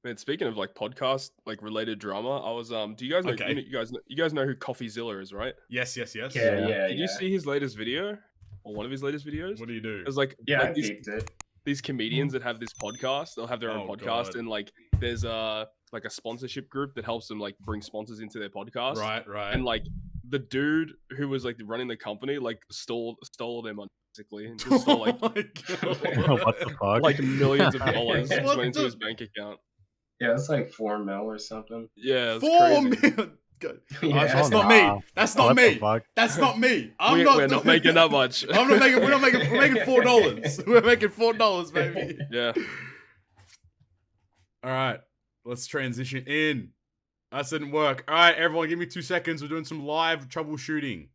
Man, speaking of like podcast like related drama, I was do you guys know Okay. you guys know who Coffeezilla is, right? Yes. Yeah, Did you yeah. see his latest video or one of his latest videos? What do you do? There's like Yeah, I like these peeped it. these comedians that have this podcast. They'll have their own Oh, podcast, God. and like there's like a sponsorship group that helps them like bring sponsors into their podcast. Right. And like the dude who was like running the company like stole all their money basically, and just stole like Oh my God. What the fuck? like millions of dollars just What went into the- his bank account. Yeah, it's like 4 mil or something. Yeah, it's 4 crazy. million. God. Yeah. That's Oh, not nah. me. That's not What the me. fuck? That's not me. We're not making that much. I'm not making. We're making $4. We're making $4, baby. Yeah. All right, let's transition in. That didn't work. All right, everyone, give me 2 seconds. We're doing some live troubleshooting.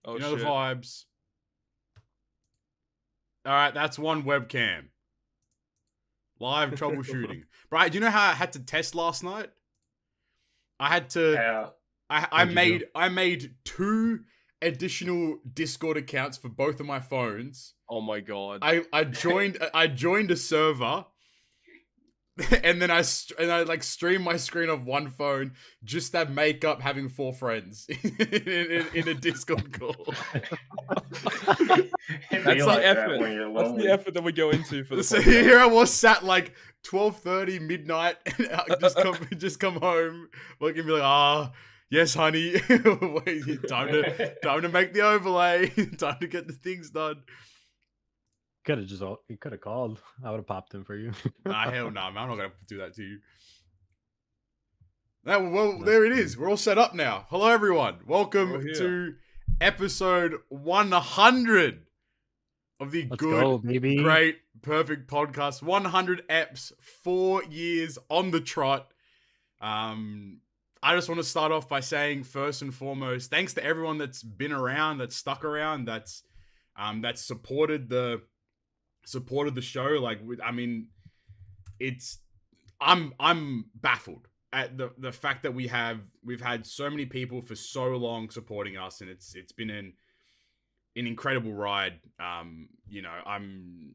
Oh you know shit. the vibes. All right, that's one webcam. Live troubleshooting. Bryan, do you know how I had to test last night? I had to. Yeah. I What'd you made 2 additional Discord accounts for both of my phones. Oh my god. I joined a server, and then I like streamed my screen off one phone just to make up having 4 friends in a Discord call. That's the effort. That's the effort that we go into for the So podcast. here I was sat like 12:30 midnight, and I just come home, looking be like, yes, honey, wait, time to make the overlay, time to get the things done. You could have called. I would have popped in for you. Nah, hell no, man. I'm not gonna do that to you. Well, there it is. We're all set up now. Hello, everyone. Welcome We're here. to episode 100 of the Let's good, go, baby. great, perfect podcast. 100 eps, 4 years on the trot. I just want to start off by saying, first and foremost, thanks to everyone that's been around, that's stuck around, that's supported the show. Like, I mean, I'm baffled at the fact that we've had so many people for so long supporting us, and it's been an incredible ride. You know, I'm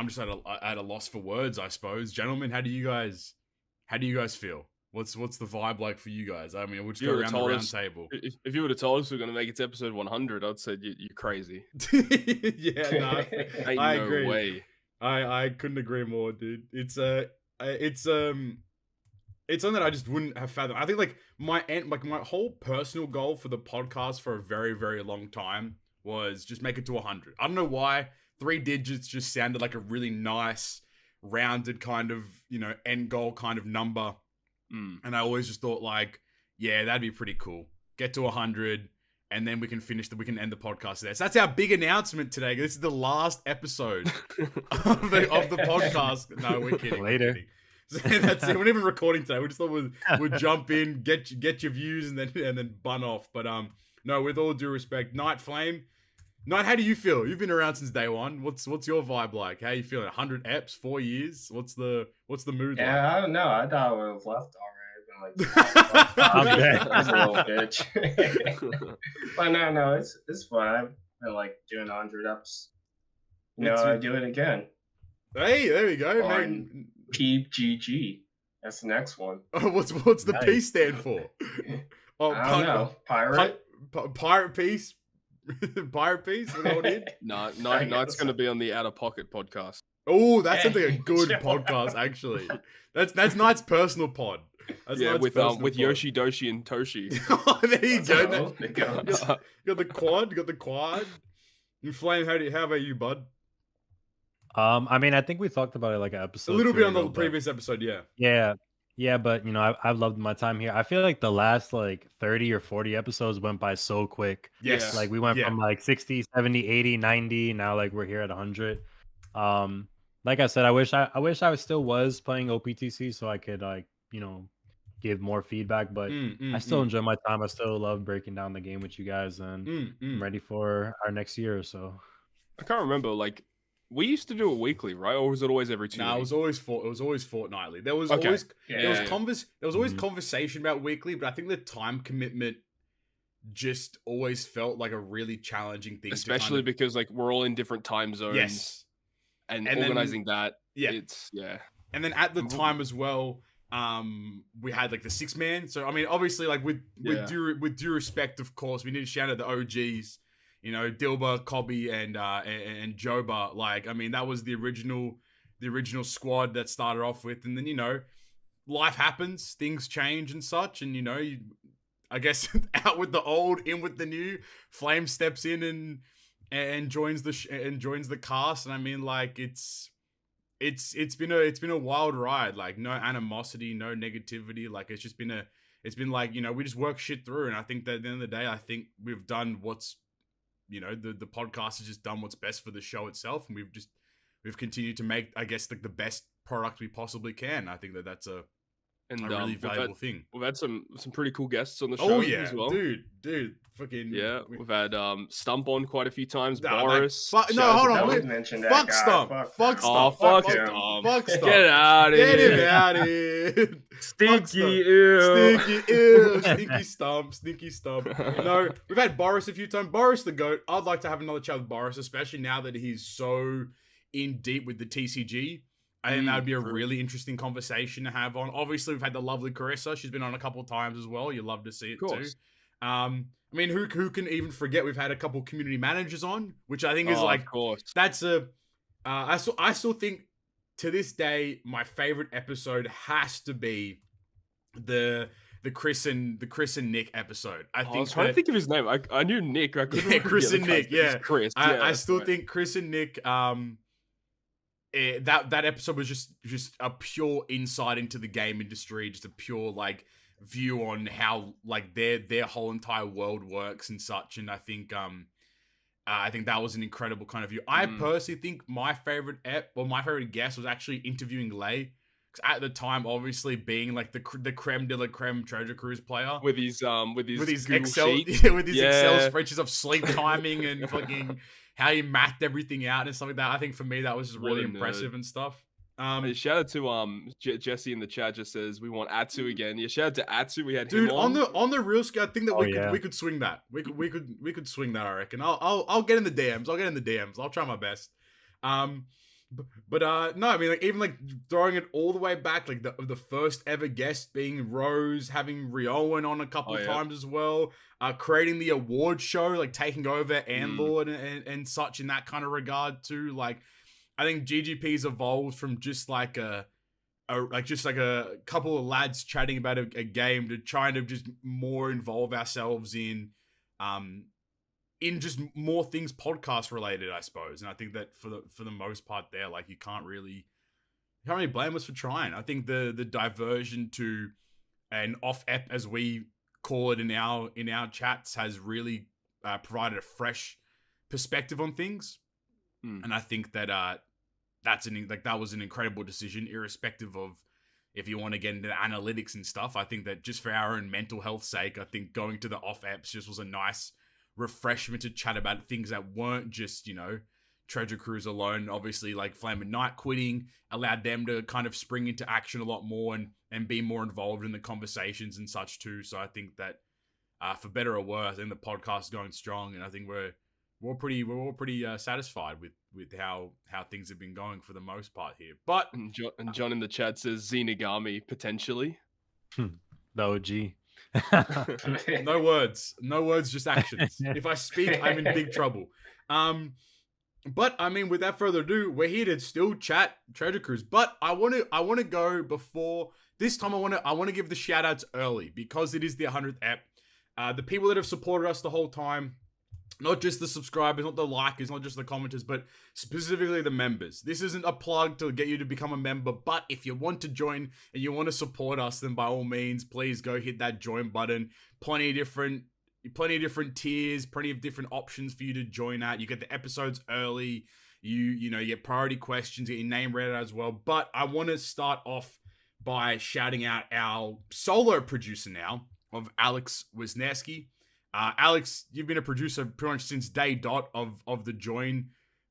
just at a loss for words, I suppose. Gentlemen, how do you guys feel? What's the vibe like for you guys? I mean, we'll just go around the round table. If you would have told us we were going to make it to episode 100, I'd say you're crazy. Yeah, no, Ain't I no agree. way. I couldn't agree more, dude. It's something that I just wouldn't have fathomed. I think like my whole personal goal for the podcast for a very, very long time was just make it to 100. I don't know why 3 digits just sounded like a really nice, rounded kind of, end goal kind of number. And I always just thought like, yeah, that'd be pretty cool. Get to 100, and then we can end the podcast there. So that's our big announcement today. This is the last episode of the podcast. No, we're kidding. Later. We're kidding. So that's it. We're not even recording today. We just thought we'd jump in, get your views, and then bun off. But no, with all due respect, Night Flame. Night, how do you feel? You've been around since day one. What's your vibe like? How you feeling? 100 eps, 4 years. What's the mood like? Yeah, I don't know. I thought I would have left already. I've been I'm like, dead. I was a little bitch. But no, it's fun. I've been like doing 100 eps. I do it again. Hey, there we go, On man. PGG. That's the next one. Oh, what's the Nice. P stand for? Oh, I don't know. Pirate? Pirate piece. Pirate piece. What all did? No, I Night's guess. going to be on the Out of Pocket podcast. Oh, that sounds like a Hey. good podcast. Actually, that's Knight's personal pod. That's Yeah, Knight's with personal with pod. Yoshi, Doshi, and Toshi. Oh, there you go. So, it goes. You got the quad. And Flame, how about you, bud? I mean, I think we talked about it like an episode. A little 2 bit on the ago, but- previous episode, yeah. Yeah, but I've loved my time here. I feel like the last like 30 or 40 episodes went by so quick. Yes. Like we went Yeah. from like 60, 70, 80, 90. Now like we're here at 100. Like I said, I wish I still was playing OPTC so I could like, give more feedback, but I still enjoy my time. I still love breaking down the game with you guys, and I'm ready for our next year or so. I can't remember. Like, we used to do it weekly, right? Or was it always every 2 No, it weeks? was always fortnightly. There was Okay. always Yeah, there was yeah. there was always Mhm. conversation about weekly, but I think the time commitment just always felt like a really challenging thing. Especially because like we're all in different time zones. yes, And And then- organizing that, yeah. it's And then at the time as well, we had like the 6-man. So I mean, obviously, like with due respect, of course, we need to shout out the OGs. You know, Dilba, Cobby, and Joba. Like, I mean, that was the original squad that started off with, and then, you know, life happens, things change and such, and, you know, I guess out with the old, in with the new. Flame steps in and joins the cast, and I mean, like, it's been a wild ride. Like, no animosity, no negativity. Like, it's been like, you know, we just work shit through, and I think that at the end of the day, I think we've done what's, you know, the podcast has just done what's best for the show itself, and we've continued to make, I guess, like the best product we possibly can. I think that's a really valuable thing. We've had some pretty cool guests on the show as well. Dude, fucking we've had Stump on quite a few times. No, Boris. hold on. Fuck Stump. Fuck Stump. Fuck Stump. Get out of here. Get him out of here. Stinky Stump. No, we've had Boris a few times. Boris the GOAT. I'd like to have another chat with Boris, especially now that he's so in deep with the TCG. I think that would be a really interesting conversation to have on. Obviously, we've had the lovely Carissa. She's been on a couple of times as well. You'd love to see it too. I mean, who can even forget? We've had a couple community managers on, which I think is like, that's I still think to this day my favorite episode has to be the Chris and Nick episode. I was trying to think of his name. I knew Nick. I couldn't Chris and Nick. Yeah, Chris. I still think Chris and Nick. That episode was just a pure insight into the game industry, just a pure like view on how like their whole entire world works and such. And I think that was an incredible kind of view. I personally think my favorite guest was actually interviewing Lay. Because at the time, obviously being like the creme de la creme Treasure Cruise player with his Excel sheet. Excel spreadsheets of sleep timing and fucking how he mathed everything out and stuff like that. I think for me that was just really impressive and stuff. Shout out to Jesse in the chat. Just says we want Atsu again. Yeah, shout out to Atsu. We had dude him on the real scale. I think that we could swing that. We could swing that. I reckon. I'll get in the DMs. I'll try my best. But no, I mean, like, even like throwing it all the way back, like the first ever guest being Rose, having Ryoiin on a couple of times as well, creating the award show, like taking over Andlord and such in that kind of regard too. Like, I think GGP's evolved from just like a couple of lads chatting about a game to trying to just more involve ourselves in just more things podcast related, I suppose. And I think that for the most part there, like, you can't really blame us for trying. I think the diversion to an off ep, as we call it in our chats, has really provided a fresh perspective on things. And I think that that was an incredible decision, irrespective of if you want to get into analytics and stuff. I think that just for our own mental health sake, I think going to the off eps just was a nice refreshment to chat about things that weren't just, you know, Treasure Cruise alone. Obviously, like Flame and Night quitting allowed them to kind of spring into action a lot more and be more involved in the conversations and such too. So I think that for better or worse, I think the podcast is going strong, and I think we're all pretty satisfied with how things have been going for the most part here. But John in the chat says Zenigami potentially. The OG. No words, just actions. If I speak, I'm in big trouble. But I mean, without further ado, we're here to still chat Treasure Cruise. But I want to go before this time. I want to give the shout outs early because it is the 100th ep. The people that have supported us the whole time, not just the subscribers, not the likers, not just the commenters, but specifically the members. This isn't a plug to get you to become a member, but if you want to join and you want to support us, then by all means, please go hit that join button. Plenty of different tiers, plenty of different options for you to join at. You get the episodes early. You get priority questions, get your name read out as well. But I want to start off by shouting out our solo producer now of Alex Wisniewski. Alex, you've been a producer pretty much since day dot of the join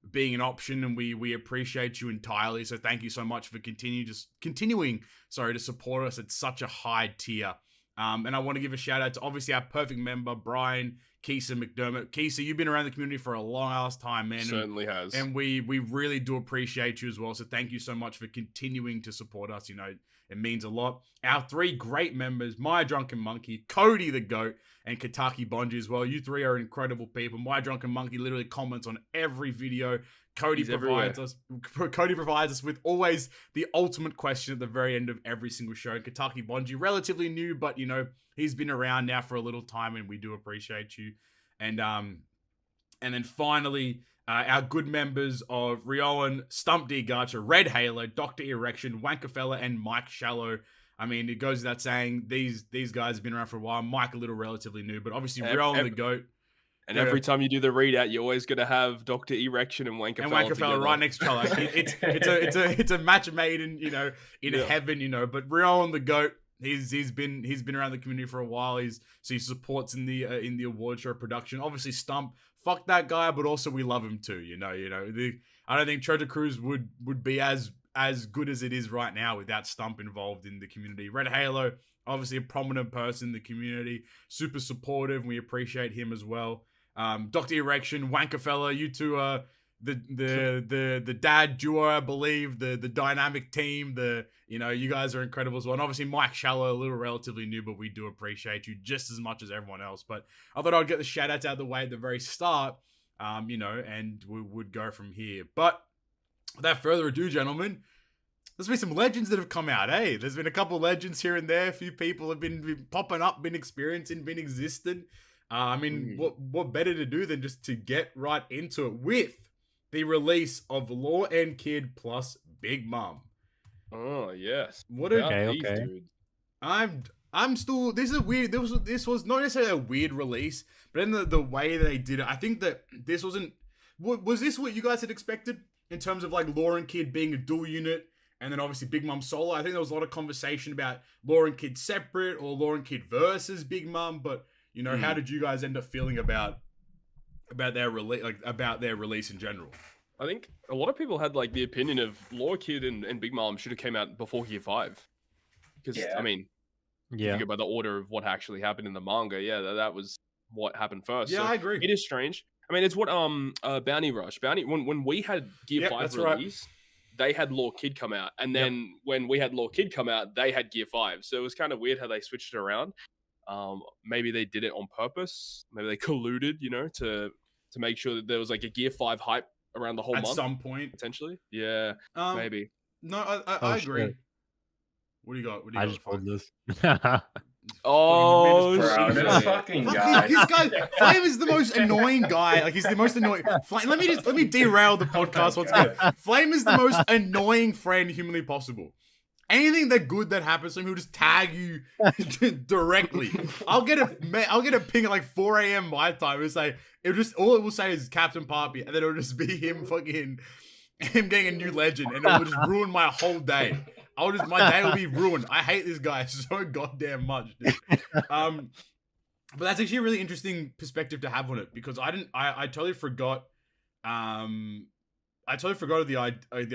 being an option, and we appreciate you entirely. So thank you so much for continuing to support us at such a high tier. And I want to give a shout out to obviously our perfect member, Bryan, Kisa, McDermott. Kisa, you've been around the community for a long ass time, man. Certainly has. And we really do appreciate you as well. So thank you so much for continuing to support us. You know, it means a lot. Our 3 great members, MyDrunkenMoneky, Cody the Goat, and Kataki Bonji as well. You 3 are incredible people. MyDrunkenMoneky literally comments on every video. Cody provides us with always the ultimate question at the very end of every single show. And Kataki Bonji, relatively new, but you know, he's been around now for a little time, and we do appreciate you. And then finally, our good members of Ryoiin, Stump D, Gacha, Red Halo, Dr. E Recshin, Wankafella, and Mike Schallo. I mean, it goes without saying, these guys have been around for a while. Mike a little relatively new, but obviously Ryoiin the GOAT. And every time you do the readout, you're always going to have Dr. E Recshin and Wankafella right next to each other. It's a match made in, you know, in heaven, you know. But Ryoiin the GOAT, he's been around the community for a while. He supports in the award show production. Obviously Stump, fuck that guy, but also we love him too. You know. I don't think Treasure Cruise would be as good as it is right now without Stump involved in the community. Red Halo, obviously a prominent person in the community, super supportive, and we appreciate him as well. Dr. E Recshin, Wankafella, you two are the dad duo, I believe, the dynamic team. You guys are incredible as well. And obviously Mike Schallo, a little relatively new, but we do appreciate you just as much as everyone else. But I thought I'd get the shout outs out of the way at the very start, and we would go from here. But without further ado, gentlemen, there's been some legends that have come out, eh? There's been a couple of legends here and there. A few people have been popping up, been experiencing, been existing. What better to do than just to get right into it with the release of Law and Kid plus Big Mom. Oh yes. Okay. Dude. I'm still. This is weird. This was not necessarily a weird release, but in the way they did it, I think that this wasn't. Was this what you guys had expected in terms of like Law and Kid being a dual unit, and then obviously Big Mom solo? I think there was a lot of conversation about Law and Kid separate or Law and Kid versus Big Mom, but. You know, how did you guys end up feeling about their release in general? I think a lot of people had like the opinion of Law Kid and Big Mom should have came out before Gear 5. Because I mean, if you go by the order of what actually happened in the manga, that was what happened first. Yeah, so I agree. It is strange. I mean, it's what Bounty when we had Gear 5 release, they had Law Kid come out, and then when we had Law Kid come out, they had Gear 5. So it was kind of weird how they switched it around. Maybe they did it on purpose. Maybe they colluded, to make sure that there was like a Gear 5 hype around the whole month. At some point. Potentially. Yeah, maybe. No, I agree. Shit. What do you got? I just pulled this. Oh, this fucking guy. This guy, Flame is the most annoying guy. Like, he's the most annoying. Flame, let me derail the podcast once again. Flame is the most annoying friend humanly possible. Anything that happens to him, he'll just tag you directly. I'll get a ping at like 4 a.m. my time. All it will say is Captain Papi, and then it'll just be him getting a new legend, and it will just ruin my whole day. My day will be ruined. I hate this guy so goddamn much, dude. But that's actually a really interesting perspective to have on it, because I totally forgot. I totally forgot the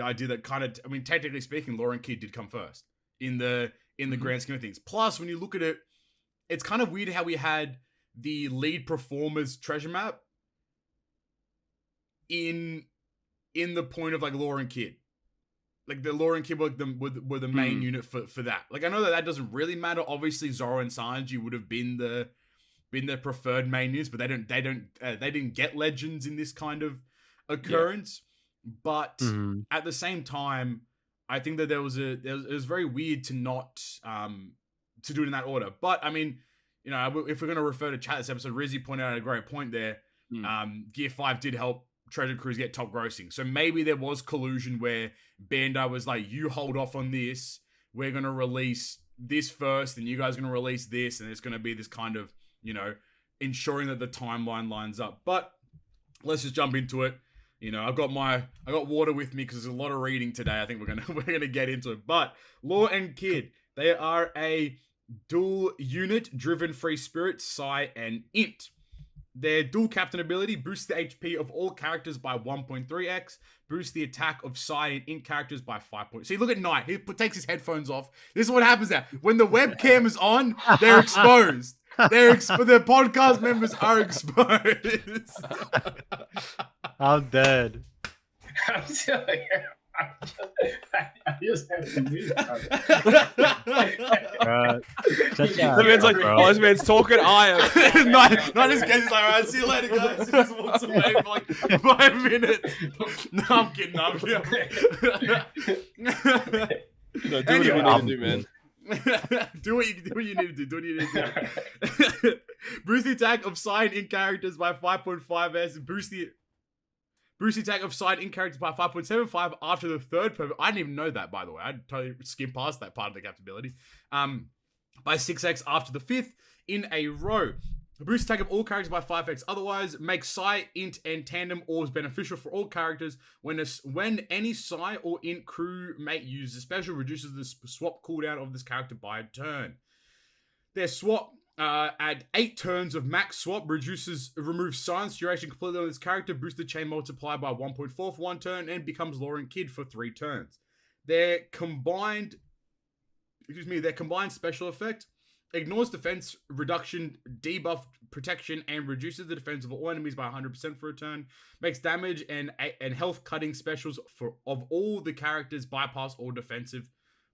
idea that kind of, I mean, technically speaking, Law and Kid did come first in the grand scheme of things. Plus, when you look at it, it's kind of weird how we had the lead performers treasure map in the point of like Law and Kid. Like the Law and Kid were the main unit for that. Like, I know that doesn't really matter. Obviously, Zoro and Sanji would have been the preferred main units, but they didn't get legends in this kind of occurrence. But at the same time, I think that it was very weird to not to do it in that order. But I mean, if we're going to refer to chat this episode, Rizzy pointed out a great point there. Gear 5 did help Treasure Cruise get top grossing, so maybe there was collusion where Bandai was like, "You hold off on this. We're going to release this first, and you guys are going to release this, and it's going to be this kind of ensuring that the timeline lines up." But let's just jump into it. I got water with me because there's a lot of reading today. I think we're gonna get into it. But Law and Kid, they are a dual unit driven free spirit, Psy and Int. Their dual captain ability boosts the HP of all characters by 1.3x, boosts the attack of Psy and Int characters by 5. See, look at Knight. He takes his headphones off. This is what happens now. When the webcam is on, they're exposed. The podcast members are exposed. I'm dead. I'm still here. I just have to mute. The man's like, oh, this man's talking. I am. not just getting like, alright, see you later, guys. He just walks away for like 5 minutes. No, I'm kidding. No, I'm kidding. No, do what you need to do, man. do what you need to do. Boost the attack of signed in characters by 5.5s and boost the attack of signed in characters by 5.75 after the third perfect. I didn't even know that, by the way. I totally skimmed past that part of the capability. By 6x after the fifth in a row. Boost attack of all characters by 5x. Otherwise, make Psi, Int, and Tandem orbs beneficial for all characters. When any Psi or Int crew mate uses a special, reduces the swap cooldown of this character by a turn. Their swap at 8 turns of max swap removes science duration completely on this character, boosts the chain multiplier by 1.4 for 1 turn, and becomes Lauren Kid for 3 turns. Their combined special effect ignores defense reduction, debuff protection, and reduces the defense of all enemies by 100% for a turn. Makes damage and health cutting specials of all the characters bypass all defensive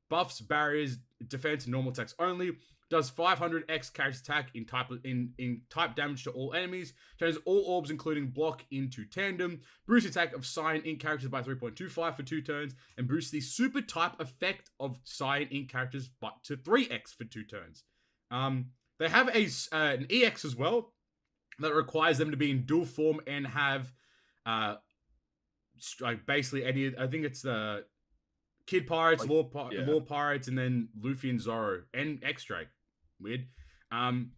buffs, barriers, defense, and normal attacks only. Does 500x character attack in type damage to all enemies. Turns all orbs, including block, into tandem. Boosts attack of Psi in characters by 3.25 for 2 turns. And boosts the super type effect of Psi in characters to 3x for 2 turns. They have an EX as well that requires them to be in dual form and have basically any. I think it's the Kid Pirates, Law Pirates, and then Luffy and Zoro and X-Drake. Weird.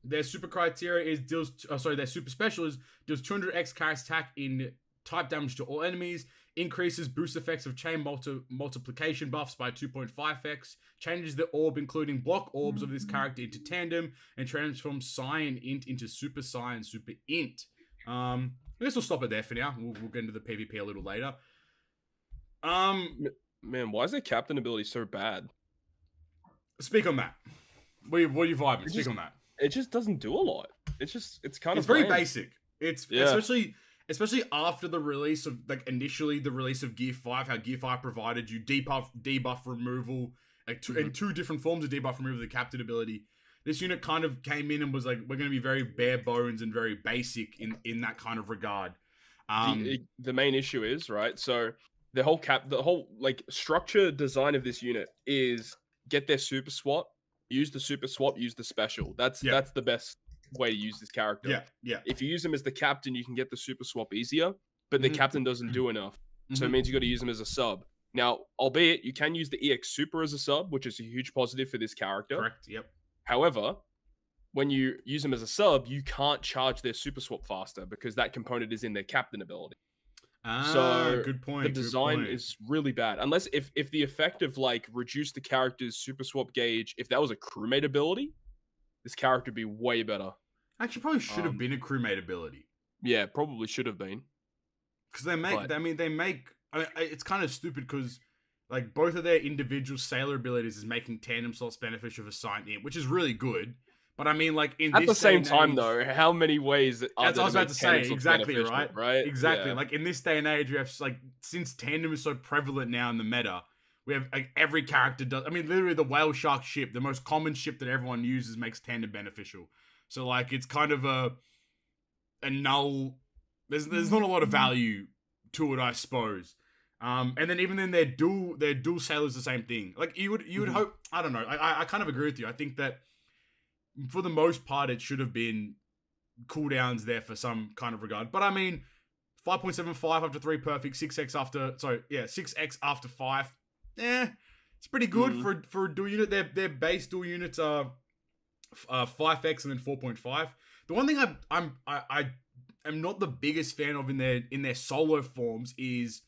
Their super criteria is their super special is deals 200x character attack in type damage to all enemies, increases boost effects of chain multiplication buffs by 2.5x, changes the orb including block orbs of this character into tandem, and transforms Psi and Int into Super Psi and Super Int. I guess we'll stop it there for now. We'll get into the PvP a little later. Man, why is their captain ability so bad? Speak on that. What are you vibing? Speak on that. It just doesn't do a lot. It's kind of very basic. It's especially after the release of initially the release of Gear 5, how Gear 5 provided you debuff removal, and 2 different forms of debuff removal of the captain ability. This unit kind of came in and was like, we're going to be very bare bones and very basic in that kind of regard. The main issue is, right, so the whole structure design of this unit is get their super swap, use the super swap, use the special. That's the best way to use this character. Yeah. If you use him as the captain, you can get the super swap easier, but the captain doesn't do enough. So it means you got to use him as a sub. Now, albeit you can use the EX super as a sub, which is a huge positive for this character. Correct. Yep. However, when you use them as a sub, you can't charge their super swap faster because that component is in their captain ability. So good point. The design is really bad. Unless if the effect of reduce the character's super swap gauge, if that was a crewmate ability, this character would be way better. Actually, probably should have been a crewmate ability. Yeah, probably should have been. Because they make. I mean, it's kind of stupid because both of their individual sailor abilities is making tandem slots beneficial for signed in, which is really good. But I mean, at the same time, though, how many ways are that's what I was about to say. Exactly, right? Exactly. Yeah. In this day and age, we have since tandem is so prevalent now in the meta, we have every character does. I mean, literally, the whale shark ship, the most common ship that everyone uses, makes tandem beneficial. So it's kind of a null. There's not a lot of value to it, I suppose. And then even then, their dual sailors the same thing. You would hope. I don't know. I kind of agree with you. I think that for the most part, it should have been cooldowns there for some kind of regard. But I mean, 5.75 after 3 perfect, 6x after 5. It's pretty good for a dual unit. Their base dual units are 5x and then 4.5. The one thing I am not the biggest fan of in their solo forms is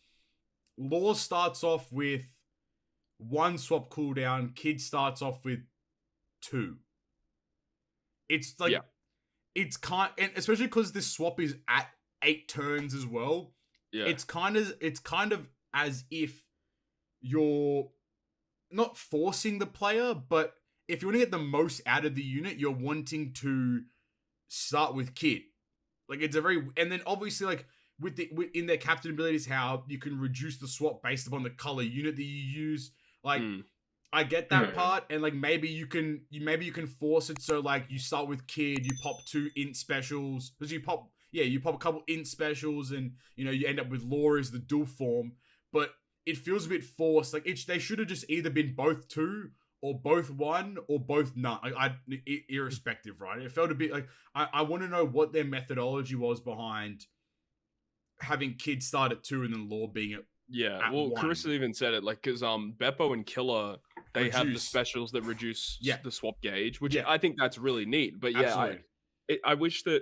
Law starts off with 1 swap cooldown. Kid starts off with 2. It's it's and especially because this swap is at 8 turns as well. Yeah, it's kind of as if you're not forcing the player, but if you want to get the most out of the unit, you're wanting to start with Kid. Like it's a very, and then obviously like in their captain abilities, how you can reduce the swap based upon the color unit that you use. Like I get that part, and like maybe you can force it so like you start with Kid, you pop 2 int specials because you pop a couple int specials, and you know you end up with Law as the dual form, but it feels a bit forced. Like they should have just either been both 2 or both 1 or both none. Like irrespective, right? It felt a bit like I want to know what their methodology was behind having Kid start at 2 and then Law being at well, 1. Carissa even said it, like, because Beppo and Killer, they have the specials that reduce the swap gauge, which I think that's really neat. But I wish that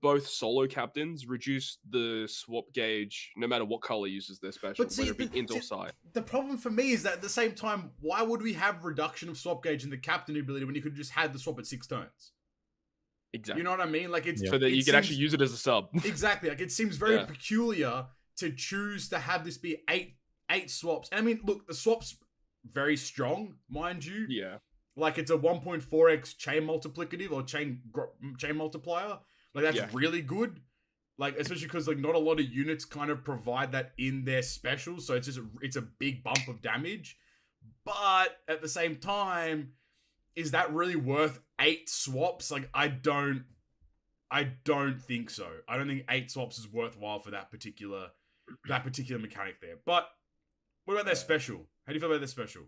both solo captains reduce the swap gauge no matter what color uses their special, whether it be int or side. The problem for me is that at the same time, why would we have reduction of swap gauge in the captain ability when you could just have the swap at 6 turns? Exactly. You know what I mean? Like it's so that you can actually use it as a sub. Exactly. Like it seems very peculiar to choose to have this be eight swaps. And I mean, look, the swap's very strong, mind you. Yeah. Like it's a 1.4x chain multiplicative or chain multiplier. Like that's really good. Like especially because like not a lot of units kind of provide that in their specials, so it's a big bump of damage. But at the same time, is that really worth 8 swaps? Like I don't think so. I don't think 8 swaps is worthwhile for that particular mechanic there. But what about their special? How do you feel about their special?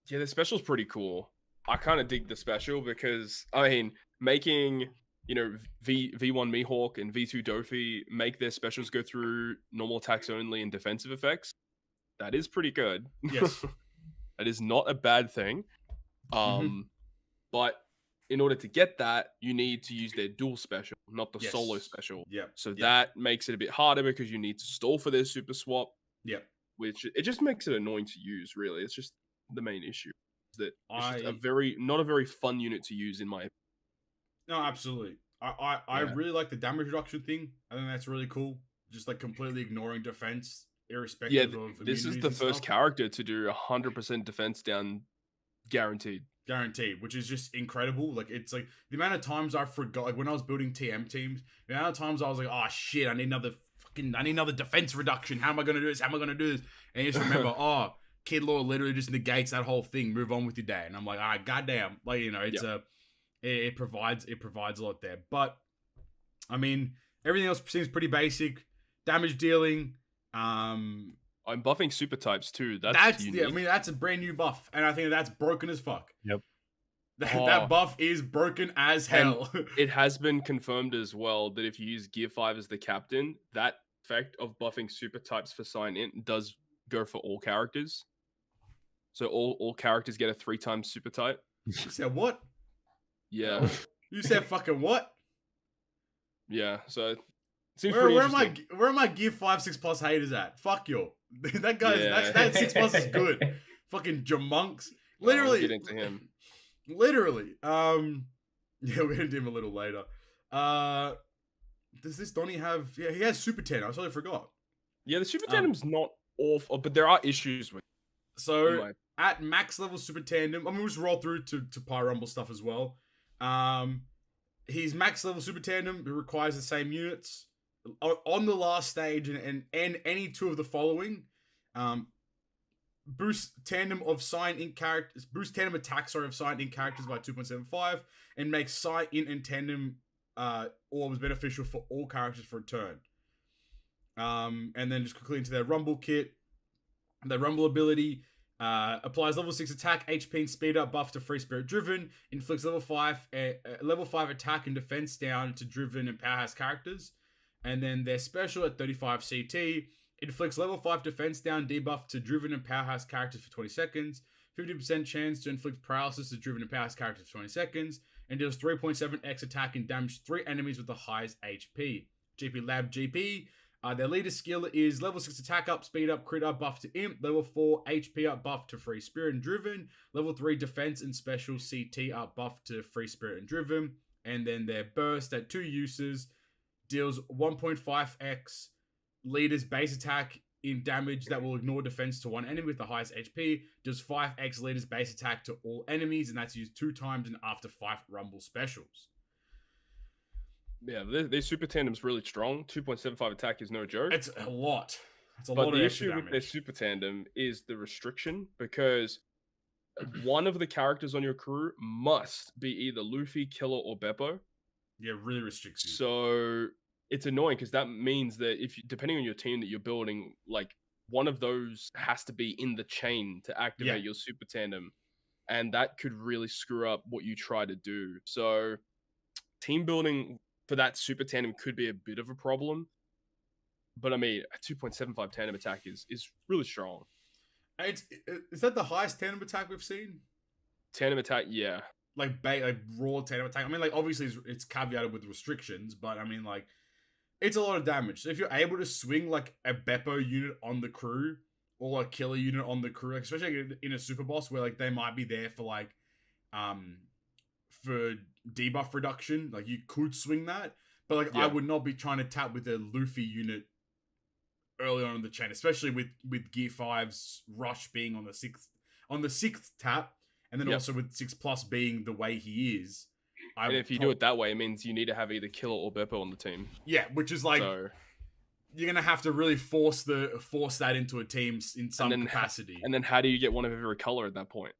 Yeah, the special's pretty cool. I kind of dig the special because I mean making V1 Mihawk and V2 Dofi make their specials go through normal attacks only and defensive effects. That is pretty good. Yes. That is not a bad thing. But in order to get that, you need to use their dual special, not the solo special. Yeah. So that makes it a bit harder because you need to stall for their super swap. Yeah. Which it just makes it annoying to use, really. It's just the main issue. Is that it's just not a very fun unit to use in my opinion. No, absolutely. I really like the damage reduction thing. I think that's really cool. Just like completely ignoring defense, irrespective of. This is the first character to do 100% defense down, guaranteed, which is just incredible. Like it's like the amount of times I forgot. Like when I was building TM teams, the amount of times I was like, "Oh shit, I need another defense reduction. How am I gonna do this? And you just remember, oh, Kid Law literally just negates that whole thing. Move on with your day. And I'm like, all right, goddamn, like it's It provides a lot there. But I mean, everything else seems pretty basic. Damage dealing. I'm buffing super types too. That's unique. I mean, that's a brand new buff, and I think that's broken as fuck. Yep. That buff is broken as hell. And it has been confirmed as well that if you use Gear 5 as the captain, that effect of buffing super types for sign int does go for all characters. So all characters get a 3x super type. You said what? Yeah. You said fucking what? Yeah, so it seems where are my Gear 5 6+ haters at? Fuck you. That guy's that 6+ is good. Fucking Jamonks. Literally. We'll get into him. Literally. Yeah, we're gonna do him a little later. Does this Donnie have he has Super Tandem. I totally forgot. Yeah, the Super Tandem's not awful, but there are issues with it. So at max level Super Tandem, I mean we'll just roll through to Py Rumble stuff as well. He's max level Super Tandem. It requires the same units on the last stage, and any 2 of the following. Boost tandem of sign int characters. Boost tandem attacks of sign int characters by 2.75, and makes sign int and tandem orbs beneficial for all characters for a turn. And then just quickly into their Rumble kit. Their Rumble ability. Applies level 6 attack, HP and speed up buff to free spirit driven. Inflicts level 5 attack and defense down to driven and powerhouse characters. And then their special at 35 CT inflicts level 5 defense down debuff to driven and powerhouse characters for 20 seconds. 50% chance to inflict paralysis to driven and powerhouse characters for 20 seconds. And deals 3.7x attack and damage 3 enemies with the highest HP. GP Lab GP. Their leader skill is level 6 attack up, speed up, crit up, buff to imp. Level 4 HP up, buff to free spirit and driven. Level 3 defense and special CT up, buff to free spirit and driven. And then their burst at 2 uses deals 1.5x leader's base attack in damage that will ignore defense to one enemy with the highest HP. Does 5x leader's base attack to all enemies, and that's used 2 times in after 5 Rumble specials. Yeah, their super tandem's really strong. 2.75 attack is no joke. It's a lot. It's a but lot the of extra issue damage. with their super tandem is the restriction, because one of the characters on your crew must be either Luffy, Killer, or Beppo. Yeah, really restricts you. So it's annoying because that means that if you, depending on your team that you're building, like one of those has to be in the chain to activate your super tandem, and that could really screw up what you try to do. So team building for that super tandem could be a bit of a problem. But I mean, a 2.75 tandem attack is really strong. Is that the highest tandem attack we've seen? Tandem attack, yeah. Like raw tandem attack. I mean, like obviously it's caveated with restrictions, but I mean, like it's a lot of damage. So if you're able to swing like a Beppo unit on the crew or a killer unit on the crew, like, especially in a super boss where like they might be there for like for debuff reduction, like you could swing that, but like I would not be trying to tap with a Luffy unit early on in the chain, especially with Gear 5's rush being on the sixth tap, and then also with 6+ being the way he is. And if you do it that way, it means you need to have either Killer or Beppo on the team. Yeah, which is like you're gonna have to really force that into a team in some capacity. And then how do you get one of every color at that point?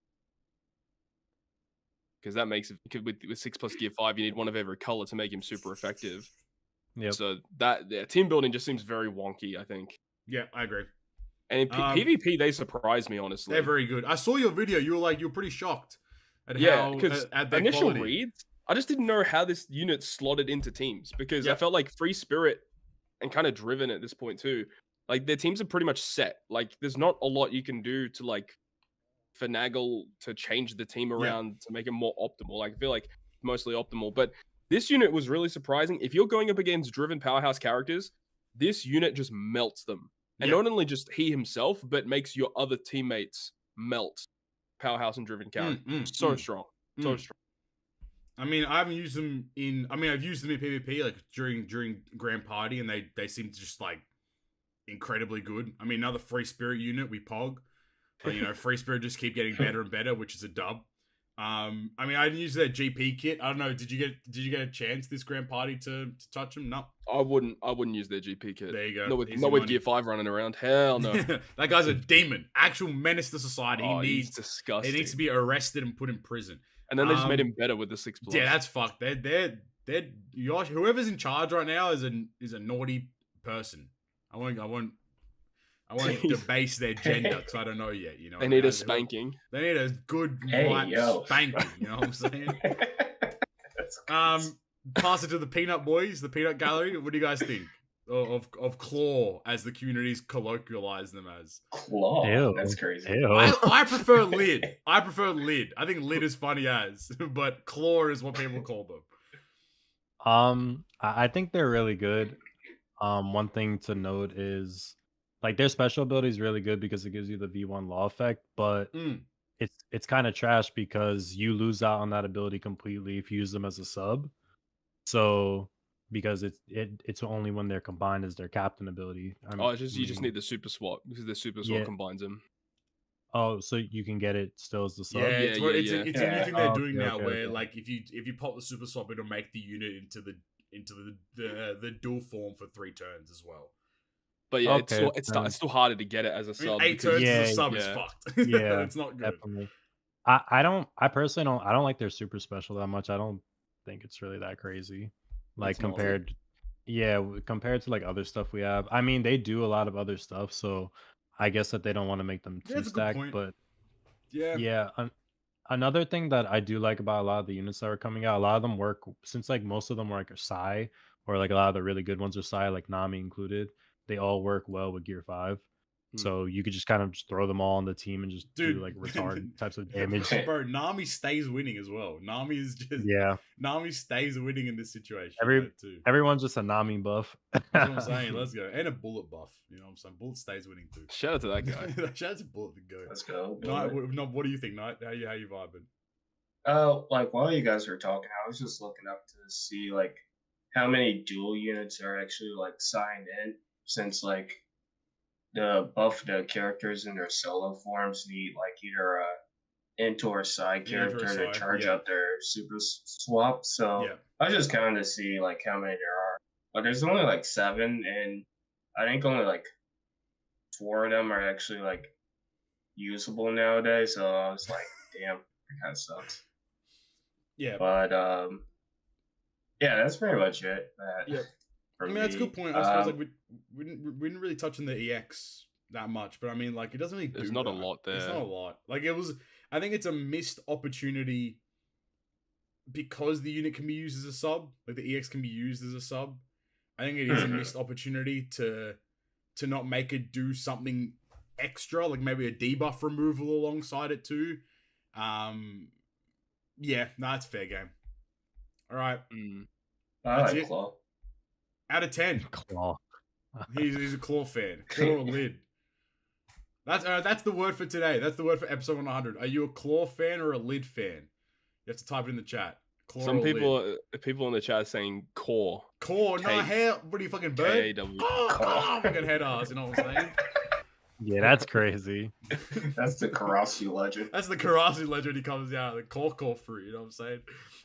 Because that makes it with 6+ Gear 5, you need one of every color to make him super effective. Yeah. So team building just seems very wonky, I think. Yeah, I agree. And in PvP, they surprised me, honestly. They're very good. I saw your video. You were pretty shocked at how because at their initial quality. reads, I just didn't know how this unit slotted into teams, because I felt like Free Spirit and kind of Driven at this point too. Like their teams are pretty much set. Like there's not a lot you can do to like finagle to change the team around to make it more optimal. Like I feel like mostly optimal, but this unit was really surprising. If you're going up against Driven powerhouse characters, this unit just melts them. And not only just he himself, but makes your other teammates melt powerhouse and Driven characters. So strong. So strong. I mean, I haven't used them I've used them in PvP like during Grand Party, and they seem to just like incredibly good. I mean, another Free Spirit unit, we pog. Free Spirit just keep getting better and better, which is a dub. I mean, I didn't use that GP kit. I don't know. Did you get a chance this Grand Party to touch them? No. I wouldn't use their GP kit. There you go. Not with Gear 5 running around. Hell no. That guy's a demon. Actual menace to society. He's disgusting. He needs to be arrested and put in prison. And then they just made him better with the 6+. Yeah, that's fucked. They're whoever's in charge right now is a naughty person. I won't debase their gender because I don't know yet. They need a spanking. They need a good spanking. You know what I'm saying? Pass it to the Peanut Boys, the Peanut Gallery. What do you guys think of Claw, as the communities colloquialize them as? Claw. Ew. That's crazy. Ew. I prefer Lid. I think Lid is funny as, but Claw is what people call them. I think they're really good. One thing to note is like their special ability is really good because it gives you the V1 law effect, but it's kind of trash because you lose out on that ability completely if you use them as a sub. So because it's only when they're combined as their captain ability. You just need the super swap because the super swap combines them. Oh, so you can get it still as the sub. It's a new thing they're doing now, where like if you pop the super swap, it'll make the unit into the dual form for 3 turns as well. But yeah, it's still harder to get it as a sub. 8 turns as a sub is fucked. Yeah, it's not good. Definitely. I personally don't like their super special that much. I don't think it's really that crazy. Like compared to like other stuff we have. I mean, they do a lot of other stuff, so I guess that they don't want to make them too stacked. But another thing that I do like about a lot of the units that are coming out, a lot of them work since like most of them are like a Psy, or like a lot of the really good ones are Psy, like Nami included. They all work well with Gear 5. So you could just kind of just throw them all on the team and just do like retard types of damage. Bro, Nami stays winning as well. Nami stays winning in this situation. Everyone's just a Nami buff. That's what I'm saying. Let's go. And a Bullet buff. You know what I'm saying? Bullet stays winning too. Shout out to that guy. Shout out to Bullet to go. Let's go. Knight, what do you think, Knight? How you vibing? Like while you guys were talking, I was just looking up to see like how many dual units are actually like signed in, since like buff the characters in their solo forms need like either a into or side character to charge up their super swap. So I just counted to see like how many there are. But there's only like 7, and I think only like 4 of them are actually like usable nowadays. So I was like, damn, that kind of sucks. Yeah. But yeah, that's pretty much it. I mean, that's a good point. I suppose like we didn't really touch on the EX that much, but I mean, like, it doesn't really. There's not a lot there. There's not a lot. Like, it was. I think it's a missed opportunity because the unit can be used as a sub. Like, the EX can be used as a sub. I think it is a missed opportunity to not make it do something extra, like maybe a debuff removal alongside it too. Yeah, no, it's fair game. All right. That's it. Claw. Out of 10. Claw. He's a claw fan. Claw or lid. That's the word for today. That's the word for episode 100. Are you a claw fan or a lid fan? You have to type it in the chat. Claw Some or people in the chat saying core. Core, no hair. What are you, fucking bird? K-A-W. Oh, fucking head ass. You know what I'm saying? Yeah, that's crazy. That's the Karasu legend. That's the Karasu legend. He comes out the core free. You know what I'm saying?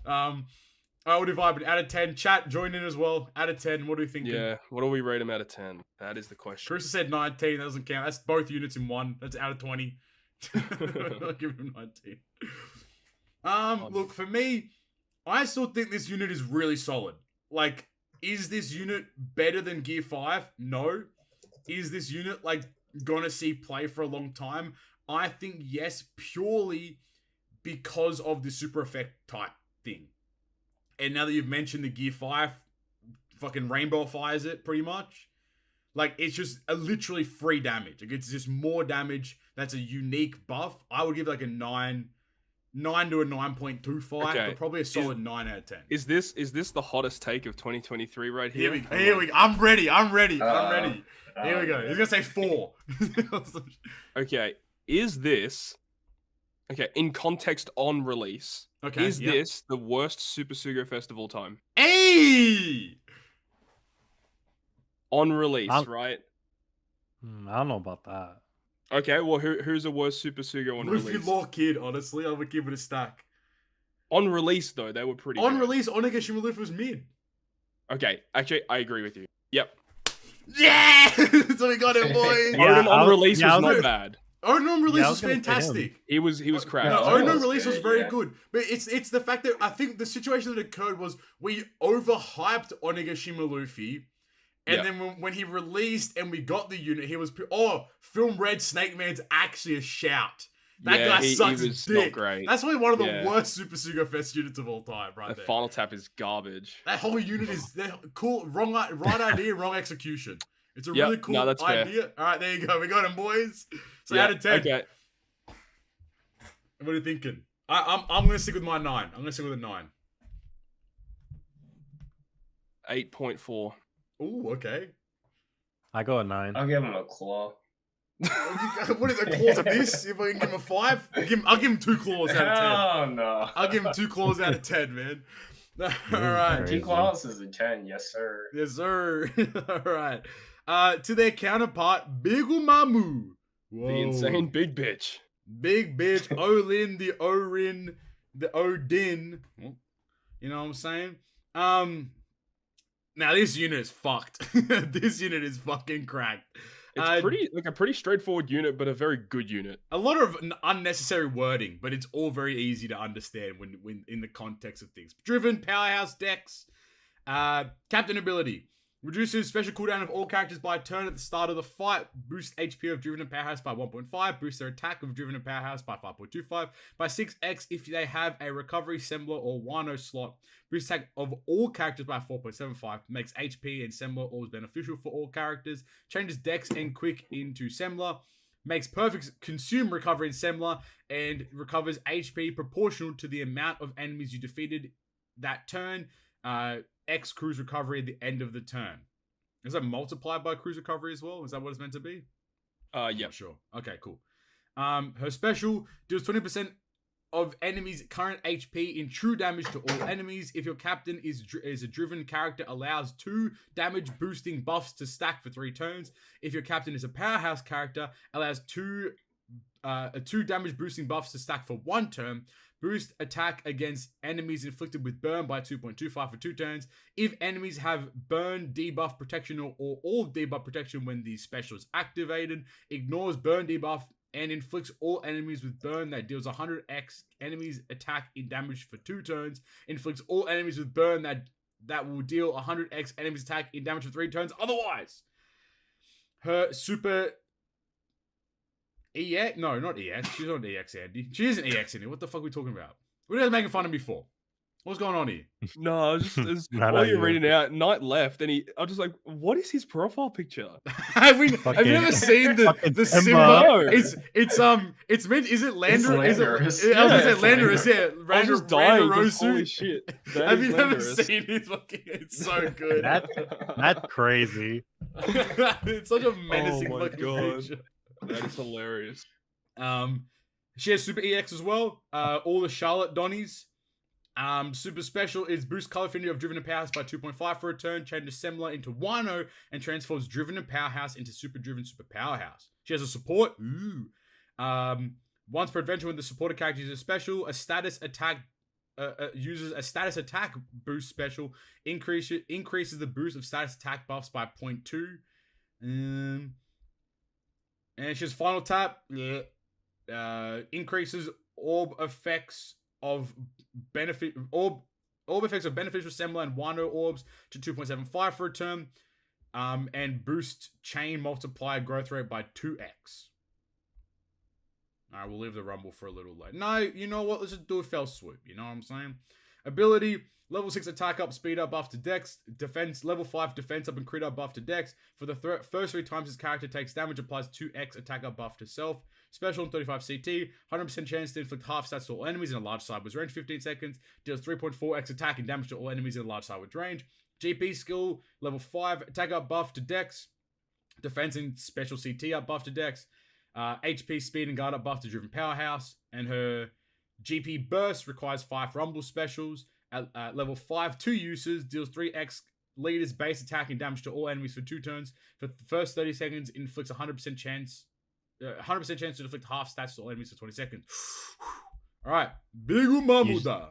All right, what do you vibe? Out of 10, chat, join in as well. Out of 10, what do you think? Yeah, what do we rate him out of 10? That is the question. Chris said 19. That doesn't count. That's both units in one. That's out of 20. I'll give him 19. Look, for me, I still think this unit is really solid. Like, is this unit better than Gear 5? No. Is this unit, like, gonna see play for a long time? I think yes, purely because of the super effect type thing. And now that you've mentioned the Gear 5, fucking rainbow fires it pretty much. Like, it's just literally free damage. Like, it's just more damage. That's a unique buff. I would give like a 9 to a 9.25, but probably a solid 9 out of 10. Is this the hottest take of 2023 right here? Here we go. I'm ready. Here we go. He's gonna say 4. Okay. Is this in context on release? Okay. Is this the worst Super Sugo Fest of all time? Hey! On release, right? I don't know about that. Okay, well, who's the worst Super Sugo on release? Luffy Law Kid, honestly. I would give it a stack. On release, though, they were pretty On good. Release, Onigashima Luffy was mid. Okay, actually, I agree with you. Yep. Yeah! So we got him, boys! Odin on release was not bad. Odin on release was fantastic. He was crap. No, Odin on release was very good. But it's the fact that I think the situation that occurred was we overhyped Onigashima Luffy. And then when he released and we got the unit, he was Film Red Snake Man's actually a shout. That guy sucks he was dick. Not great. That's probably one of the worst Super Sugo Fest units of all time, right there. The final tap is garbage. That whole unit is cool. Right idea, wrong execution. It's a really cool idea. Fair. All right, there you go. We got him, boys. So out of 10. Okay. What are you thinking? I'm gonna stick with my 9. I'm gonna stick with a 9. 8.4. Ooh, okay. I go a 9. I'll give him a claw. What is a claw to this? If I can give him a 5, I'll give him 2 claws out of 10. Oh no! I'll give him 2 claws out of 10, man. All right. 2 claws is a 10, yes sir. Yes sir. All right. To their counterpart, Bigumamu. Whoa. The insane big bitch. Big bitch, Olin, the Orin, the Odin. You know what I'm saying? Now this unit is fucked. This unit is fucking cracked. It's a pretty straightforward unit, but a very good unit. A lot of unnecessary wording, but it's all very easy to understand when in the context of things. Driven, powerhouse decks, captain ability. Reduces special cooldown of all characters by a turn at the start of the fight. Boosts HP of Driven and Powerhouse by 1.5. Boosts their attack of Driven and Powerhouse by 5.25. By 6x if they have a Recovery, Sembler, or Wano slot. Boosts attack of all characters by 4.75. Makes HP and Sembler always beneficial for all characters. Changes Dex and Quick into Sembler. Makes perfect consume Recovery and Sembler. And recovers HP proportional to the amount of enemies you defeated that turn. X Cruise Recovery at the end of the turn. Is that multiplied by Cruise Recovery as well? Is that what it's meant to be? Yeah. Sure. Okay, cool. Her special deals 20% of enemies' current HP in true damage to all enemies. If your captain is a driven character, allows 2 damage boosting buffs to stack for 3 turns. If your captain is a powerhouse character, allows 2 damage boosting buffs to stack for 1 turn. Boost attack against enemies inflicted with burn by 2.25 for 2 turns. If enemies have burn, debuff, protection, or all debuff protection when the special is activated, ignores burn debuff and inflicts all enemies with burn that deals 100x enemies attack in damage for 2 turns. Inflicts all enemies with burn that will deal 100x enemies attack in damage for 3 turns. Otherwise, her super EX? No, not EX. She's not EX, Andy. She isn't EX in it. What the fuck are we talking about? What are you guys making fun of me for? What's going on here? No, I was just while you're reading out, Knight left, and I was just like, "What is his profile picture?" have you never seen the Simba? It's meant. Is it Landorus? Is it? I was gonna say Landorus. Yeah, Randor. Holy shit! Have you never seen his fucking? It's so good. That's crazy. It's such a menacing fucking picture. That is hilarious. She has Super EX as well. All the Charlotte Donnies. Super special is boost color affinity of Driven and Powerhouse by 2.5 for a turn, changes Assembler into Wano, and transforms Driven and Powerhouse into Super Driven Super Powerhouse. She has a support. Ooh. Once per adventure when the supported character uses a special, a status attack uses a status attack boost special, increases the boost of status attack buffs by 0.2. And she has final tap. Yeah. Increases orb effects of beneficial Assembler and Wano orbs to 2.75 for a turn. And boost chain multiplier growth rate by 2x. Alright, we'll leave the rumble for a little later. No, you know what? Let's just do a fell swoop. You know what I'm saying? Ability, level 6 attack up, speed up buff to dex. Defense, level 5 defense up and crit up buff to dex. For the first 3 times his character takes damage, applies 2x attack up buff to self. Special 35 CT, 100% chance to inflict half stats to all enemies in a large sideways range, 15 seconds. Deals 3.4x attack and damage to all enemies in a large sideways range. GP skill, level 5, attack up buff to dex. Defense and special CT up buff to dex. HP, speed, and guard up buff to Driven Powerhouse. And her GP burst requires 5 rumble specials. At level 5, 2 uses, deals 3x leaders base attack and damage to all enemies for 2 turns. For the first 30 seconds, inflicts 100% chance to inflict half stats to all enemies for 20 seconds. Alright. Bigu Mamuda.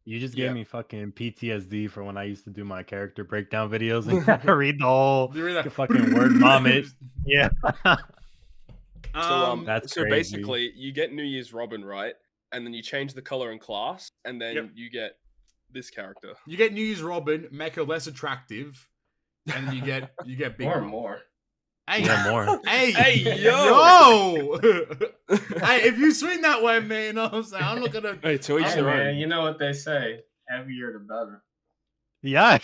You just gave me fucking PTSD for when I used to do my character breakdown videos and read the whole fucking word vomit. Yeah. That's so crazy. Basically, you get New Year's Robin, right? And then you change the color and class, and then you get this character. You get New Year's Robin, make her less attractive, and you get big more. Hey, more. Hey, yo! Hey, if you swing that way, man, you know what I'm saying? I'm not gonna. Hey, to each their own. You know what they say: heavier the better. Yeah.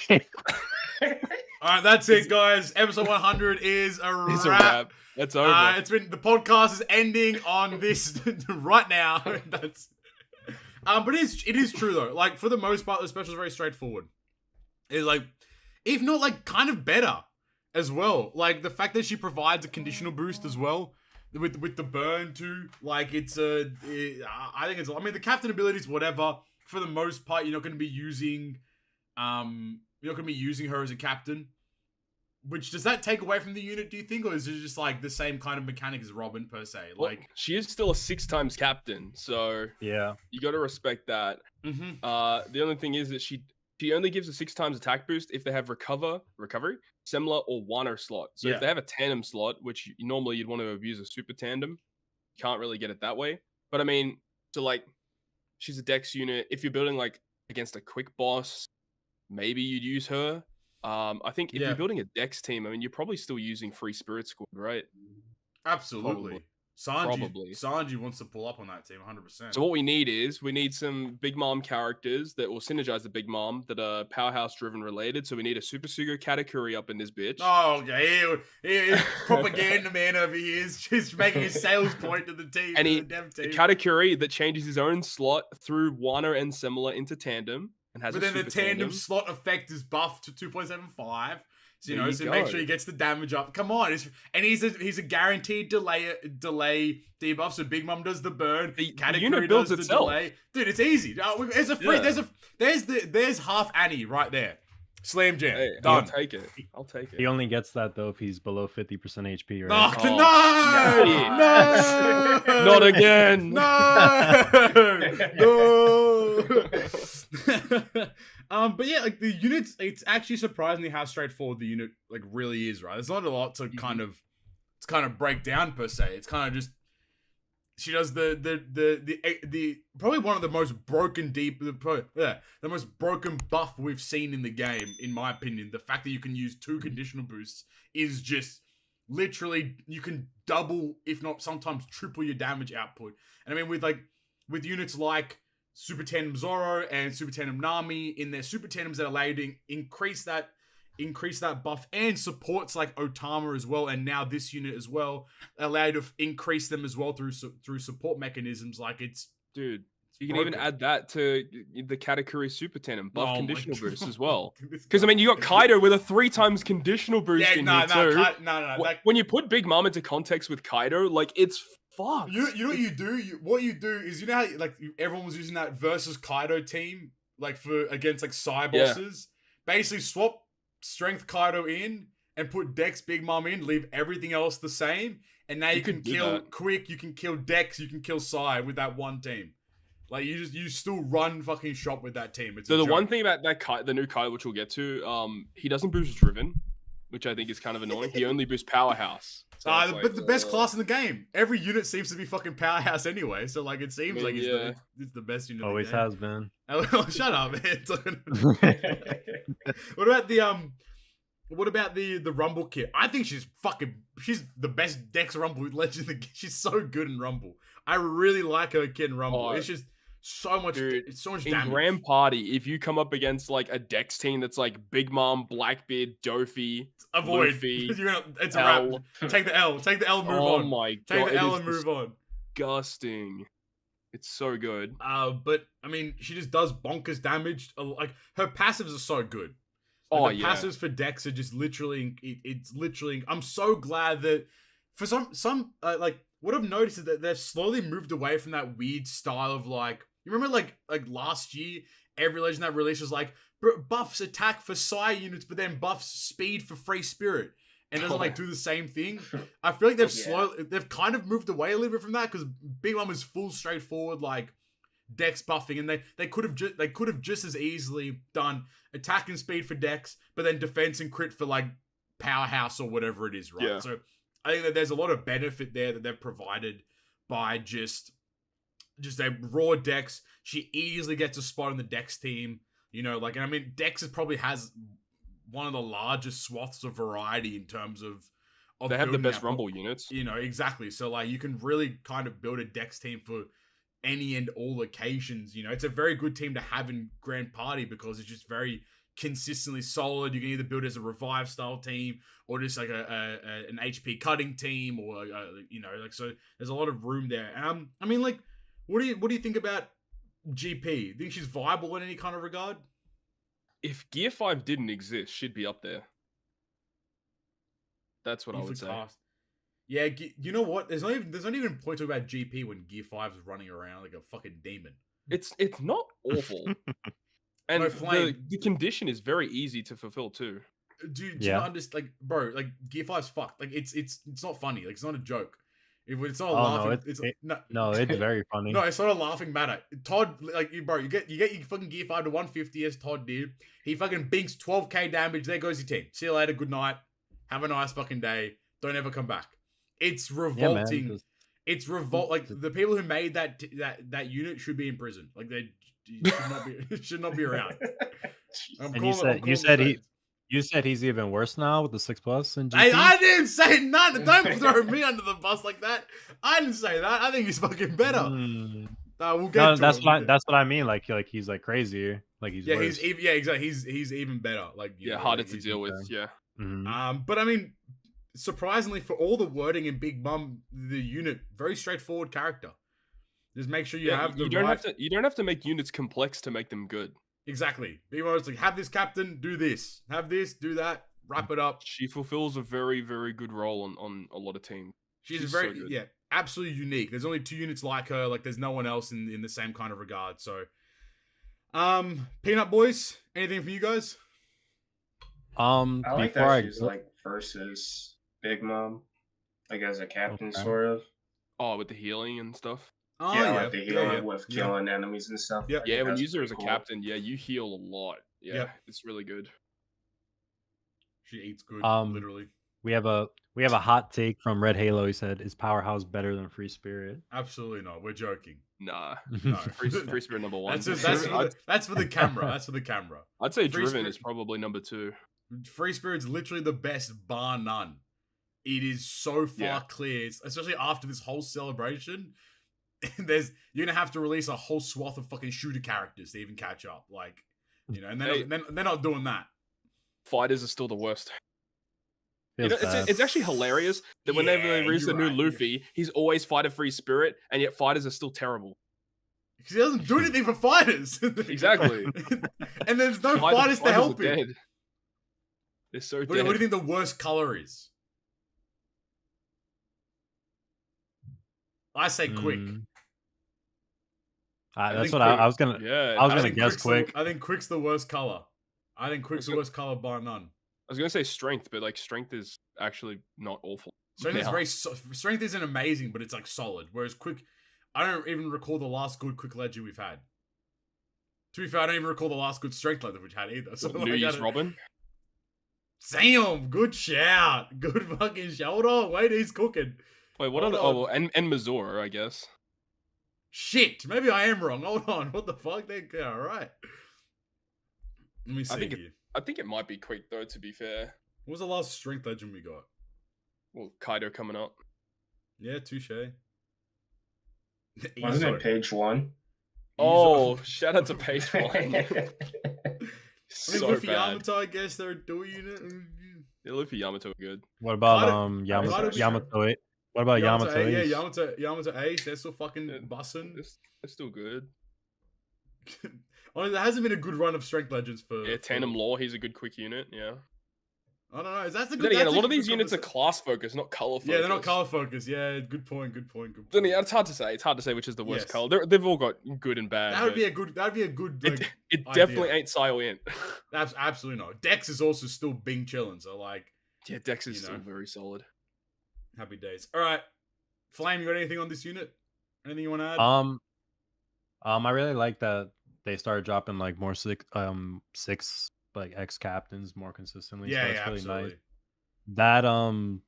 All right, that's it, guys. Episode 100 is a wrap. It's a wrap. It's over. It's been the podcast is ending on this right now. That's. But it is true though. Like for the most part, the special is very straightforward. It's like, if not like kind of better. As well, like the fact that she provides a conditional boost as well, with the burn too. Like I think it's. I mean, the captain abilities, whatever. For the most part, you're not going to be using, her as a captain. Which does that take away from the unit? Do you think, or is it just like the same kind of mechanic as Robin per se? Like she is still a 6 times captain, so yeah, you got to respect that. Mm-hmm. The only thing is that she only gives a 6 times attack boost if they have recovery, similar, or Wano slot. So if they have a tandem slot, which normally you'd want to abuse a super tandem, you can't really get it that way. But I mean, so like, she's a dex unit. If you're building like against a quick boss, maybe you'd use her. I think if you're building a dex team, I mean, you're probably still using Free Spirit Squad, right? Absolutely. Sanji wants to pull up on that team 100%. So what we need some Big Mom characters that will synergize the Big Mom that are powerhouse driven related. So we need a Super Sugo Katakuri up in this bitch. Oh, okay. He propaganda man over here is just making a sales point to the team. And the dev team. Katakuri that changes his own slot through Wano and similar into tandem. And has but then the tandem slot effect is buffed to 2.75. So, so make sure he gets the damage up. Come on, he's a guaranteed delay debuff. So Big Mom does the burn, Kataki does the delay. Dude, it's easy. There's a free. There's half Annie right there. Slam jam. Hey, done. I'll take it. He only gets that though if he's below 50% HP, right? No! Not again. No. But yeah, like the units, it's actually surprisingly how straightforward the unit like really is, right? There's not a lot to kind of break down per se. It's kind of just she does the probably one of the most broken the most broken buff we've seen in the game, in my opinion. The fact that you can use 2 conditional boosts is just literally, you can double, if not sometimes triple your damage output. And I mean, with units like Super Tandem Zoro and Super Tandem Nami in their Super Tandems that allow you to increase that buff, and supports like Otama as well, and now this unit as well allow you to increase them as well through support mechanisms. Like it's dude, you can even add that to the Katakuri Super Tandem buff conditional boost as well. Because I mean, you got Kaido with a 3 times conditional boost in here too. When you put Big Mom into context with Kaido, like it's fucked. You know what you do? What you do is, you know how like everyone was using that versus Kaido team like against like Psy bosses. Basically swap Strength Kaido in and put Dex Big Mom in, leave everything else the same, and now you can kill Quick, you can kill Dex, you can kill Psy with that one team. Like you still run fucking shop with that team. It's so the one thing about the new Kaido, which we'll get to, he doesn't boost Driven, which I think is kind of annoying. He only boosts Powerhouse. So but the best class in the game. Every unit seems to be fucking Powerhouse anyway. So like it seems like it's the best unit. Always in the game. Has been. Oh, shut up, man. What about the Rumble kit? I think she's the best Dex Rumble legend. She's so good in Rumble. I really like her kit in Rumble. It's just so much. Dude, it's so much in damage. Grand Party, if you come up against like a Dex team that's like Big Mom, Blackbeard, Dofi, avoid. Luffy, it's a wrap. Take the L. Take the L. Move on. Oh my god! Take the L and move on. Disgusting. It's so good. But I mean, she just does bonkers damage. Like her passives are so good. Like, the passives for Dex are just literally. It's literally. I'm so glad that for some like what I've noticed is that they've slowly moved away from that weird style of like. You remember like last year, every legend that released was like buffs attack for Psy units, but then buffs speed for Free Spirit, and doesn't like do the same thing. I feel like they've kind of moved away a little bit from that, because Big Mom is full straightforward like Dex buffing, and they could have just as easily done attack and speed for Dex, but then defense and crit for like Powerhouse or whatever it is, right? Yeah. So I think that there's a lot of benefit there that they've provided by just a raw Dex. She easily gets a spot on the Dex team, and I mean, Dex probably has one of the largest swaths of variety in terms of they have the best Rumble units. Exactly. So like you can really kind of build a Dex team for any and all occasions. It's a very good team to have in Grand Party because it's just very consistently solid. You can either build as a revive style team or just like an HP cutting team, or so there's a lot of room there. I mean, like, what do you think about GP? Think she's viable in any kind of regard? If Gear 5 didn't exist, she'd be up there. That's what I would say. Yeah, you know what? There's not even a point to talk about GP when Gear 5 is running around like a fucking demon. It's not awful. And the condition is very easy to fulfill too. Do you not understand? Like, bro, like Gear 5's fucked. Like, it's not funny. Like, it's not a joke. It's not a laughing. It's very funny. No, it's not a laughing matter. Todd, like, bro, you get your fucking Gear 5 to 150 as Todd did. He fucking binks 12k damage. There goes your team. See you later. Good night. Have a nice fucking day. Don't ever come back. It's revolting. Yeah, it's like the people who made that unit should be in prison. Like they should not be around. You said he's even worse now with the 6+ and GP? I didn't say none. Don't throw me under the bus like that. I didn't say that. I think he's fucking better. We'll get that's what I mean. Like he's like crazier. Like he's worse. Exactly. He's even better. Like harder to deal with. Yeah. Mm-hmm. But I mean, surprisingly, for all the wording in Big Mom, the unit very straightforward character. Just make sure you have the you don't have to make units complex to make them good. Exactly. Big Mom's like, have this captain, do this. Have this, do that. wrap it up. She fulfills a very, very good role on a lot of teams. She's very, so absolutely unique. There's only 2 units like her. Like, there's no one else in the same kind of regard. So, Peanut Boys, anything for you guys? I like that she's like versus Big Mom, like as a captain, sort of. Oh, with the healing and stuff. Oh, yeah, like the healing with killing enemies and stuff. Yeah, when you use her as a captain, you heal a lot. Yeah, it's really good. She eats good, literally. We have a hot take from Red Halo. He said, "Is Powerhouse better than Free Spirit?" Absolutely not. We're joking. Nah, no. Free Spirit number 1. That's for the camera. That's for the camera. I'd say Driven is probably number 2. Free Spirit's literally the best, bar none. It is so far clear, especially after this whole celebration. You're gonna have to release a whole swath of fucking shooter characters to even catch up. Like, and then they're not doing that. Fighters are still the worst. It's actually hilarious that whenever they release a new Luffy, he's always fighter Free Spirit, and yet fighters are still terrible. Because he doesn't do anything for fighters. Exactly. And there's no fighters to help him. Dead. They're so dead. What do you think the worst color is? I say Quick. That's what I was gonna. Yeah, I was gonna guess Quick. I think Quick's the worst color. I think Quick's the worst color bar none. I was gonna say Strength, but like Strength is actually not awful. Strength isn't amazing, but it's like solid. Whereas Quick, I don't even recall the last good Quick legend we've had. To be fair, I don't even recall the last good Strength legend we've had either. So New Year's Robin. Damn, good shout. Good fucking shout. Hold on, wait, he's cooking. Wait, what other? Oh, and Mazur, I guess. Shit, maybe I am wrong. Hold on, what the fuck? All right. Let me see. I think it might be Quick though. To be fair, what was the last Strength legend we got? Well, Kaido coming up. Yeah, touche. Wasn't it page 1? Oh, shout out to page 1. So Luffy bad. Yamato, I guess they're a dual unit. Yeah, Luffy Yamato are good. What about Yamato? What about Yamato? Yeah, Yamato Ace. They're still fucking bussing. They're still good. There hasn't been a good run of Strength Legends for. Yeah, Tandem Law. He's a good quick unit. Yeah. I don't know. That's a good. Then again, a lot of these units are class focused, not color focused. Yeah, they're not color focused. Yeah, good point. Then it's hard to say. It's hard to say which is the worst color. They've all got good and bad. That'd be a good. Like, it definitely ain't Saiyan. That's absolutely not. Dex is also still Bing chilling. So like. Yeah, Dex is still very solid. Happy days. All right, Flame. You got anything on this unit? Anything you want to add? I really like that they started dropping like more six like ex captains more consistently. Yeah, so that's really absolutely. Nice.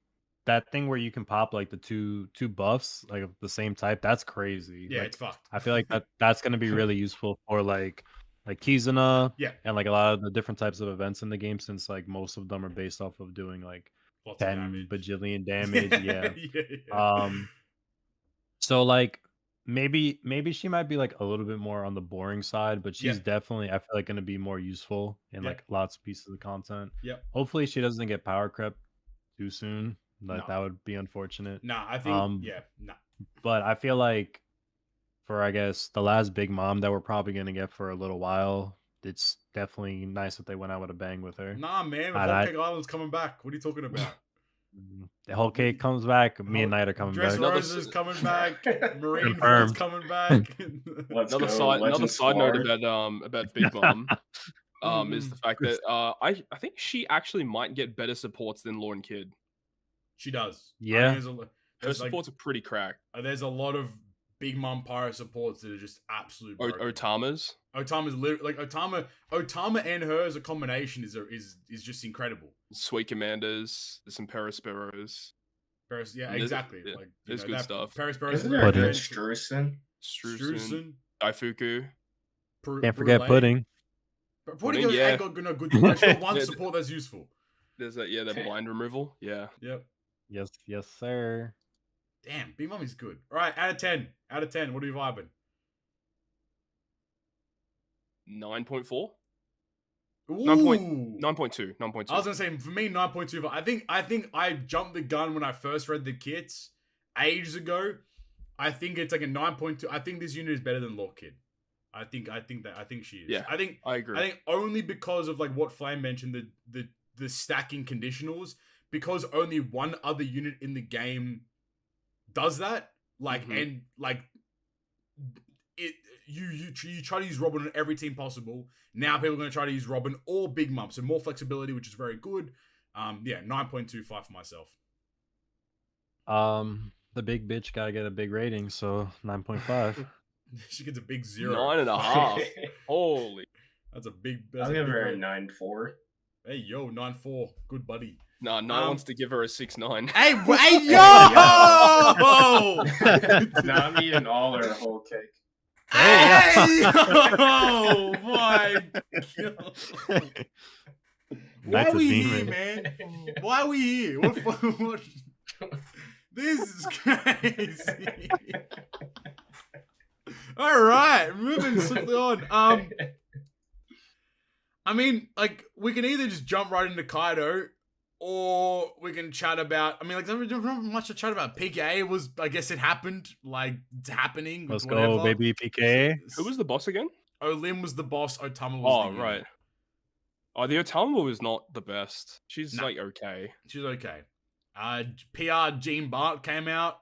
That thing where you can pop like the two buffs like of the same type, that's crazy. Yeah, like, it's fucked. I feel like that's gonna be really useful for like Kizuna, and like a lot of the different types of events in the game, since like most of them are based off of doing like 10 bajillion damage. Yeah. So like maybe she might be like a little bit more on the boring side, but she's definitely, I feel like, going to be more useful in like lots of pieces of content. Hopefully she doesn't get power crept too soon. Like that would be unfortunate. I think But I feel like for, I guess, the last big mom that we're probably going to get for a little while, it's definitely nice that they went out with a bang with her. Nah, man, the Whole Cake Island's coming back. What are you talking about? The Whole Cake comes back. Me and Knight are coming back. Dressrosa's coming back. Marine's coming back. Another side note about Big Mom is the fact that I think she actually might get better supports than Lord and Kid. She does. Yeah. Her supports are pretty cracked. There's a lot of Big Mom pirate supports that are just absolute broken. Otama's literally like Otama and her as a combination is just incredible. Sweet Commanders, there's some Perisperos. Exactly. Yeah, like there's good stuff. Perisperos. Strusen. Daifuku. Can't forget Pudding. Pudding ain't got no good. Actually, one support that's useful. There's that blind removal. Yeah. Yep. Yes, sir. Damn, Big Mom is good. All right, out of 10, what are you vibing? 9.4. 9.2. 9.2. I was gonna say for me 9.2. I think I jumped the gun when I first read the kits ages ago. I think it's like a 9.2. I think this unit is better than Law Kid. I think she is. Yeah, I agree. I think only because of like what Flame mentioned, the the stacking conditionals, because only one other unit in the game does that. Like, and like it, you try to use Robin on every team possible. Now people are going to try to use Robin or Big Mom, so more flexibility, which is very good. 9.25 for myself. The big bitch gotta get a big rating, so 9.5. She gets a big 0. 9.5. Holy. That's a big. I'll give her a 9.4. Hey yo, 9.4. Good buddy. No, wants to give her a 6.9. Hey yo! Not eating all her whole cake. Hey! Oh my god! Why are we here, man? Why are we here? What? This is crazy. All right, moving swiftly on. I mean, like, we can either just jump right into Kaido, or we can chat about. I mean, like, there's not much to chat about. PKA was, I guess, it happened. Like, it's happening. Let's go, baby. PKA. Who was the boss again? Olim was the boss. Otama was the right. Oh, the Otama was not the best. She's like okay. She's okay. PR Gene Bart came out.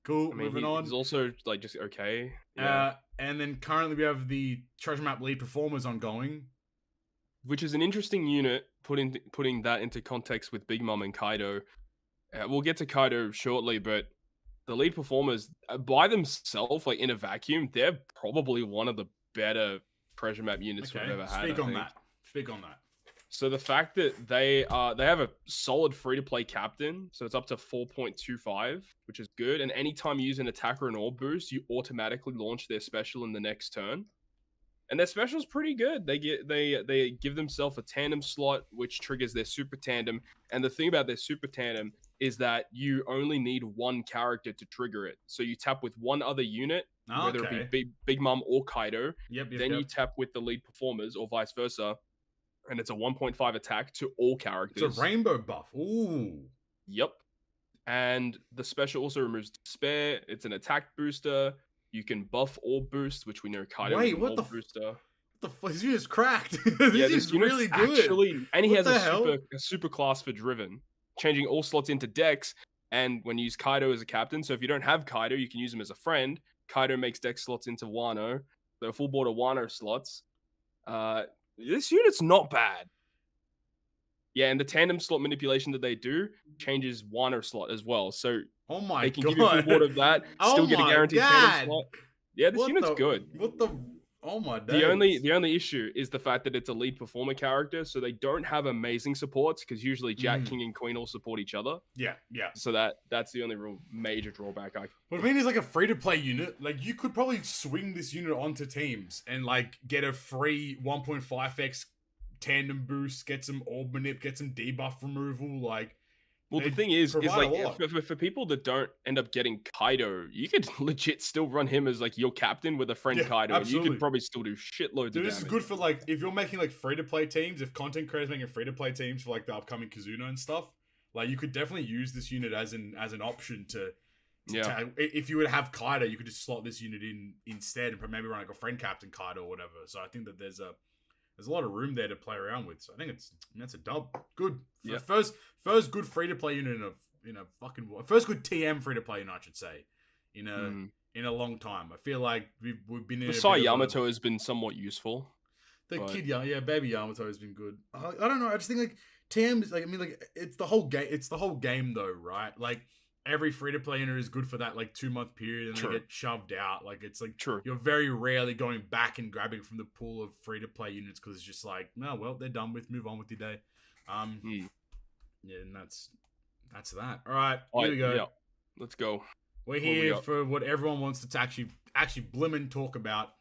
Cool. I mean, moving on. He's also like just okay. Yeah. And then currently we have the Treasure Map lead performers ongoing, which is an interesting unit. Putting that into context with Big Mom and Kaido. We'll get to Kaido shortly, but the lead performers by themselves, like in a vacuum, they're probably one of the better Treasure Map units we've ever had. Speak on that. So the fact that they have a solid free-to-play captain, so it's up to 4.25, which is good. And anytime you use an attacker and orb boost, you automatically launch their special in the next turn. And their special is pretty good. They give themselves a tandem slot, which triggers their super tandem. And the thing about their super tandem is that you only need one character to trigger it. So you tap with one other unit, whether it be Big Mom or Kaido. You tap with the lead performers or vice versa. And it's a 1.5 attack to all characters. It's a rainbow buff. Ooh. Yep. And the special also removes despair. It's an attack booster. You can buff orb boost, which we know Kaido is an orb booster. What the fuck? This unit's cracked. This is really good. Actually, and he has a super class for Driven, changing all slots into Dex. And when you use Kaido as a captain, so if you don't have Kaido, you can use him as a friend. Kaido makes Dex slots into Wano. So full board of Wano slots. This unit's not bad. Yeah, and the tandem slot manipulation that they do changes Wano slot as well. So they can give you full board of that, still get a guaranteed tandem slot. Yeah, this unit's good. Oh my days. The only issue is the fact that it's a lead performer character, so they don't have amazing supports because usually Jack, King, and Queen all support each other. Yeah. So that's the only real major drawback. What I mean is like a free-to-play unit. Like you could probably swing this unit onto teams and like get a free 1.5x tandem boost, get some orb manip, get some debuff removal. Like, well, the thing is like for people that don't end up getting Kaido, you could legit still run him as like your captain with a friend Kaido. Absolutely. And you could probably still do shitloads of damage. This is good for like if you're making like free-to-play teams, if content creators making free-to-play teams for like the upcoming Kazuna and stuff, like you could definitely use this unit as an option to if you would have Kaido, you could just slot this unit in instead and maybe run like a friend captain Kaido or whatever. So I think that there's a lot of room there to play around with. So I think that's a dub. Good. Yeah. First good free-to-play unit in a fucking first good TM free-to-play unit, I should say, in a long time. I feel like we've been in the Sai Yamato has been somewhat useful. Baby Yamato has been good. I don't know. I just think like TM is like, I mean, like it's the whole game. It's the whole game though, right? Like every free-to-play unit is good for that like 2-month period, and they get shoved out. Like it's like you're very rarely going back and grabbing from the pool of free-to-play units because it's just like, no, well, they're done with. Move on with your day. Yeah, and that's that. All right, here we go. Yeah. Let's go. We're here for what everyone wants to actually blimmin' talk about.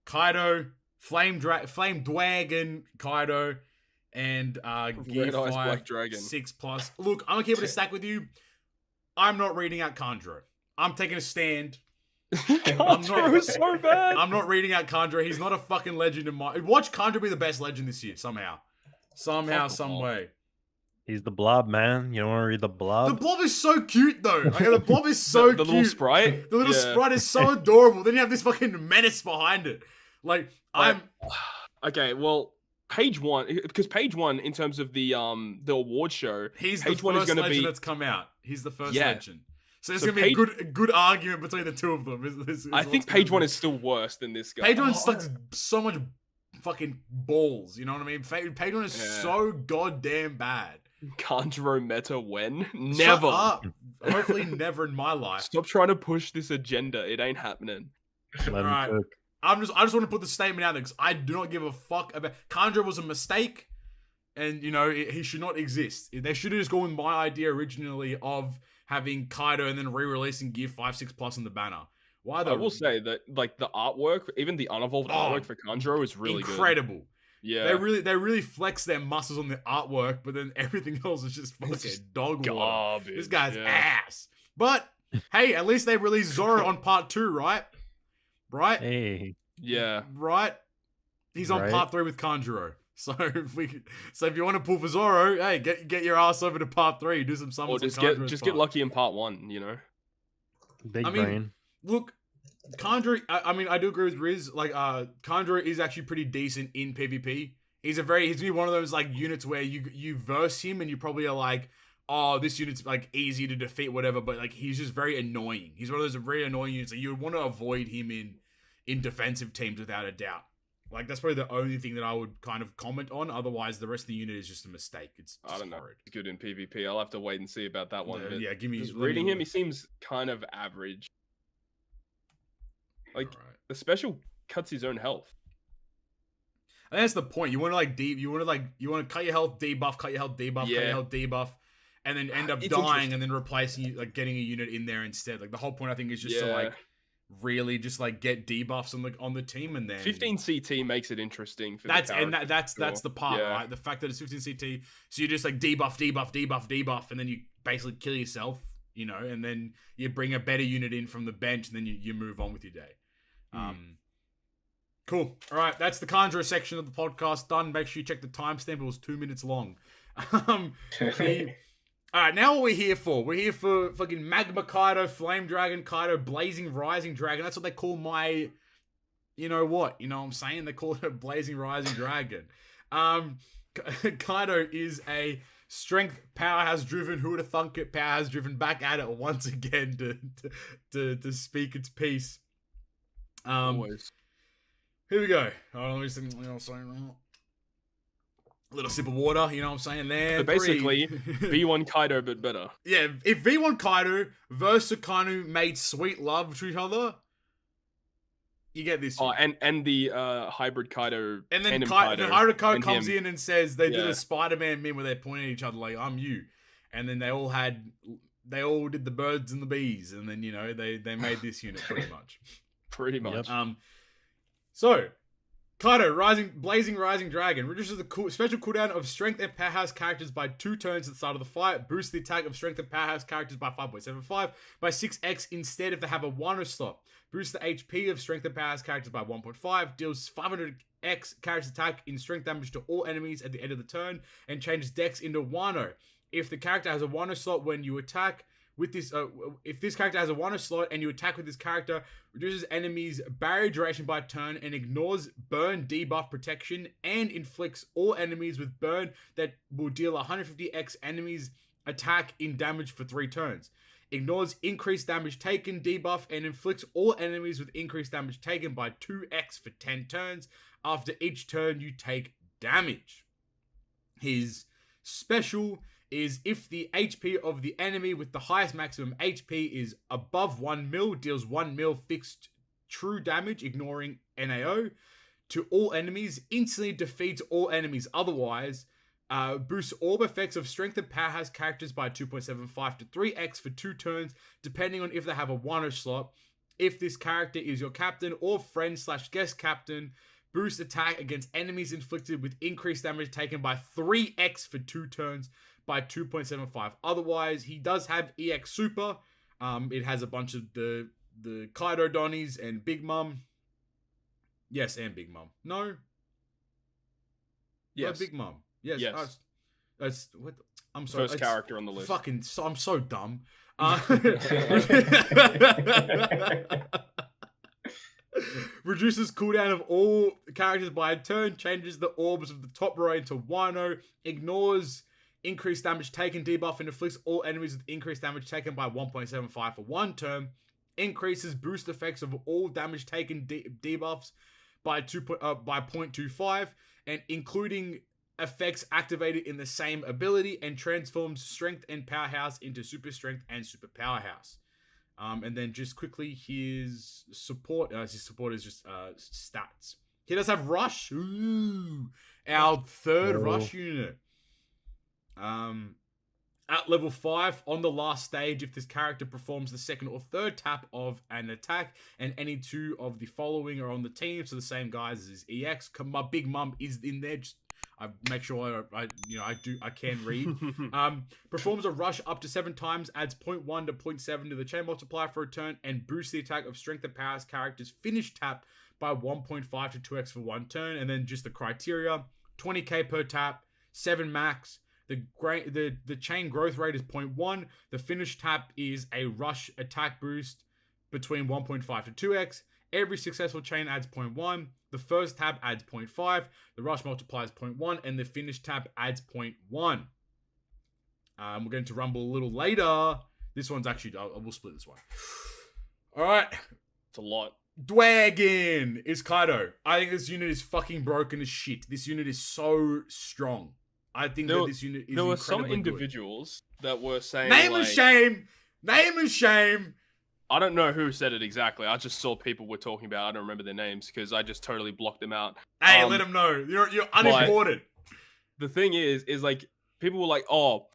Kaido, Flame Dragon, Kaido, and Gear 5 Black Dragon 6+. Look, I'm gonna keep it a stack with you. I'm not reading out Kanjuro. I'm taking a stand. Kanjuro is so bad. I'm not reading out Kanjuro. He's not a fucking legend in my. Watch Kanjuro be the best legend this year somehow, some way. He's the blob, man. You don't want to read the blob? The blob is so cute, though. Like, the blob is so cute. The little sprite? The little sprite is so adorable. Then you have this fucking menace behind it. Like, Okay, well, Page one, because page one in terms of the award show, he's page the one first is going to legend be that's come out. He's the first Yeah. legend. So there's So going to be a good argument between the two of them. I think page one is still worse than this guy. Page one sucks so much fucking balls. You know what I mean? Page one is so goddamn bad. Kanjuro meta when? Shut Never. up. Hopefully never in my life. Stop trying to push this agenda. It ain't happening. Let him Alright. cook. I just want to put the statement out there because I do not give a fuck about Kanjuro was a mistake, and you know he should not exist. They should have just gone with my idea originally of having Kaido and then re-releasing Gear 5-6 Plus on the banner. Why though? I will say that like the artwork, even the unevolved artwork for Kanjuro is really incredible. Good. Yeah, they really flex their muscles on the artwork, but then everything else is just fucking dog water. Garbage. This guy's ass. But hey, at least they released Zoro on part 2, right? Right? Hey. Yeah. Right? He's on Right. part 3 with Kanjuro. So if you want to pull for Zoro, hey, get your ass over to part 3, do some summons. Or just get lucky in part 1, you know. Big brain. Look, Kanjuro, I mean, I do agree with Riz. Like, Kanjuro is actually pretty decent in PvP. He's gonna be one of those like units where you verse him and you probably are like, oh, this unit's like easy to defeat, whatever. But like, he's just very annoying. He's one of those very annoying units that you would want to avoid him in defensive teams without a doubt. Like, that's probably the only thing that I would kind of comment on. Otherwise, the rest of the unit is just a mistake. It's I don't know. horrid. It's good in PvP. I'll have to wait and see about that one. Yeah, give me. Just reading him, he seems kind of average. Like Alright. the special cuts his own health. And that's the point. You want to cut your health, debuff, cut your health, debuff, cut your health, debuff, and then end up dying and then replacing you, like getting a unit in there instead. Like the whole point, I think, is just to like really just like get debuffs on the team, and then 15 CT makes it interesting for that's the the part, right? The fact that it's 15 CT, so you just like debuff, and then you basically kill yourself, you know, and then you bring a better unit in from the bench, and then you move on with your day. Cool. All right, that's the Kanjuro section of the podcast done. Make sure you check the timestamp. It was 2 minutes long. All right, now what we're here for? We're here for fucking Magma Kaido, Flame Dragon Kaido, Blazing Rising Dragon. That's what they call my, you know what? You know what I'm saying? They call it a Blazing Rising Dragon. Kaido is a strength powerhouse driven. Who would have thunk it? Powerhouse driven, back at it once again to speak its piece. Always. Here we go. Let me just, a little sip of water, you know what I'm saying there. So basically, V1 Kaido, but better. Yeah, if V1 Kaido versus Kaido made sweet love to each other, you get this. Oh, and the hybrid Kaido. And then Kaido Kaido comes in and says they did a Spider-Man meme where they point at each other like, I'm you. And then they all did the birds and the bees. And then, you know, they made this unit pretty much. Pretty much. Yep. So, Kaido, Blazing Rising Dragon, reduces the special cooldown of Strength and Powerhouse characters by 2 turns at the start of the fight, boosts the attack of Strength and Powerhouse characters by 5.75, by 6x instead if they have a 1 slot, boosts the HP of Strength and Powerhouse characters by 1.5, deals 500x character attack in strength damage to all enemies at the end of the turn, and changes Dex into Wano. If the character has a 1 slot when you attack, with this, if this character has a 1 slot and you attack with this character, reduces enemies' barrier duration by turn and ignores burn debuff protection and inflicts all enemies with burn that will deal 150x enemies attack in damage for 3 turns. Ignores increased damage taken debuff and inflicts all enemies with increased damage taken by 2x for 10 turns. After each turn, you take damage. His special is if the HP of the enemy with the highest maximum HP is above 1 mil, deals 1 mil fixed true damage, ignoring NAO, to all enemies, instantly defeats all enemies otherwise, boosts orb effects of strength and powerhouse characters by 2.75 to 3x for 2 turns, depending on if they have a 1 slot. If this character is your captain or friend/guest captain, boost attack against enemies inflicted with increased damage taken by 3x for 2 turns, by 2.75. Otherwise, he does have EX Super. It has a bunch of the Kaido Donnies and Big Mom. Yes, and Big Mom. No. Yes. Big Mom. Yes. Yes. I'm sorry. First character on the list. I'm so dumb. Reduces cooldown of all characters by a turn. Changes the orbs of the top row into Wano. Ignores increased damage taken debuff and inflicts all enemies with increased damage taken by 1.75 for 1 turn. Increases boost effects of all damage taken debuffs by 0.25 and including effects activated in the same ability, and transforms Strength and Powerhouse into Super Strength and Super Powerhouse. And then just quickly, his support. His support is just stats. He does have Rush. Ooh, our third Rush unit. At level 5, on the last stage, if this character performs the second or third tap of an attack, and any 2 of the following are on the team, so the same guys as his EX. My big mum is in there. Just I make sure I can read. Performs a rush up to 7 times, adds 0.1 to 0.7 to the chain multiplier for a turn, and boosts the attack of Strength and Powers character's finish tap by 1.5 to 2x for 1 turn. And then just the criteria: 20k per tap, 7 max. The chain growth rate is 0.1. The finish tap is a rush attack boost between 1.5 to 2x. Every successful chain adds 0.1. The first tap adds 0.5. The rush multiplies 0.1. And the finish tap adds 0.1. We're going to rumble a little later. This one's actually... we'll split this one. All right. It's a lot. Dwagon is Kaido. I think this unit is fucking broken as shit. This unit is so strong. I think that this unit is there were some individuals that were saying... Name and shame! Name and shame! I don't know who said it exactly. I just saw people were talking about. I don't remember their names because I just totally blocked them out. Hey, let them know. You're unimportant. The thing is like people were like, "Oh,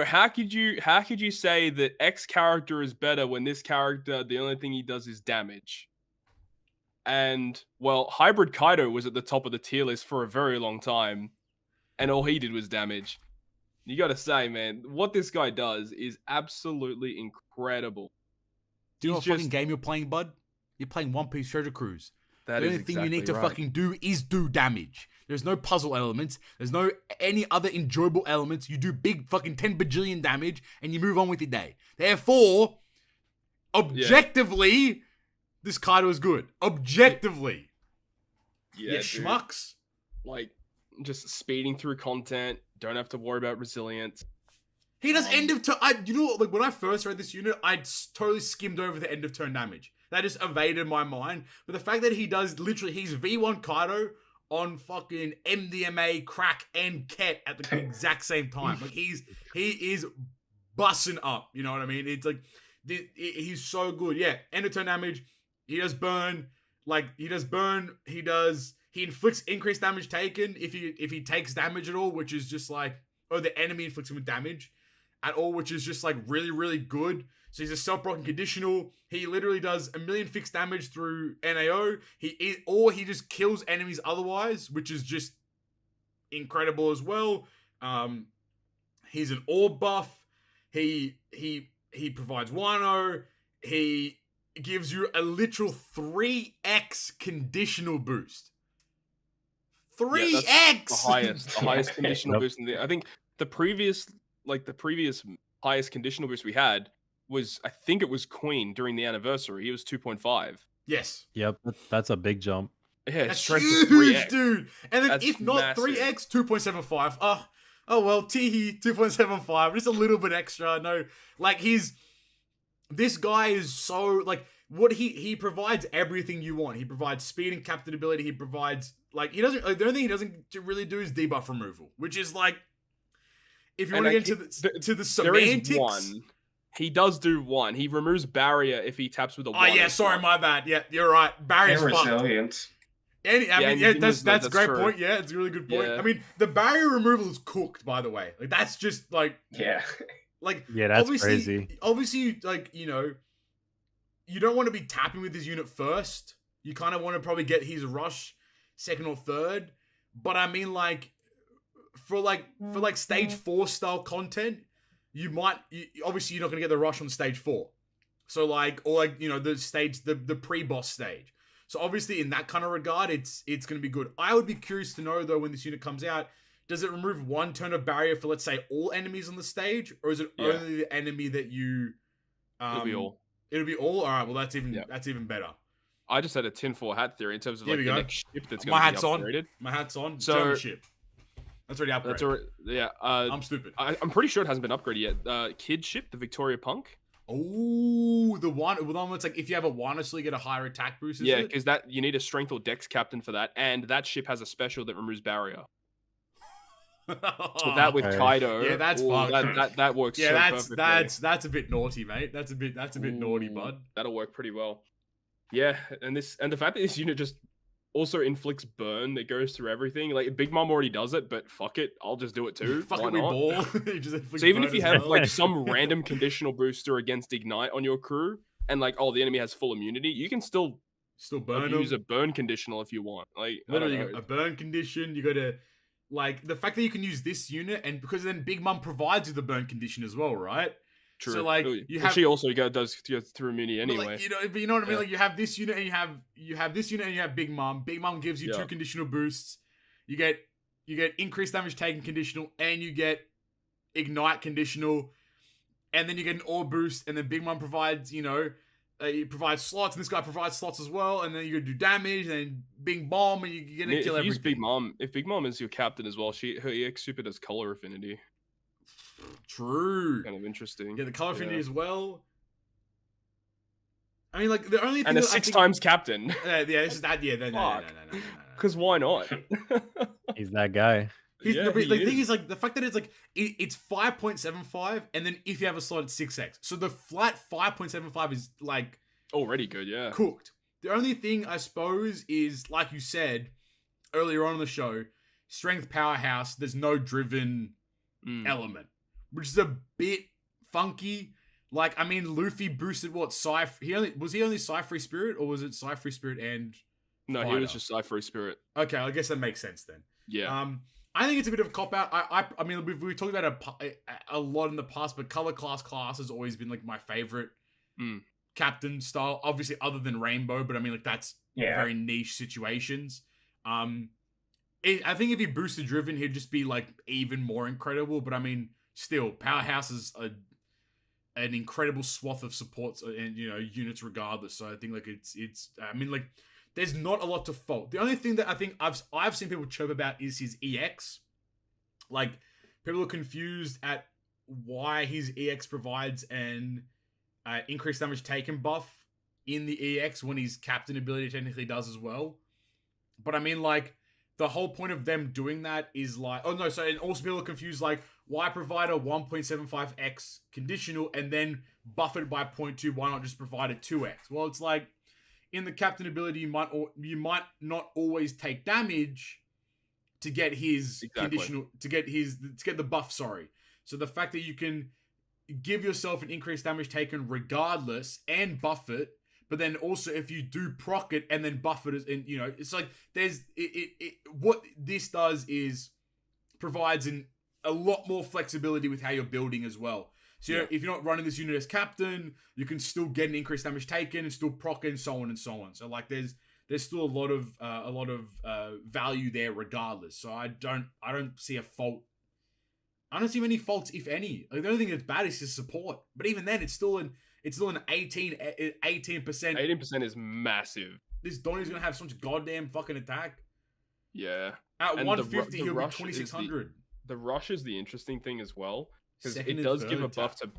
how could you say that X character is better when this character the only thing he does is damage?" And well, Hybrid Kaido was at the top of the tier list for a very long time, and all he did was damage. You got to say, man, what this guy does is absolutely incredible. Do you know what fucking game you're playing, bud? You're playing One Piece Treasure Cruise. The only thing you need to fucking do is do damage. There's no puzzle elements. There's no any other enjoyable elements. You do big fucking 10 bajillion damage and you move on with your day. Therefore, objectively, this Kaido is good. Objectively. Yeah, schmucks. Like, just speeding through content. Don't have to worry about resilience. He does end of turn. When I first read this unit, I totally skimmed over the end of turn damage. That just evaded my mind. But the fact that he does he's V1 Kaido on fucking MDMA, crack, and Ket at the exact same time. Like he is bussing up. You know what I mean? It's like he's so good. Yeah, end of turn damage. He does burn. He inflicts increased damage taken if he takes damage at all, which is just like, or the enemy inflicts him with damage at all, which is just like really, really good. So he's a self-broken conditional. He literally does 1 million fixed damage through NAO. Or he just kills enemies otherwise, which is just incredible as well. He's an orb buff. He provides Wano. He gives you a literal 3x conditional boost. 3x! Yeah, the highest conditional boost in I think the previous highest conditional boost we had was, I think it was Queen during the anniversary. It was 2.5. Yes. Yep, that's a big jump. Yeah, that's huge, dude. And then that's if not massive. 3x, 2.75. Oh well, teehee, 2.75. Just a little bit extra. No, like this guy is so like what he provides everything you want. He provides speed and captain ability. He provides the only thing he doesn't really do is debuff removal, which is like, if you want to get into the semantics. He does do one. He removes barrier if he taps with a 1. Oh yeah, sorry, my bad. Yeah, you're right. Barrier's fucked. Resilience. That's a great point. Yeah, it's a really good point. Yeah. I mean, the barrier removal is cooked, by the way. Like that's just like that's crazy. Obviously, you don't want to be tapping with his unit first. You kind of want to probably get his rush second or third. But I mean, for stage 4 style content, obviously you're not going to get the rush on stage 4. So the pre-boss stage. So obviously in that kind of regard, it's going to be good. I would be curious to know though, when this unit comes out, does it remove 1 turn of barrier for, let's say, all enemies on the stage? Or is it only the enemy that you... It'll be all. It'll be all? Alright, well that's even better. I just had a tinfoil hat theory in terms of Here like we the go. next ship that's going to be upgraded. My hat's on. So, German ship. That's already upgraded. That's already, yeah. I'm stupid. I'm pretty sure it hasn't been upgraded yet. Kid ship, the Victoria Punk. Oh, the one that's like if you have a one, so you get a higher attack boost. Yeah, because that you need a strength or dex captain for that, and that ship has a special that removes barrier. So that with Kaido, yeah, that's fucked. That works. Yeah, so that's a bit naughty, mate. That's a bit naughty, bud. That'll work pretty well. Yeah, and the fact that this unit just also inflicts burn that goes through everything. Like Big Mom already does it, but fuck it, I'll just do it too. Fuck Why it, we not? ball. So even if you have like some random conditional booster against Ignite on your crew, and like the enemy has full immunity, you can still burn use a burn conditional if you want. Like literally, you got a burn condition. You got to like the fact that you can use this unit, and because then Big Mom provides you the burn condition as well, right? True. So like you have, she also does go through immunity anyway. Like, you know what I mean. Like you have this unit, and you have this unit, and you have Big Mom. Big Mom gives you 2 conditional boosts. You get increased damage taken conditional, and you get ignite conditional, and then you get an ore boost, and then Big Mom provides it provides slots, and this guy provides slots as well, and then you do damage, and then Big Bomb, and you're gonna kill everything. Big Mom, if Big Mom is your captain as well, her EX super does color affinity. True. Kind of interesting. Yeah, the color affinity as well. I mean, like the only thing and a 6 times captain. Yeah, this is that. Yeah, no. Because why not? He's that guy. The thing is, like, the fact that it's like it's 5.75, and then if you have a slot, it's 6x. So the flat 5.75 is like already good, yeah. Cooked. The only thing I suppose is, like you said earlier on in the show, strength powerhouse. There's no driven element, which is a bit funky. Like, I mean, Luffy boosted what? He only Psi-Free Spirit, or was it Psi-Free Spirit and? No, Fighter? he was just Psi-Free Spirit. Okay, I guess that makes sense then. Yeah. I think it's a bit of a cop out. I mean, we've talked about a lot in the past, but color class has always been like my favorite captain style. Obviously, other than Rainbow, but I mean, like that's very niche situations. I think if he boosted Driven, he'd just be like even more incredible. But I mean, still, Powerhouse is an incredible swath of supports and units regardless. So I think like it's. I mean, like. There's not a lot to fault. The only thing that I think I've seen people chirp about is his EX. Like, people are confused at why his EX provides an increased damage taken buff in the EX when his captain ability technically does as well. But I mean, like, the whole point of them doing that is like... and also people are confused, like, why provide a 1.75x conditional and then buff it by 0.2? Why not just provide a 2x? Well, it's like... in the captain ability, you might not always take damage to get his conditional to get the buff. Sorry. So the fact that you can give yourself an increased damage taken regardless and buff it, but then also if you do proc it and then buff it, and it's like there's what this does is provides a lot more flexibility with how you're building as well. So if you're not running this unit as captain, you can still get an increased damage taken and still proc and so on and so on. So like there's still a lot of value there regardless. So I don't see a fault. I don't see many faults, if any. Like, the only thing that's bad is his support. But even then, it's still an 18%. 18% is massive. This Donnie's gonna have such goddamn fucking attack. Yeah. At 150, he'll be 2600. The rush is the interesting thing as well. Because it does give a buff to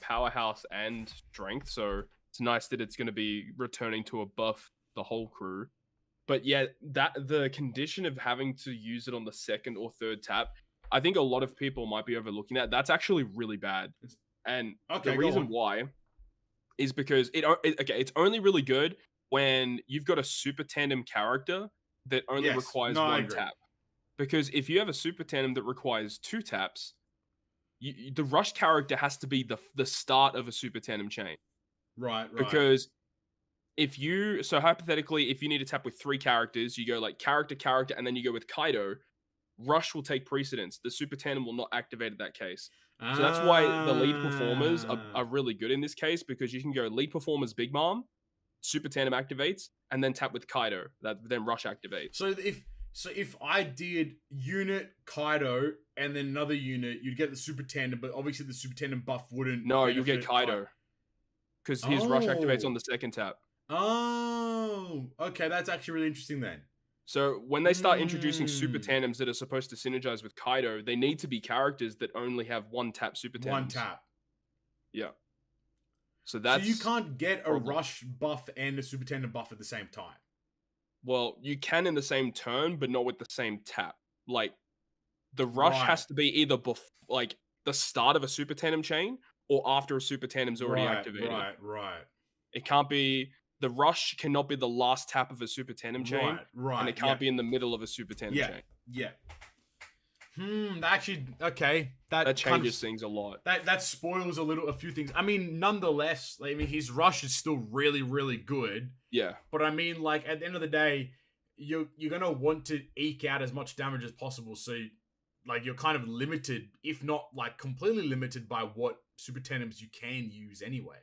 powerhouse and strength, so it's nice that it's going to be returning to a buff the whole crew. But yeah, the condition of having to use it on the second or third tap, I think a lot of people might be overlooking that. That's actually really bad. And the reason why is because it's only really good when you've got a super tandem character that only requires one tap. Because if you have a super tandem that requires 2 taps, the rush character has to be the start of a super tandem chain. Right. Because hypothetically, if you need to tap with 3 characters, you go like character, and then you go with Kaido, rush will take precedence. The super tandem will not activate in that case. So that's why the lead performers are really good in this case, because you can go lead performers Big Mom, super tandem activates, and then tap with Kaido, then rush activates. So if I did unit Kaido and then another unit, you'd get the super tandem, but obviously the super tandem buff wouldn't. No, you get Kaido because his rush activates on the second tap. Oh, okay, that's actually really interesting then. So when they start introducing super tandems that are supposed to synergize with Kaido, they need to be characters that only have one tap super tandems. One tap. Yeah. So you can't get a rush buff and a super tandem buff at the same time. Well, you can in the same turn, but not with the same tap. Like the rush has to be either like the start of a super tandem chain or after a super tandem's already activated. Right. It can't be the rush cannot be the last tap of a super tandem chain. Right. And it can't be in the middle of a super tandem chain. Yeah. Actually, okay. That changes things a lot. That spoils a few things. I mean, nonetheless, his rush is still really, really good. Yeah. But I mean, like, at the end of the day, you're gonna want to eke out as much damage as possible. So, like, you're kind of limited, if not like completely limited, by what super tandems you can use anyway.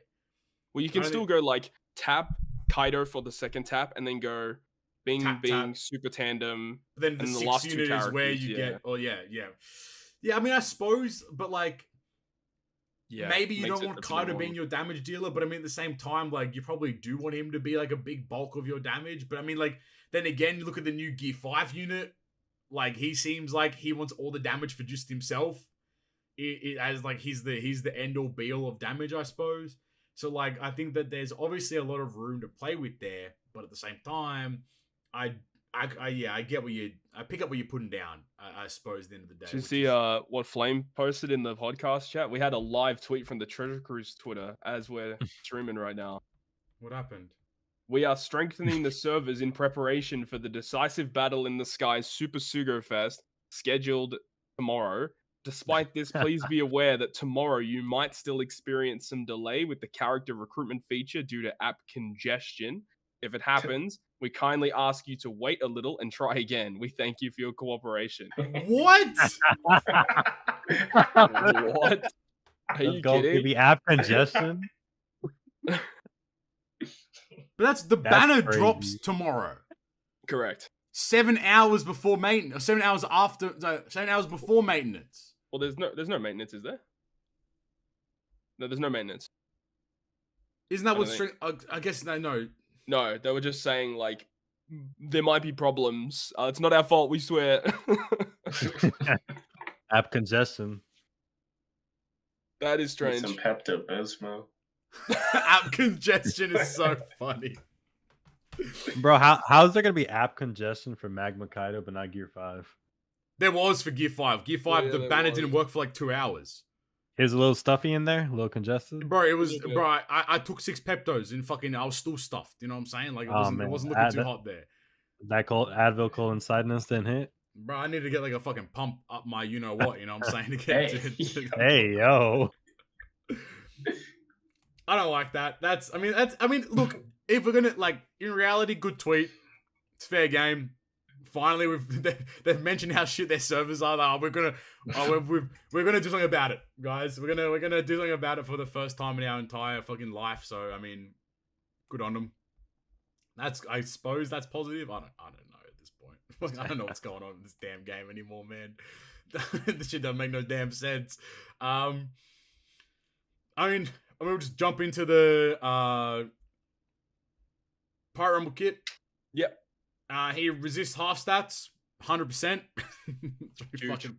Well, you can still go like tap Kaido for the second tap, and then go Bing, tap. Super tandem. But then the last unit is where you get. Oh yeah. I mean, I suppose, but like, maybe you don't want Kaido being your damage dealer, but I mean, at the same time, like, you probably do want him to be like a big bulk of your damage. But I mean, like, then again, you look at the new Gear 5 unit. Like, he seems like he wants all the damage for just himself. As like he's the end all be all of damage, I suppose. So like, I think that there's obviously a lot of room to play with there, but at the same time, I get I pick up what you're putting down. I suppose at the end of the day. Did you see what Flame posted in the podcast chat? We had a live tweet from the Treasure Cruise Twitter as we're streaming right now. What happened? We are strengthening the servers in preparation for the decisive battle in the skies Super Sugo Fest scheduled tomorrow. Despite this, please be aware that tomorrow you might still experience some delay with the character recruitment feature due to app congestion. If it happens, we kindly ask you to wait a little and try again. We thank you for your cooperation. What? What? Are you kidding? The app congestion? But that's banner crazy. Drops tomorrow. Correct. 7 hours before maintenance, or 7 hours after, 7 hours before maintenance. Well, there's no maintenance, is there? No, there's no maintenance. Isn't that what I guess no. No, they were just saying, like, there might be problems. It's not our fault, we swear. App congestion. That is strange. Some Pepto-Bismol. App congestion is so funny. Bro, how is there going to be app congestion for Magma Kaido but not Gear 5? There was for Gear 5. Gear 5, the banner didn't work for like 2 hours. Here's a little stuffy in there, a little congested. Bro, it was, bro, I took 6 Peptos and fucking, I was still stuffed. You know what I'm saying? Like, it wasn't looking too hot there. That Advil coincidence didn't hit? Bro, I need to get like a fucking pump up my you-know-what, you know what I'm saying? To get hey, yo. I don't like that. I mean, look, if we're gonna, like, in reality, good tweet. It's fair game. Finally, they've mentioned how shit their servers are. We're gonna do something about it, guys. We're gonna do something about it for the first time in our entire fucking life. So I mean, good on them. I suppose that's positive. I don't know at this point. Like, I don't know what's going on in this damn game anymore, man. This shit doesn't make no damn sense. I mean, we'll just jump into the Pirate Rumble kit. Yep. He resists half stats, 100%. Fucking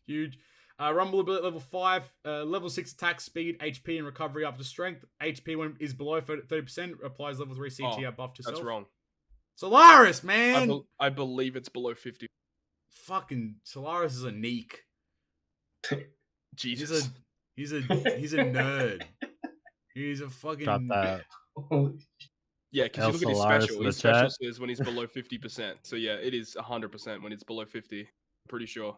huge. Rumble ability level 5, level 6 attack speed, HP and recovery up to strength. HP when is below 30% applies level 3 CT buff to self. That's wrong. Solaris, man. I believe it's below 50. Fucking Solaris is a neek. Jesus. He's a nerd. He's a fucking. Drop that. Yeah, because you look at his special. His special says when he's below 50%. So yeah, it is 100% when it's below 50. Pretty sure.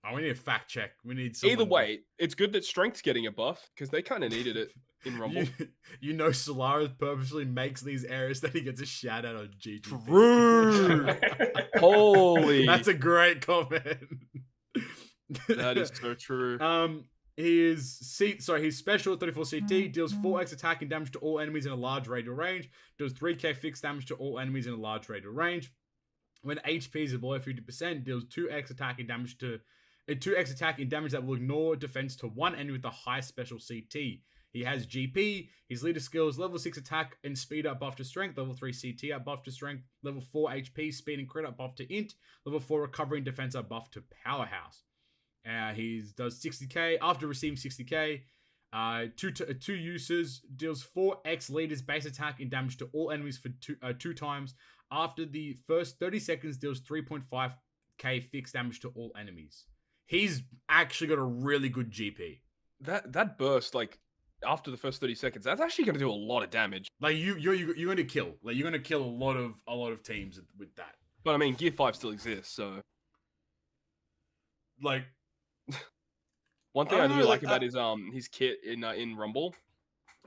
Oh, we need a fact check. We need. Either way, it's good that Strength's getting a buff because they kind of needed it in Rumble. You know, Solaris purposely makes these areas that he gets a shout out on GGP. True. Holy. That's a great comment. That is so true. His special 34 CT deals 4x attack and damage to all enemies in a large radial range. Deals 3k fixed damage to all enemies in a large radial range. When HP is below 50%, deals 2x attack and damage to 2x attack in damage that will ignore defense to one enemy with the high special CT. He has GP, his leader skills, level 6 attack and speed up buff to strength, level 3 CT up buff to strength, level 4 HP, speed and crit up buff to int, level 4 recovery and defense up buff to powerhouse. He does 60k. After receiving 60k, two uses, deals 4x leaders base attack and damage to all enemies for two times. After the first 30 seconds, deals 3.5k fixed damage to all enemies. He's actually got a really good GP. That burst, like after the first 30 seconds, that's actually going to do a lot of damage. Like you're going to kill. Like you're going to kill a lot of teams with that. But I mean, Gear 5 still exists, so like one thing I do like about his kit in Rumble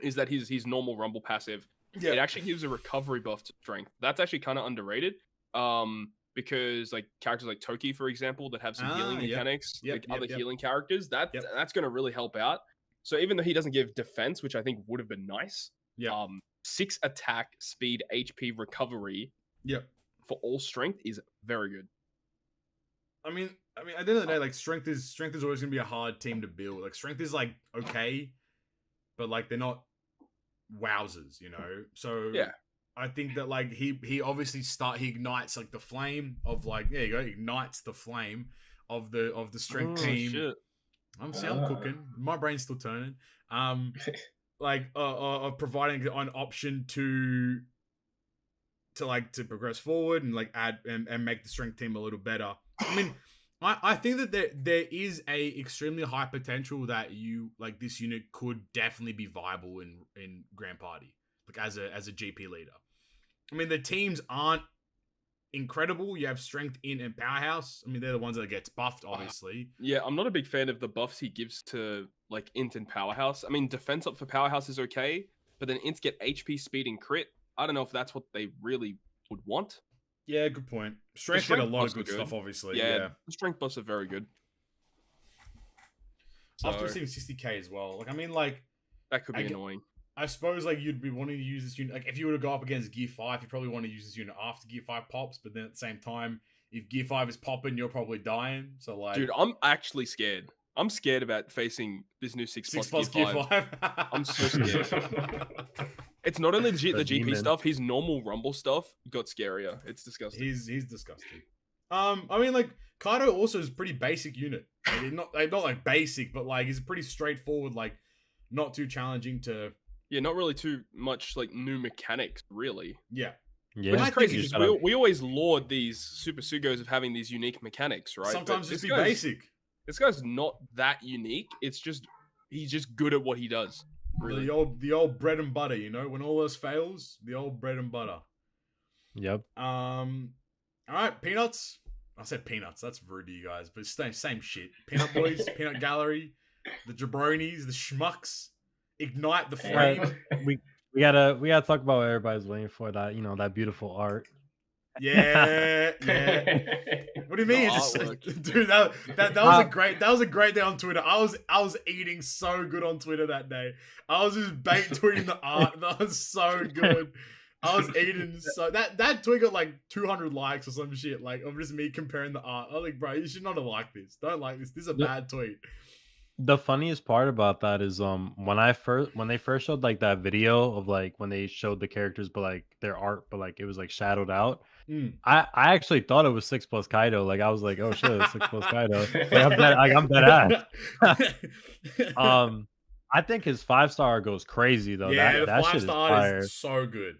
is that his normal Rumble passive, it actually gives a recovery buff to strength. That's actually kind of underrated. Because like characters like Toki, for example, that have some healing mechanics, other healing characters, that's going to really help out. So even though he doesn't give defense, which I think would have been nice, 6 attack, speed, HP, recovery, for all strength is very good. I mean, at the end of the day, like strength is always going to be a hard team to build. Like strength is like okay, but like they're not wowzers, you know. So I think that like he obviously he ignites like the flame of like there you go, ignites the flame of the strength team. Shit. I'm cooking. My brain's still turning. Like providing an option to progress forward and like add and make the strength team a little better. I mean, I think that there is a extremely high potential that this unit could definitely be viable in Grand Party, like as a GP leader. I mean, the teams aren't incredible. You have strength in and powerhouse. I mean, they're the ones that gets buffed, obviously. Yeah, I'm not a big fan of the buffs he gives to like int and powerhouse. I mean, defense up for powerhouse is okay, but then ints get HP, speed, and crit. I don't know if that's what they really would want. Yeah, good point. Strength get a lot of good stuff, obviously. Yeah, the strength buffs are very good. After receiving 60k as well. Like, I mean, like that could be annoying. I suppose like you'd be wanting to use this unit. Like if you were to go up against Gear 5, you probably want to use this unit after Gear 5 pops. But then at the same time, if Gear 5 is popping, you're probably dying. So like, dude, I'm actually scared. I'm scared about facing this new 6 plus Gear 5. I'm so scared. It's not only the GP stuff. His normal Rumble stuff got scarier. It's disgusting. He's disgusting. I mean, like Kaido also is a pretty basic unit. Like, not like basic, but like he's a pretty straightforward. Like not too challenging to. Yeah, not really too much like new mechanics, really. Yeah. Which is crazy because we always laud these Super Sugos of having these unique mechanics, right? Sometimes just be basic. This guy's not that unique. It's just he's just good at what he does. Really. The old bread and butter, you know, when all else fails, the old bread and butter. Yep. All right, peanuts. I said peanuts. That's rude to you guys, but it's same shit. Peanut boys, peanut gallery, the jabronis, the schmucks. Ignite the flame. We gotta talk about what everybody's waiting for, that that beautiful art. Yeah. What do you mean? Dude, that was a great day on Twitter. I was eating so good on Twitter that day. I was just bait tweeting the art. That was so good. I was eating so that tweet got like 200 likes or some shit. Like of just me comparing the art. I was like, bro, you should not have liked this. Don't like this. This is a bad tweet. The funniest part about that is when they first showed like that video of like when they showed the characters but like their art but like it was like shadowed out. I actually thought it was 6 plus Kaido. Like I was like, oh shit, it's 6 plus Kaido. Like I'm dead ass. I think his 5-star goes crazy though. Yeah, that the shit is 5-star fire. is so good.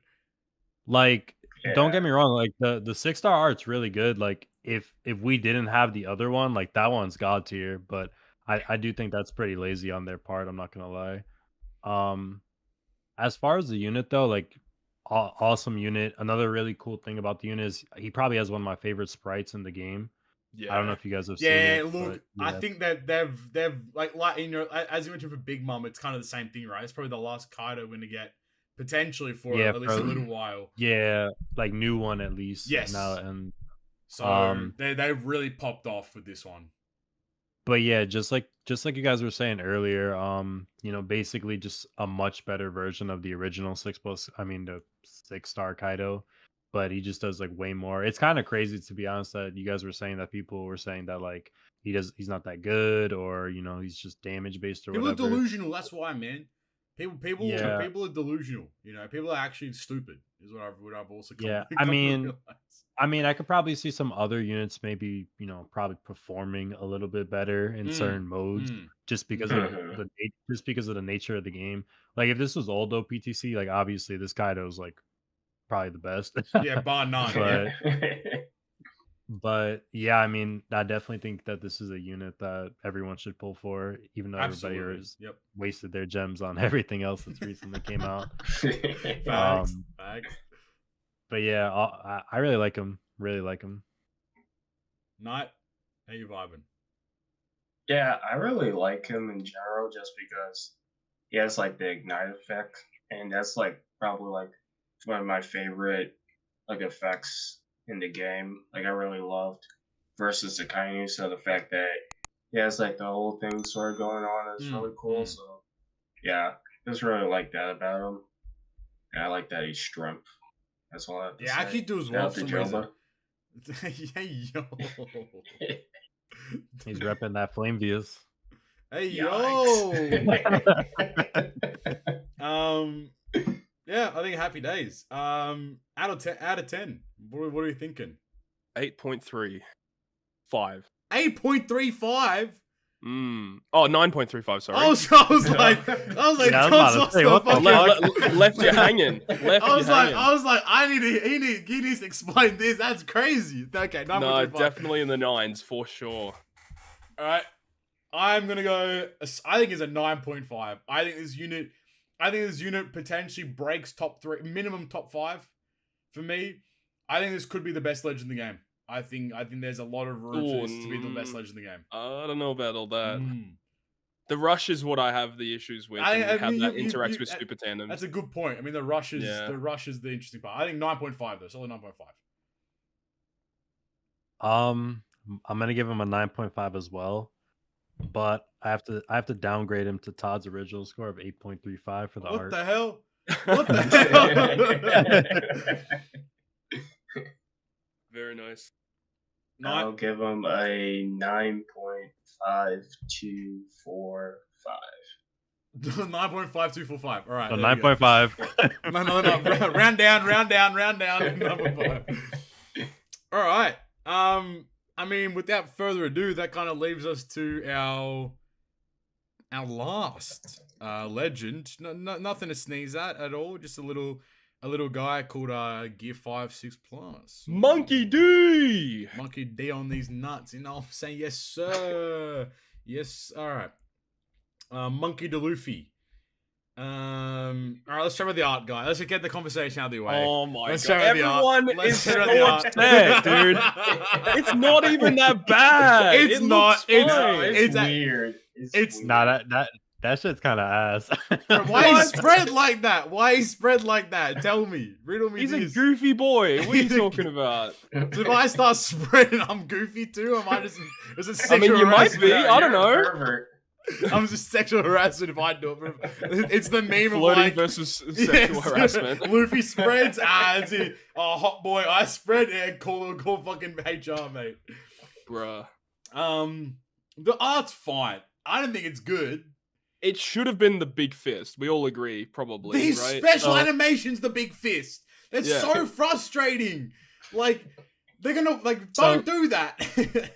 Like don't get me wrong, like the 6-star art's really good. Like if we didn't have the other one, like that one's god tier, but I do think that's pretty lazy on their part. I'm not gonna lie. As far as the unit though, like awesome unit. Another really cool thing about the unit is he probably has one of my favorite sprites in the game. Yeah, I don't know if you guys have seen it. Look, but, I think that they've like as you mentioned for Big Mom, it's kind of the same thing, right? It's probably the last Kaido we're gonna get potentially for at least a little while. Yeah, like new one at least. Yes. Now and so they've really popped off with this one. But yeah, just like you guys were saying earlier, basically just a much better version of the original the 6-star Kaido, but he just does like way more. It's kind of crazy to be honest that you guys were saying that people were saying that like he's not that good or he's just damage based or whatever. People are delusional. That's why, man. People are delusional. You know, people are actually stupid. Is what I've also come to realize. I mean, I could probably see some other units maybe, probably performing a little bit better in certain modes just because of the nature of the game. Like if this was old OPTC, like obviously this Kaido's like probably the best. Yeah, bar none. But yeah, I mean, I definitely think that this is a unit that everyone should pull for, even though everybody has wasted their gems on everything else that's recently came out. Facts. But yeah, I really like him. Really like him. Night, how you vibing? Yeah, I really like him in general just because he has like the ignite effect, and that's like probably like one of my favorite like effects in the game. Like I really loved versus the Kainu, so the fact that he has like the whole thing sort of going on is really cool. So yeah, just really like that about him. And I like that he's strength. That's all I have to say. Yeah, I actually do as well for some reason. Hey yo. He's repping that Flamevious. Hey yo. Yeah, I think happy days. Out of 10. What are you thinking? 8.35. 8.35. Oh, 9.35. Sorry. I was like, left you hanging. I was like, he needs to explain this. That's crazy. Okay, 9.35. No, definitely in the 9s for sure. All right, I'm gonna go. I think it's a 9.5. I think this unit potentially breaks top 3, minimum top 5 for me. I think this could be the best ledge in the game. I think there's a lot of room for this to be the best ledge in the game. I don't know about all that. The rush is what I have the issues with, and how that interacts with super tandems. That's a good point. I mean, the rush is the interesting part. I think 9.5 though, solid 9.5. I'm gonna give him a 9.5 as well, but I have to downgrade him to Todd's original score of 8.35 for the art. What the hell? What the hell? Very nice. I'll give him a 9.5245. 9.5245. All right. So 9.5. No. Round down. 9.5. All right. I mean, without further ado, that kind of leaves us to our last legend. Nothing to sneeze at all. Just a little guy called Gear 5 6+. Monkey D on these nuts. You know what I'm saying? Yes, sir. Yes. All right. Monkey de Luffy. All right, let's try with the art, guy. Let's get the conversation out of the way. Oh my god! Everyone is so upset, dude. It's not even that bad. It's not. It's weird. It's not that shit's kind of ass. Why he spread like that? Tell me. Riddle me. He's a goofy boy. What are you talking about? So if I start spreading, I'm goofy too. Am I just? Is it sexual you harassment? might be. I don't know. I'm just sexual harassment if I do it. It's the meme of flirting versus sexual harassment. Luffy spreads. It's a hot boy. I spread and call fucking HR, mate. Bruh. The art's fine. I don't think it's good. It should have been the big fist. We all agree, probably. These right? special animations, the big fist. That's so frustrating. Like, they're gonna don't do that.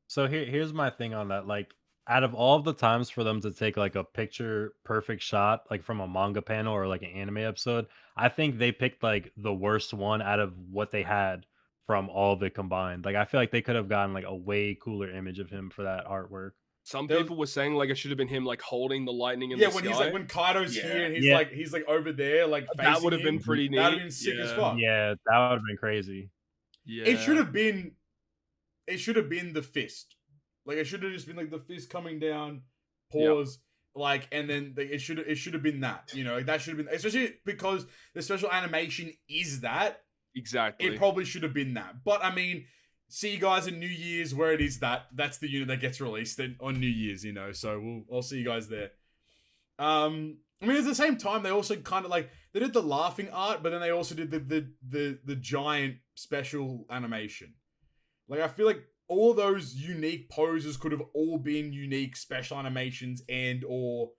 So here's my thing on that. Like, out of all of the times for them to take like a picture perfect shot, like from a manga panel or like an anime episode, I think they picked like the worst one out of what they had from all of it combined. Like, I feel like they could have gotten like a way cooler image of him for that artwork. Some people were saying like it should have been him like holding the lightning in the sky. When he's like when Kaido's here and he's like over there, like that would have been pretty neat. That would have been sick as fuck. Yeah, that would have been crazy. Yeah, it should have been the fist. Like it should have just been like the fist coming down, pause, like, and then it should have been that. You know, that should have been, especially because the special animation is that. Exactly. It probably should have been that. But I mean, see you guys in New Year's where it is that's the unit that gets released on New Year's, you know. So I'll see you guys there. I mean, at the same time, they also kind of like they did the laughing art, but then they also did the giant special animation. Like I feel like all those unique poses could have all been unique special animations and or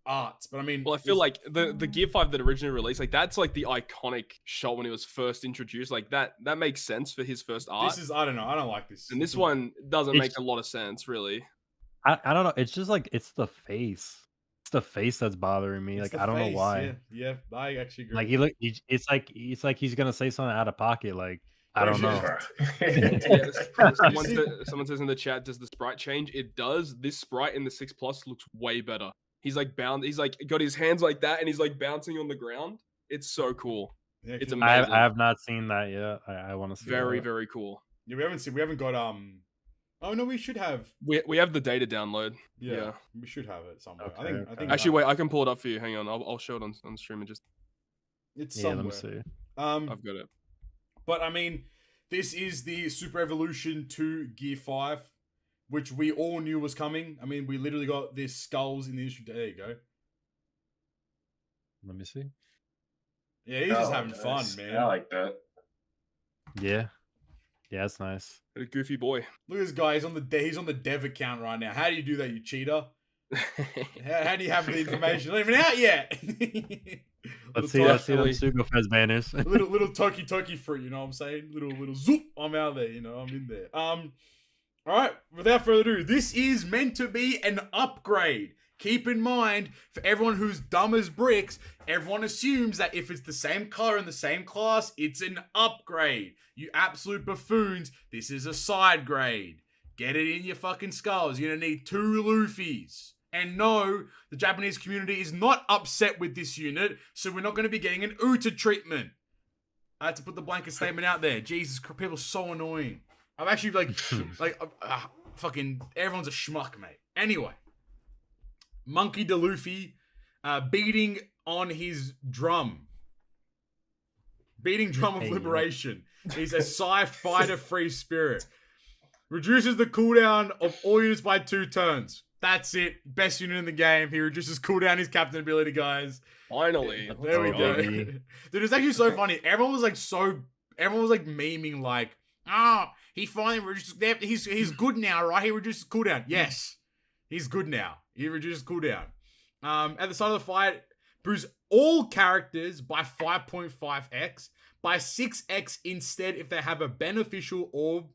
arts. But I mean, well, I feel like the Gear 5 that originally released, like that's like the iconic shot when it was first introduced. Like that makes sense for his first art. This is, I don't know, I don't like this. And this one doesn't make a lot of sense, really. I don't know. It's just like it's the face. It's the face that's bothering me. Like I don't know why. Yeah, I actually agree. Like it's like he's gonna say something out of pocket. Like I don't know. Someone says in the chat, does the sprite change? It does. This sprite in the 6 Plus looks way better. He's like He's like got his hands like that, and he's like bouncing on the ground. It's so cool. Yeah, it's amazing. I have not seen that yet. I want to see. Very very cool. Yeah, we haven't got Oh no, we should have. We have the data download. Yeah, we should have it somewhere. Okay, I think. Actually, wait, I can pull it up for you. Hang on, I'll show it on stream and just. It's somewhere. Let me see. I've got it. But I mean, this is the Super Evolution 2 Gear 5, which we all knew was coming. I mean, we literally got this skulls in the issue. There you go. Let me see. Yeah, he's just having fun, man. I like that. Yeah, it's nice. A goofy boy. Look at this guy. He's on the dev account right now. How do you do that, you cheater? How do you have the information? Not even out yet. Let's see them Sugofez banners. little toki fruit, you know what I'm saying? Little zoop. I'm out there, you know. I'm in there. All right. Without further ado, this is meant to be an upgrade. Keep in mind, for everyone who's dumb as bricks, everyone assumes that if it's the same color and the same class, it's an upgrade. You absolute buffoons, this is a side grade. Get it in your fucking skulls. You're gonna need 2 Luffys. And no, the Japanese community is not upset with this unit, so we're not gonna be getting an Uta treatment. I had to put the blanket statement out there. Jesus, people are so annoying. I'm actually fucking, everyone's a schmuck, mate. Anyway. Monkey D. Luffy beating on his drum. Beating drum of liberation. He's a Psy fighter free spirit. Reduces the cooldown of all units by 2 turns. That's it. Best unit in the game. He reduces cooldown his captain ability, guys. Finally. There we go. Dude, it's actually so funny. Everyone was memeing like, he finally reduces, he's good now, right? He reduces cooldown. Yes. He's good now. He reduces cooldown. At the start of the fight, boosts all characters by 5.5x, by 6x instead if they have a beneficial orb.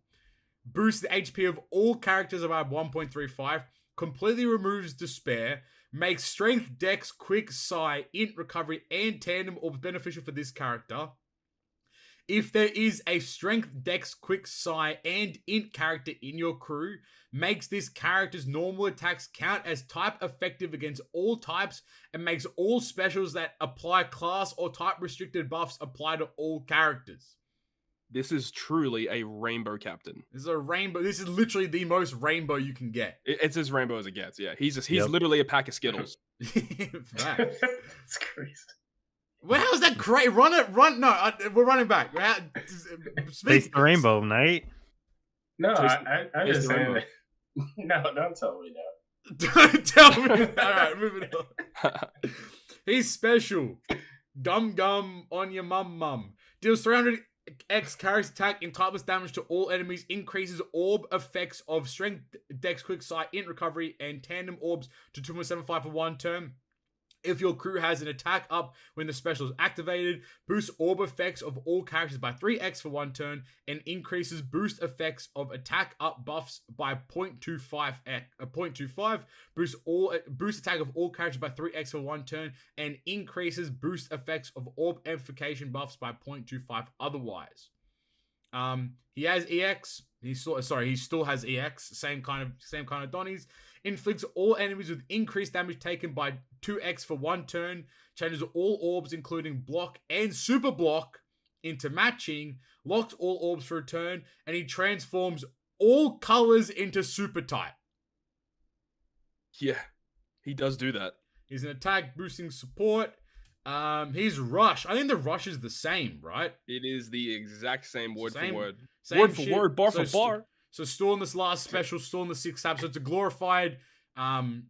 Boosts the HP of all characters by 1.35. Completely removes despair. Makes strength, dex, quick, psi, int, recovery, and tandem orbs beneficial for this character. If there is a strength, dex, quick, psi, and int character in your crew, makes this character's normal attacks count as type effective against all types, and makes all specials that apply class or type restricted buffs apply to all characters. This is truly a rainbow captain. This is a rainbow. This is literally the most rainbow you can get. It's as rainbow as it gets. Yeah, he's literally a pack of Skittles. That's crazy. Well, how's that great? Run! No, we're running back. Face the rainbow, Knight. No, I just saying that. No, don't tell me that. Don't tell me that. All right, moving on. He's special. Gum on your mum. Deals 300 X character attack and typeless damage to all enemies. Increases orb effects of strength, dex, quick sight, int, recovery, and tandem orbs to 2.75 for 1 turn. If your crew has an attack up when the special is activated, boosts orb effects of all characters by 3x for 1 turn, and increases boost effects of attack up buffs by 0.25. Boost attack of all characters by 3x for 1 turn, and increases boost effects of orb amplification buffs by 0.25 otherwise. He has EX. He still has EX. Same kind of Donnies. Inflicts all enemies with increased damage taken by 2x for 1 turn. Changes all orbs, including block and super block, into matching. Locks all orbs for a turn. And he transforms all colors into super type. Yeah, he does do that. He's an attack boosting support. He's rush. I think the rush is the same, right? It is the exact same word for word. Word for word, bar for bar. So still in this last special, still in the 6th tab. So it's a glorified final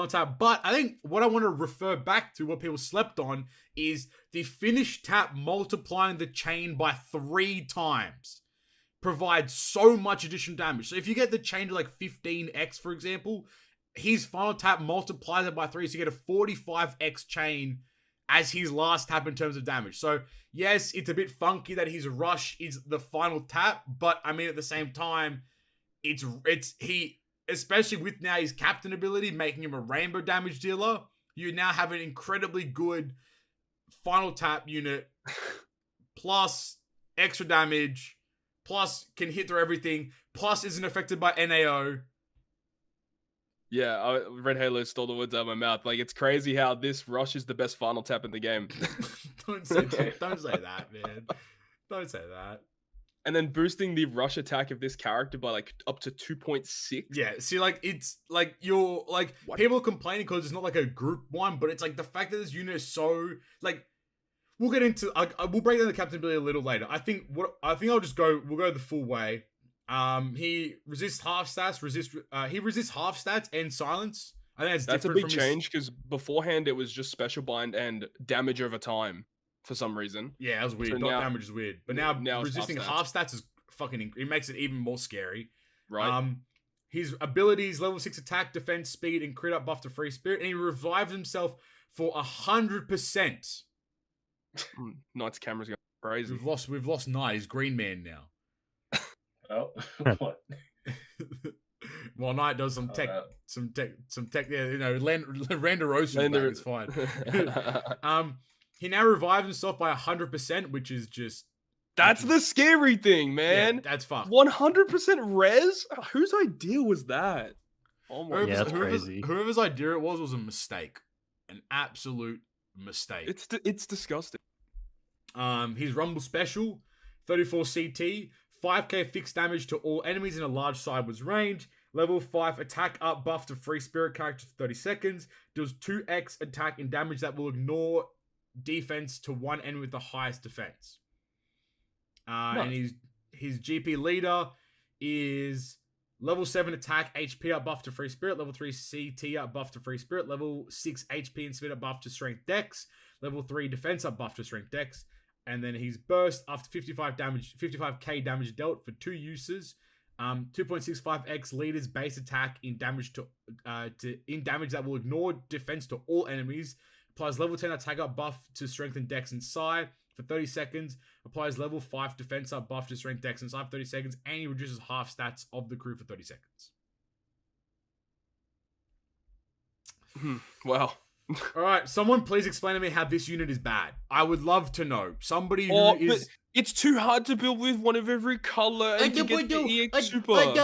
tab. But I think what I want to refer back to, what people slept on, is the finish tap multiplying the chain by 3 times. Provides so much additional damage. So if you get the chain to like 15x, for example, his final tap multiplies it by 3, so you get a 45x chain as his last tap in terms of damage. So yes, it's a bit funky that his rush is the final tap, but I mean at the same time, he especially with now his captain ability making him a rainbow damage dealer, you now have an incredibly good final tap unit plus extra damage plus can hit through everything plus isn't affected by NAO. Yeah, Red Halo stole the words out of my mouth. Like, it's crazy how this rush is the best final tap in the game. Don't say that, man. Don't say that. And then boosting the rush attack of this character by like up to 2.6. Yeah, see, like it's like you're like what? People are complaining because it's not like a group one, but it's like the fact that this unit is so like. We'll get into. We'll break down the captain ability a little we'll go the full way. He resists half stats. He resists half stats and silence. I think that's a big change because beforehand it was just special bind and damage over time for some reason. Yeah, that was weird. So damage is weird, but now resisting half stats is fucking. It makes it even more scary. Right. His abilities: level 6 attack, defense, speed, and crit up buff to free spirit, and he revives himself for 100%. Knight's camera's going crazy. We've lost Knight. He's Green Man now. Oh, what? Well, Knight does some tech. Yeah, you know, Randarosa is fine. He now revives himself by 100%, which is just. That's the scary thing, man. Yeah, that's fucked. 100% res. Whose idea was that? Oh my god, that's crazy. Whoever's idea it was a mistake, an absolute mistake. It's disgusting. His Rumble special, 34 CT, 5k fixed damage to all enemies in a large sideways range, level 5 attack up buff to free spirit character for 30 seconds, deals 2x attack and damage that will ignore defense to one enemy with the highest defense. Nice. And his GP leader is level 7 attack, HP up buff to free spirit, level 3 CT up buff to free spirit, level 6 HP and speed up buff to strength dex, level 3 defense up buff to strength dex, and then his burst after 55k damage dealt for 2 uses, 2.65x leader's base attack in damage damage that will ignore defense to all enemies, applies level 10 attack up buff to strength and dex and psi for 30 seconds, applies level 5 defense up buff to strength dex and psi for 30 seconds, and he reduces half stats of the crew for 30 seconds. Wow. All right, someone please explain to me how this unit is bad. I would love to know. Somebody who is... It's too hard to build with one of every color and to get the EX super. Shut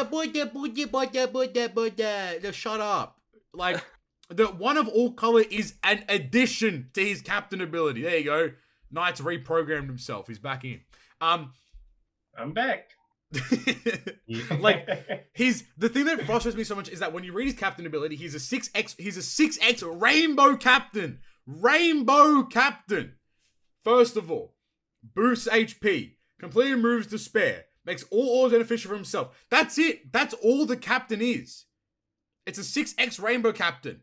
up. Like, the one of all color is an addition to his captain ability. There you go. Knight's reprogrammed himself. He's back in. I'm back. Like the thing that frustrates me so much is that when you read his captain ability, he's a 6x rainbow captain. First of all, boosts HP, completely removes despair, makes all orders beneficial for himself. That's it. That's all the captain is. It's a 6x rainbow captain.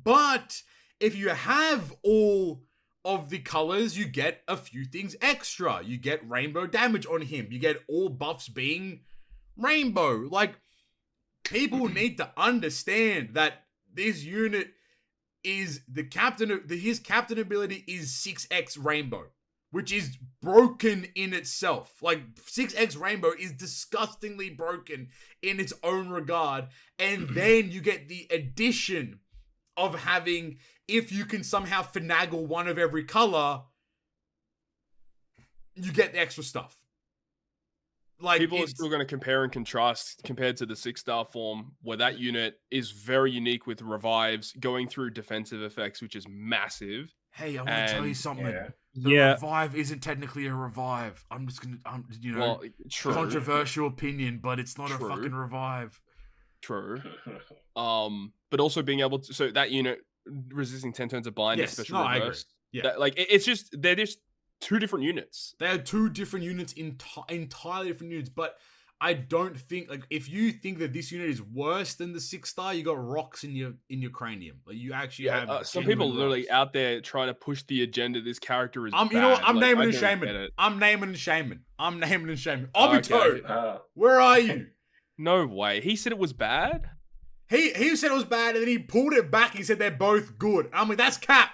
But if you have all of the colors, you get a few things extra. You get rainbow damage on him. You get all buffs being rainbow. Like, people need to understand that this unit is his captain ability is 6x rainbow, which is broken in itself. Like, 6x rainbow is disgustingly broken in its own regard. And then you get the addition of having, if you can somehow finagle one of every color, you get the extra stuff. Like, people are still going to compare and contrast compared to the 6-star form, where that unit is very unique with revives, going through defensive effects, which is massive. Hey, I want to tell you something. Yeah. The revive isn't technically a revive. I'm just going to, controversial opinion, but it's not a fucking revive. True. But also being able to, so that unit resisting 10 turns of bind, especially reverse. I agree. Yeah. It's just, they're just two different units. They are two different units, entirely different units. But I don't think, like, if you think that this unit is worse than the 6-star, you got rocks in your cranium. Like, you actually have some people literally out there trying to push the agenda. This character is bad. You know what? I'm naming and shaming. Obito, where are you? No way. He said it was bad? He said it was bad, and then he pulled it back. He said they're both good. I'm like, that's cap.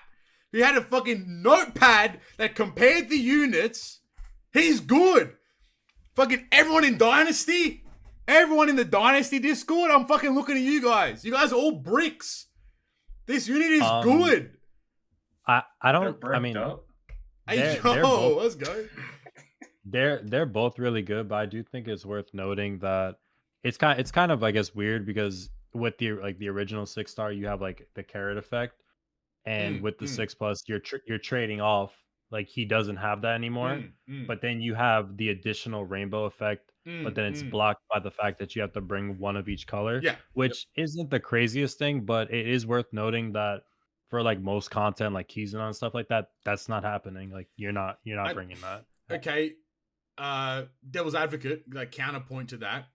He had a fucking notepad that compared the units. He's good. Fucking everyone in Dynasty, everyone in the Dynasty Discord, I'm fucking looking at you guys. You guys are all bricks. This unit is good. I don't. I mean, hey, yo, let's go. They're both really good, but I do think it's worth noting that it's kind of I guess weird because with the original 6-star, you have like the carrot effect, and with the 6+, you're trading off. Like he doesn't have that anymore, but then you have the additional rainbow effect, but then it's blocked by the fact that you have to bring one of each color. Yeah, which isn't the craziest thing, but it is worth noting that for like most content, like Kisa and stuff like that, that's not happening. Like you're not bringing that. Okay, devil's advocate, like counterpoint to that,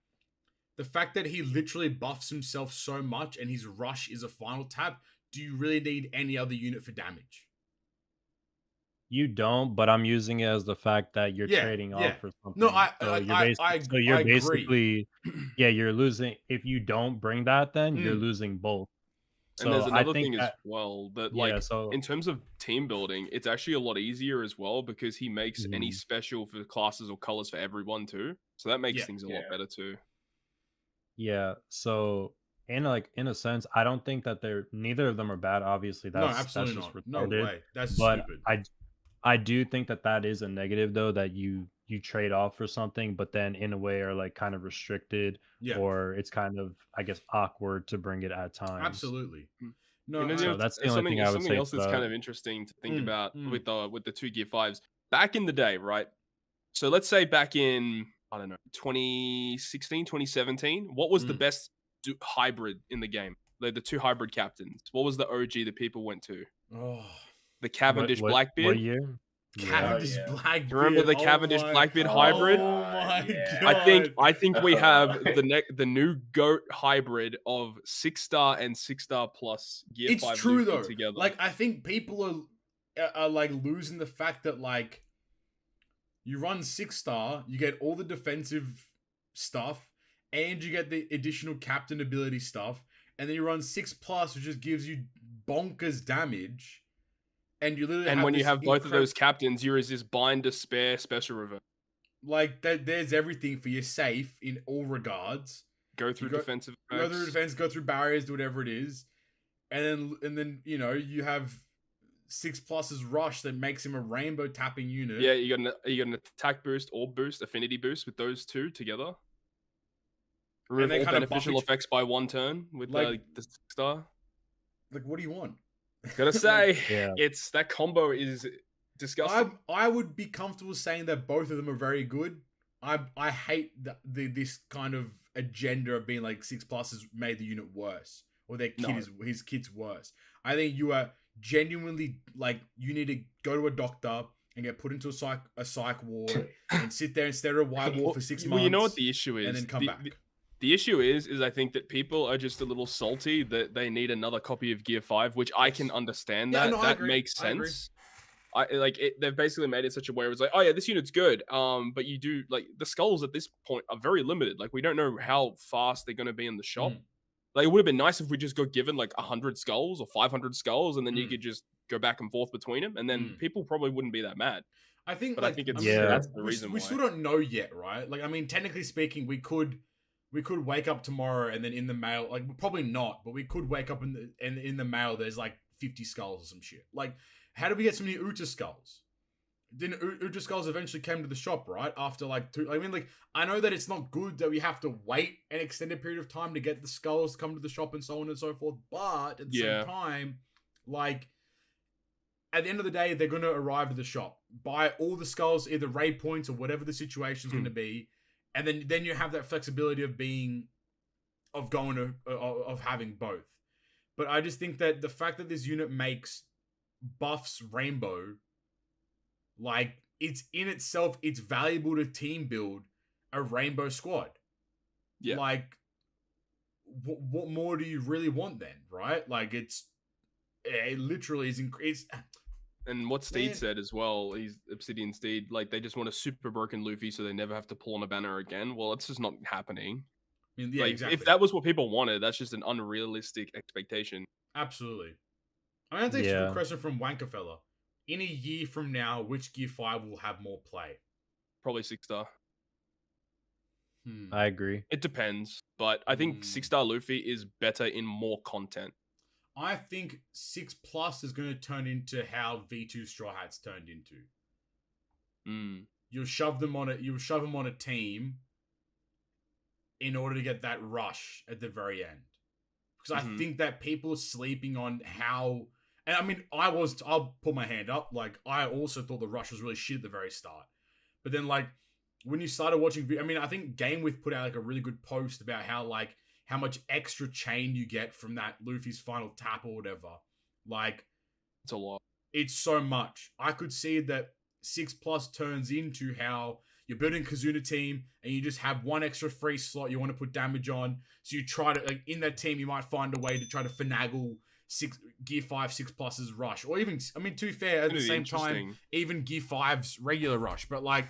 the fact that he literally buffs himself so much and his rush is a final tap. Do you really need any other unit for damage? You don't, but I'm using it as the fact that you're trading off for something. No, you're agree. basically, you're losing. If you don't bring that, then you're losing both. So and there's another thing as well that, like, in terms of team building, it's actually a lot easier as well because he makes any special for classes or colors for everyone too. So that makes things a lot better too. Yeah. So in a sense, I don't think that neither of them are bad. Obviously, that's just retarded. No way. That's stupid. I do think that is a negative though, that you trade off for something, but then in a way are like kind of restricted, or it's kind of, I guess, awkward to bring it at times. Absolutely. No, so that's the only thing I would say. Something else that's kind of interesting to think about with the 2 Gear 5s back in the day, right? So let's say back in, I don't know, 2016, 2017, what was the best hybrid in the game? Like the 2 hybrid captains. What was the OG that people went to? The Cavendish Blackbeard. What year? Cavendish Blackbeard. Remember the Cavendish Blackbeard hybrid? Oh my god! I think we have the new GOAT hybrid of 6-star and 6-star plus Gear 5. It's true though. Together. Like I think people are like losing the fact that like you run 6-star, you get all the defensive stuff, and you get the additional captain ability stuff, and then you run 6+, which just gives you bonkers damage. And you literally when you have both of those captains, you resist bind, despair, special reverse. Like there's everything for your safe in all regards. Go through defensive effects. Go through defense, go through barriers, do whatever it is. And then you know, you have 6+'s rush that makes him a rainbow tapping unit. Yeah, you got an attack boost, orb boost, affinity boost with those two together. Remove all beneficial effects by 1 turn with the 6-star. Like, what do you want? Gotta say, it's that combo is disgusting. I would be comfortable saying that both of them are very good. I hate this kind of agenda of being like 6+ has made the unit worse, or his kit's worse. I think you are genuinely like, you need to go to a doctor and get put into a psych ward and sit there instead of a white wall for 6 months. Well, you know what the issue is, and then come back. The issue is I think that people are just a little salty that they need another copy of Gear 5, which I can understand. That makes sense. They've basically made it such a way where it's like, oh yeah, this unit's good. But you do like the skulls at this point are very limited. Like we don't know how fast they're going to be in the shop. Like it would have been nice if we just got given like 100 skulls or 500 skulls, and then you could just go back and forth between them, and then people probably wouldn't be that mad. I think, but I think it's that's the reason we still don't know yet, right? Like I mean, technically speaking, we could wake up tomorrow and then in the mail, like probably not, but we could wake up in the mail there's like 50 skulls or some shit. Like, how did we get so many Uta skulls? Then Uta skulls eventually came to the shop, right? After like 2, I mean, like I know that it's not good that we have to wait an extended period of time to get the skulls to come to the shop and so on and so forth. But at the same time, like at the end of the day, they're going to arrive to the shop, buy all the skulls, either raid points or whatever the situation is going to be. And then you have that flexibility of having both. But I just think that the fact that this unit makes buffs rainbow, like it's in itself, it's valuable to team build a rainbow squad. Yeah. Like, what more do you really want then, right? Like it literally is increased. And what Steed said as well, he's Obsidian Steed, like they just want a super broken Luffy so they never have to pull on a banner again. Well, it's just not happening. I mean, yeah, like, exactly. If that was what people wanted, that's just an unrealistic expectation. Absolutely. I mean, that's actually a question from Wankafella. In a year from now, which Gear 5 will have more play? Probably 6-star. I agree. It depends, but I think 6-star Luffy is better in more content. I think 6+ is going to turn into how V2 Straw Hats turned into. You'll shove them on a team in order to get that rush at the very end. Because I think that people are sleeping on how... And I mean, I'll put my hand up. Like, I also thought the rush was really shit at the very start. But then, like, when you started watching... I mean, I think GameWith put out, like, a really good post about how much extra chain you get from that Luffy's final tap or whatever. Like... It's a lot. It's so much. I could see that 6+ turns into how you're building a Kazuna team and you just have one extra free slot you want to put damage on. So you try to, like, in that team, you might find a way to try to finagle Gear 5 6+'s rush. Or even, I mean, to be fair, at the same time, even Gear 5's regular rush. But, like...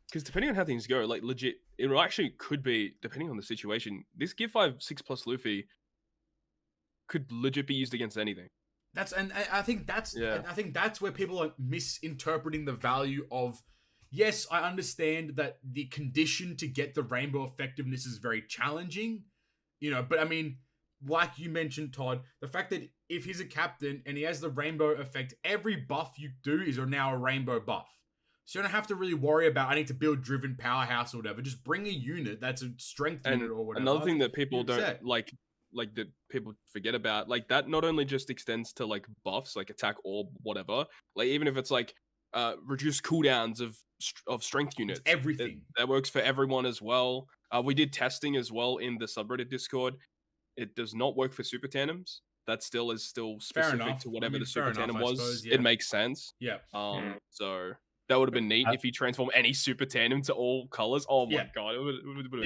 Because depending on how things go, like, legit, it actually could be, depending on the situation, this Gear 5 6+ Luffy could legit be used against anything. I think that's where people are misinterpreting the value of... Yes, I understand that the condition to get the rainbow effectiveness is very challenging, you know, but I mean, like you mentioned, Todd, the fact that if he's a captain and he has the rainbow effect, every buff you do is now a rainbow buff. So you don't have to really worry about, I need to build driven powerhouse or whatever. Just bring a unit that's a strength unit or whatever. Another thing that people don't like that people forget about, like, that not only just extends to, like, buffs, like attack or whatever, like, even if it's like reduced cooldowns of strength units, it's everything that works for everyone as well. We did testing as well in the subreddit Discord. It does not work for super tandems. That still is specific to whatever the super tandem was. Suppose, yeah. It makes sense. Yeah. So that would have been neat if you transform any super tandem to all colors. Oh my god, it would have been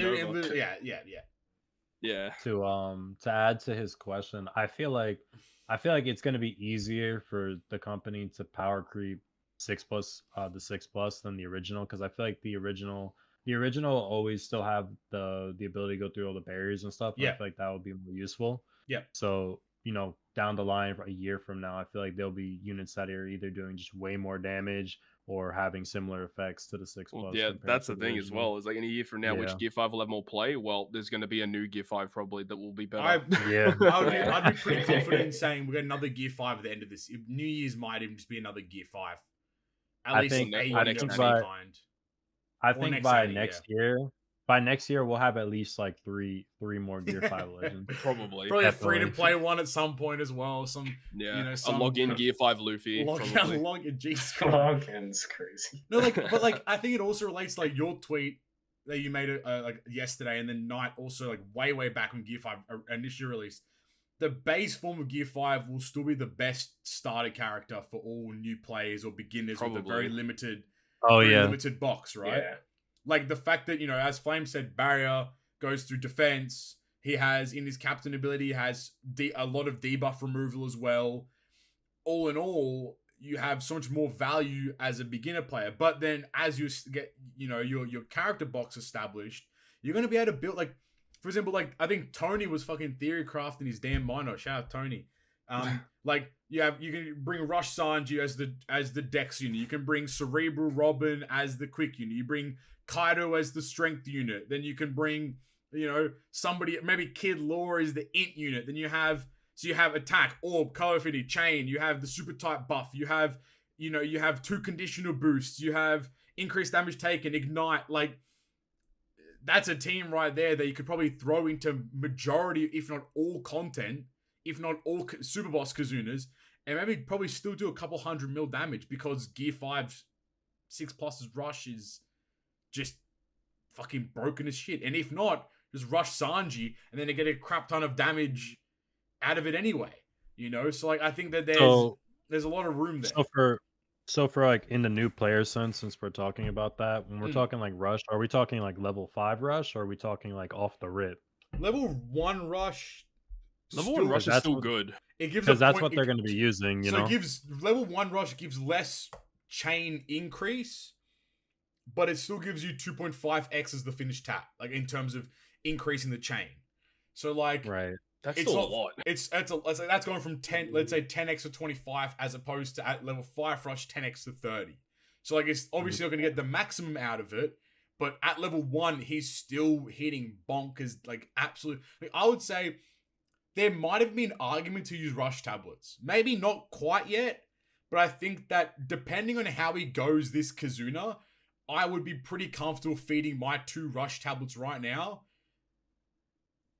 yeah. To add to his question, I feel like it's going to be easier for the company to power creep 6+ the 6+ than the original, because I feel like the original always still have the ability to go through all the barriers and stuff. I feel like that would be more useful. Yeah. So, you know, down the line, for a year from now, I feel like there'll be units that are either doing just way more damage or having similar effects to the 6+. Well, yeah, that's the thing as well. Is like in a year from now, which Gear 5 will have more play? Well, there's going to be a new Gear 5 probably that will be better. I'd be pretty confident in saying we've got another Gear 5 at the end of this. New Year's might even just be another Gear 5. At least a unit of some kind. I think by next year we'll have at least like three more Gear 5 legends. Probably a free to play one at some point as well. A login Gear 5 Luffy. Login, Jesus Christ. Login's crazy. No, but I think it also relates to, like, your tweet that you made like yesterday, and then Knight also, like, way back when Gear 5 initially released. The base form of Gear 5 will still be the best starter character for all new players or beginners with a very limited box, right? Yeah. Like, the fact that, you know, as Flame said, Barrier goes through defense. He has, in his captain ability, he has a lot of debuff removal as well. All in all, you have so much more value as a beginner player. But then as you get, you know, your character box established, you're going to be able to build, like, for example, like, I think Tony was fucking theory crafting his damn mind. Shout out Tony. Like, you can bring Rush Sanji as the Dex unit. You can bring Cerebral Robin as the quick unit. You bring Kaido as the strength unit. Then you can bring, you know, somebody, maybe Kid Law is the int unit. Then you have attack, orb, color affinity, chain. You have the super type buff. You have 2 conditional boosts. You have increased damage taken, ignite. Like, that's a team right there that you could probably throw into majority, if not all content, if not all Super Boss Kazunas, and maybe probably still do a couple 100 mil damage, because Gear 5 6+'s rush is just fucking broken as shit. And if not, just rush Sanji, and then they get a crap ton of damage out of it anyway. You know? So, like, I think that there's a lot of room there. So for like in the new player sense, since we're talking about that, when we're talking like rush, are we talking like level 5 rush, or are we talking like off the rip? Level 1 rush. Level 1 rush is still good. It gives, because that's what they're going to be using. You know, it gives level 1 rush gives less chain increase, but it still gives you 2.5x as the finished tap. Like, in terms of increasing the chain. So like, right. That's it's still not, a lot. Let's say that's going from 10, let's say 10x to 25, as opposed to at level 5 rush 10x to 30. So like, it's obviously not going to get the maximum out of it, but at level 1, he's still hitting bonkers, like absolute. Like, I would say there might have been argument to use rush tablets. Maybe not quite yet, but I think that depending on how he goes this Kizuna, I would be pretty comfortable feeding my 2 rush tablets right now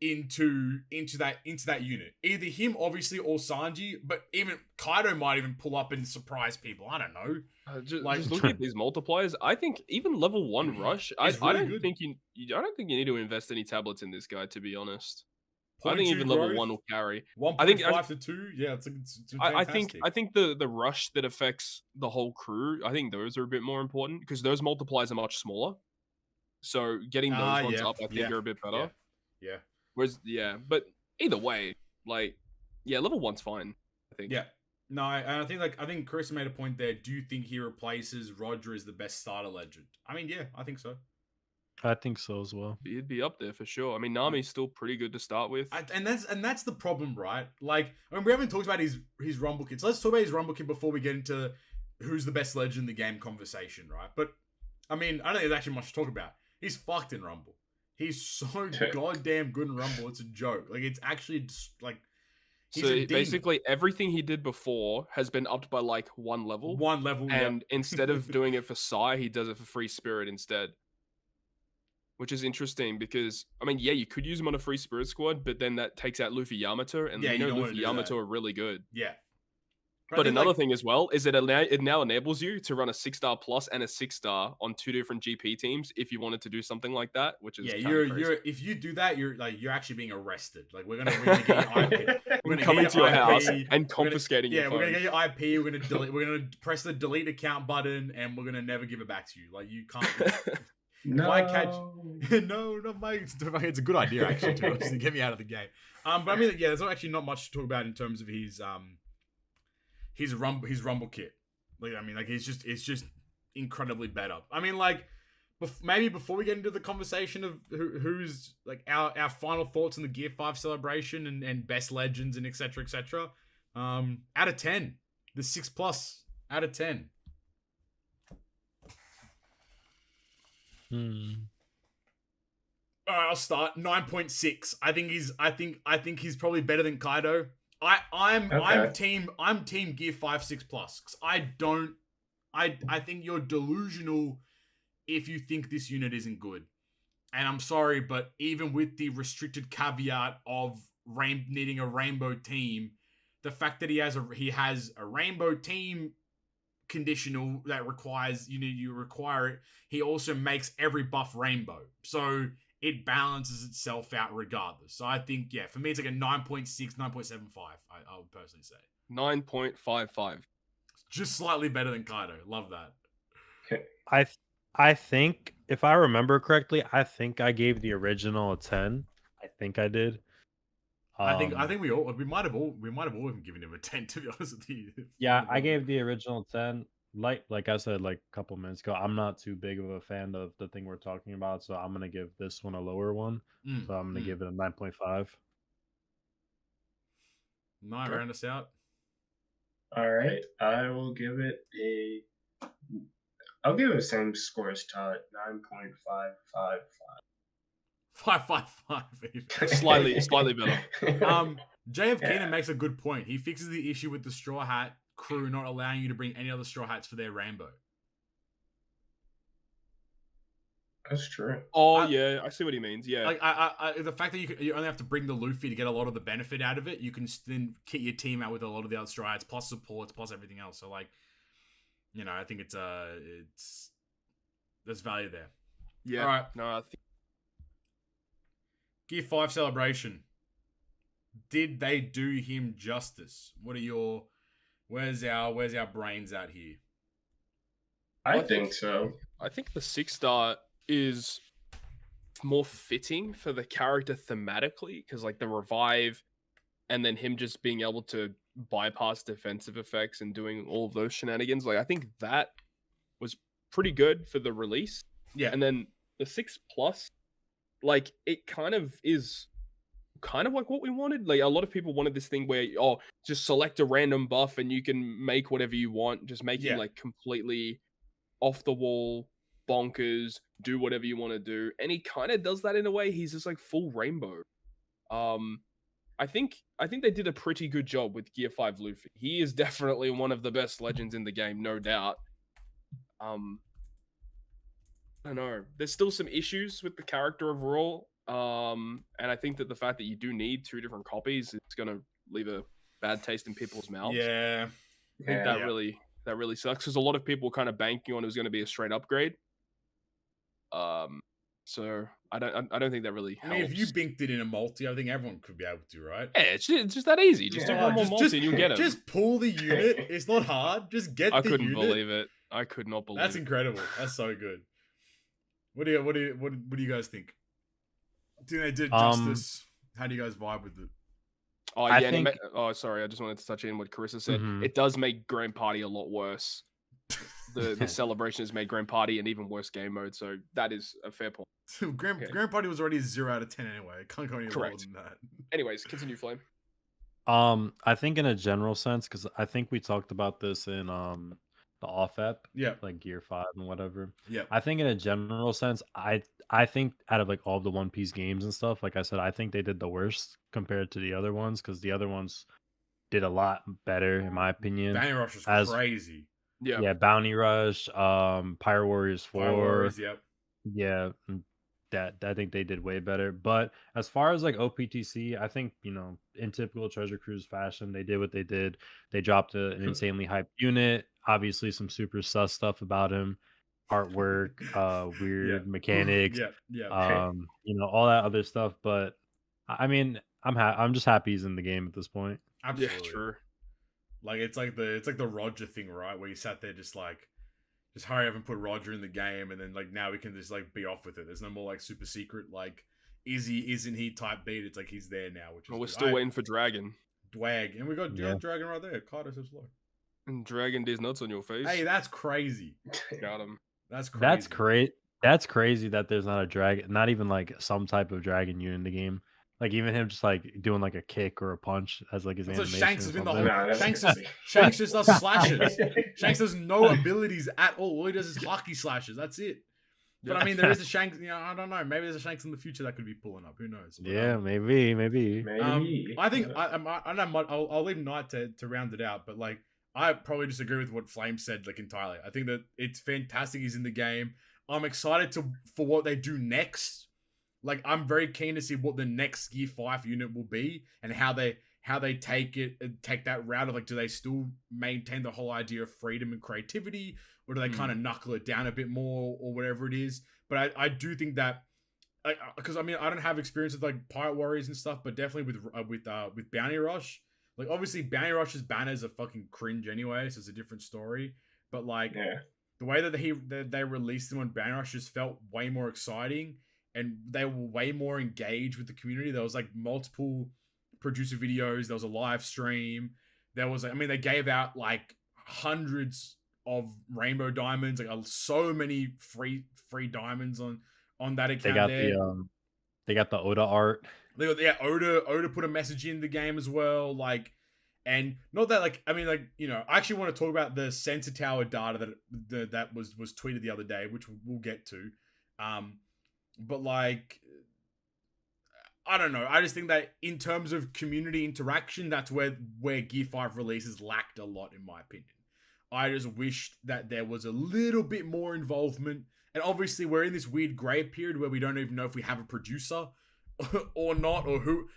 into that unit. Either him, obviously, or Sanji, but even Kaido might even pull up and surprise people. I don't know. Just looking at these multipliers, I think even level 1 rush, I don't think you need to invest any tablets in this guy, to be honest. I think even level 1 will carry. 1.5 to 2, yeah, it's fantastic. I think the rush that affects the whole crew, I think those are a bit more important because those multipliers are much smaller. So getting those ones up, I think, are a bit better. Yeah. Whereas, but either way, like, level 1's fine, I think. Yeah. No, and I think Chris made a point there. Do you think he replaces Roger as the best starter legend? I mean, yeah, I think so. I think so as well. He'd be up there for sure. I mean, Nami's still pretty good to start with. And that's the problem, right? Like, I mean, we haven't talked about his Rumble Kit. So let's talk about his Rumble Kit before we get into who's the best legend in the game conversation, right? But, I mean, I don't think there's actually much to talk about. He's fucked in Rumble. He's so goddamn good in Rumble. It's a joke. Like, it's actually like. So basically, everything he did before has been upped by like 1 level. 1 level, and instead of doing it for Sai, he does it for Free Spirit instead. Which is interesting because, I mean, you could use him on a Free Spirit squad, but then that takes out Luffy Yamato, and we know Luffy Yamato are really good. Yeah. But another thing as well is that it now enables you to run a 6-star plus and a 6-star on 2 different GP teams if you wanted to do something like that, which is you're if you do that, you're actually being arrested. Like, we're gonna get your IP. We're gonna come into your house and confiscating your phone. We're gonna get your IP. We're gonna press the delete account button, and we're gonna never give it back to you. Like, you can't. No. If I catch, no, not Mike. It's a good idea, actually, to honestly get me out of the game. But I mean, there's not much to talk about in terms of his Rumble Kit. Like, I mean, like, it's just incredibly better. I mean, like, maybe before we get into the conversation of who's like our final thoughts on the Gear 5 celebration and best legends and etc. Out of 10, the 6+ out of 10. All right, I'll start. 9.6. I think he's probably better than Kaido. I'm team Gear 5 6+. Cause I think you're delusional if you think this unit isn't good. And I'm sorry, but even with the restricted caveat of needing a rainbow team, the fact that he has a rainbow team conditional that requires you require it, he also makes every buff rainbow, so it balances itself out regardless. So I think, for me, it's like a 9.6, 9.75. I would personally say 9.55, just slightly better than Kaido. Love that. Okay. I think, if I remember correctly, I think I gave the original a 10. I think I did. I think we might have all even given him a 10, to be honest with you. Yeah, I gave the original 10. Like I said, like a couple minutes ago, I'm not too big of a fan of the thing we're talking about, so I'm gonna give this one a lower one. So I'm gonna give it a 9.5. Round us out. All right, I'll give it the same score as Todd, 9.555. 555. Slightly better. JF Keenan makes a good point. He fixes the issue with the Straw Hat crew not allowing you to bring any other Straw Hats for their rainbow. That's true. Oh, I see what he means. Yeah, like the fact that you only have to bring the Luffy to get a lot of the benefit out of it, you can then kit your team out with a lot of the other Straw Hats, plus supports, plus everything else. So, like, I think there's value there. Yeah. All right. No, I think Gear 5 celebration. Did they do him justice? Where's our brains out here? I think so. I think the 6-star is more fitting for the character thematically, because like the revive and then him just being able to bypass defensive effects and doing all of those shenanigans. Like, I think that was pretty good for the release. Yeah. And then the 6+, like it kind of is kind of like what we wanted. Like a lot of people wanted this thing where just select a random buff and you can make whatever you want, just making like completely off the wall, bonkers, do whatever you want to do. And he kind of does that in a way. He's just like full rainbow. I think they did a pretty good job with Gear 5 Luffy. He is definitely one of the best legends in the game, no doubt. I don't know. There's still some issues with the character overall. And I think that the fact that you do need 2 different copies is going to leave a bad taste in people's mouths. Yeah. I think that really sucks because a lot of people were kind of banking on it was going to be a straight upgrade. So I don't think that really helps. I mean, if you binked it in a multi, I think everyone could be able to, right? Yeah, it's just that easzy. Just do one more multi and you get it. Just pull the unit. It's not hard. Just get the unit. I couldn't believe it. I could not believe it. That's incredible. That's so good. What do you guys think? Do you think they did justice? How do you guys vibe with it? Oh yeah, sorry. I just wanted to touch in what Carissa said. It does make Grand Party a lot worse. The celebration has made Grand Party an even worse game mode, so that is a fair point. Grand Party was already 0 out of 10 anyway. It can't go any lower than that. Anyways, continue, Flame. I think in a general sense, because I think we talked about this in the off ep, like Gear 5 and whatever. Yeah. I think in a general sense, I think out of like all the One Piece games and stuff, like I said, I think they did the worst compared to the other ones, because the other ones did a lot better in my opinion. Bounty Rush was crazy. Yeah, Bounty Rush, Pyro Warriors 4. Pyro Warriors, yep. Yeah, that I think they did way better. But as far as like OPTC, I think, you know, in typical Treasure Cruise fashion, they did what they did. They dropped an insanely hyped unit. Obviously, some super sus stuff about him, artwork, weird mechanics, you know, all that other stuff. But I mean, I'm just happy he's in the game at this point. Absolutely. Yeah, true. Like it's like the Roger thing, right? Where you sat there just hurry up and put Roger in the game, and then like now we can just like be off with it. There's no more like super secret like is he, isn't he type beat. It's like he's there now, which is we're still waiting for Dragon. Dwag, and we got Dragon right there. Kaido says hello. And Dragon does nuts on your face. Hey, that's crazy. Got him. That's crazy. That's great. That's crazy that there's not a dragon, not even like some type of dragon unit in the game. Like even him just like doing like a kick or a punch as like his animation. Shanks has been the whole. Shanks just does slashes. Shanks has no abilities at all. All he does is hockey slashes. That's it. But I mean, there is a Shanks. You know, I don't know. Maybe there's a Shanks in the future that could be pulling up. Who knows? But, yeah, maybe. I think I'll leave Knight to round it out. But like, I probably disagree with what Flame said like entirely. I think that it's fantastic he's in the game. I'm excited for what they do next. Like, I'm very keen to see what the next Gear 5 unit will be and how they take that route of like, do they still maintain the whole idea of freedom and creativity, or do they kind of knuckle it down a bit more or whatever it is? But I do think that, because I mean, I don't have experience with like Pirate Warriors and stuff, but definitely with Bounty Rush. Like, obviously Bounty Rush's banners are fucking cringe anyway, so it's a different story. But like, the way that they released them on Bounty Rush just felt way more exciting. And they were way more engaged with the community. There was like multiple producer videos. There was a live stream. There was, I mean, they gave out like hundreds of rainbow diamonds, like so many free diamonds on that account. They got the Oda art. Oda put a message in the game as well. Like, and not that like, I mean, like, you know, I actually want to talk about the Sensor Tower data that was tweeted the other day, which we'll get to. But like, I don't know. I just think that in terms of community interaction, that's where Gear 5 releases lacked a lot, in my opinion. I just wished that there was a little bit more involvement. And obviously, we're in this weird grey period where we don't even know if we have a producer or not, or who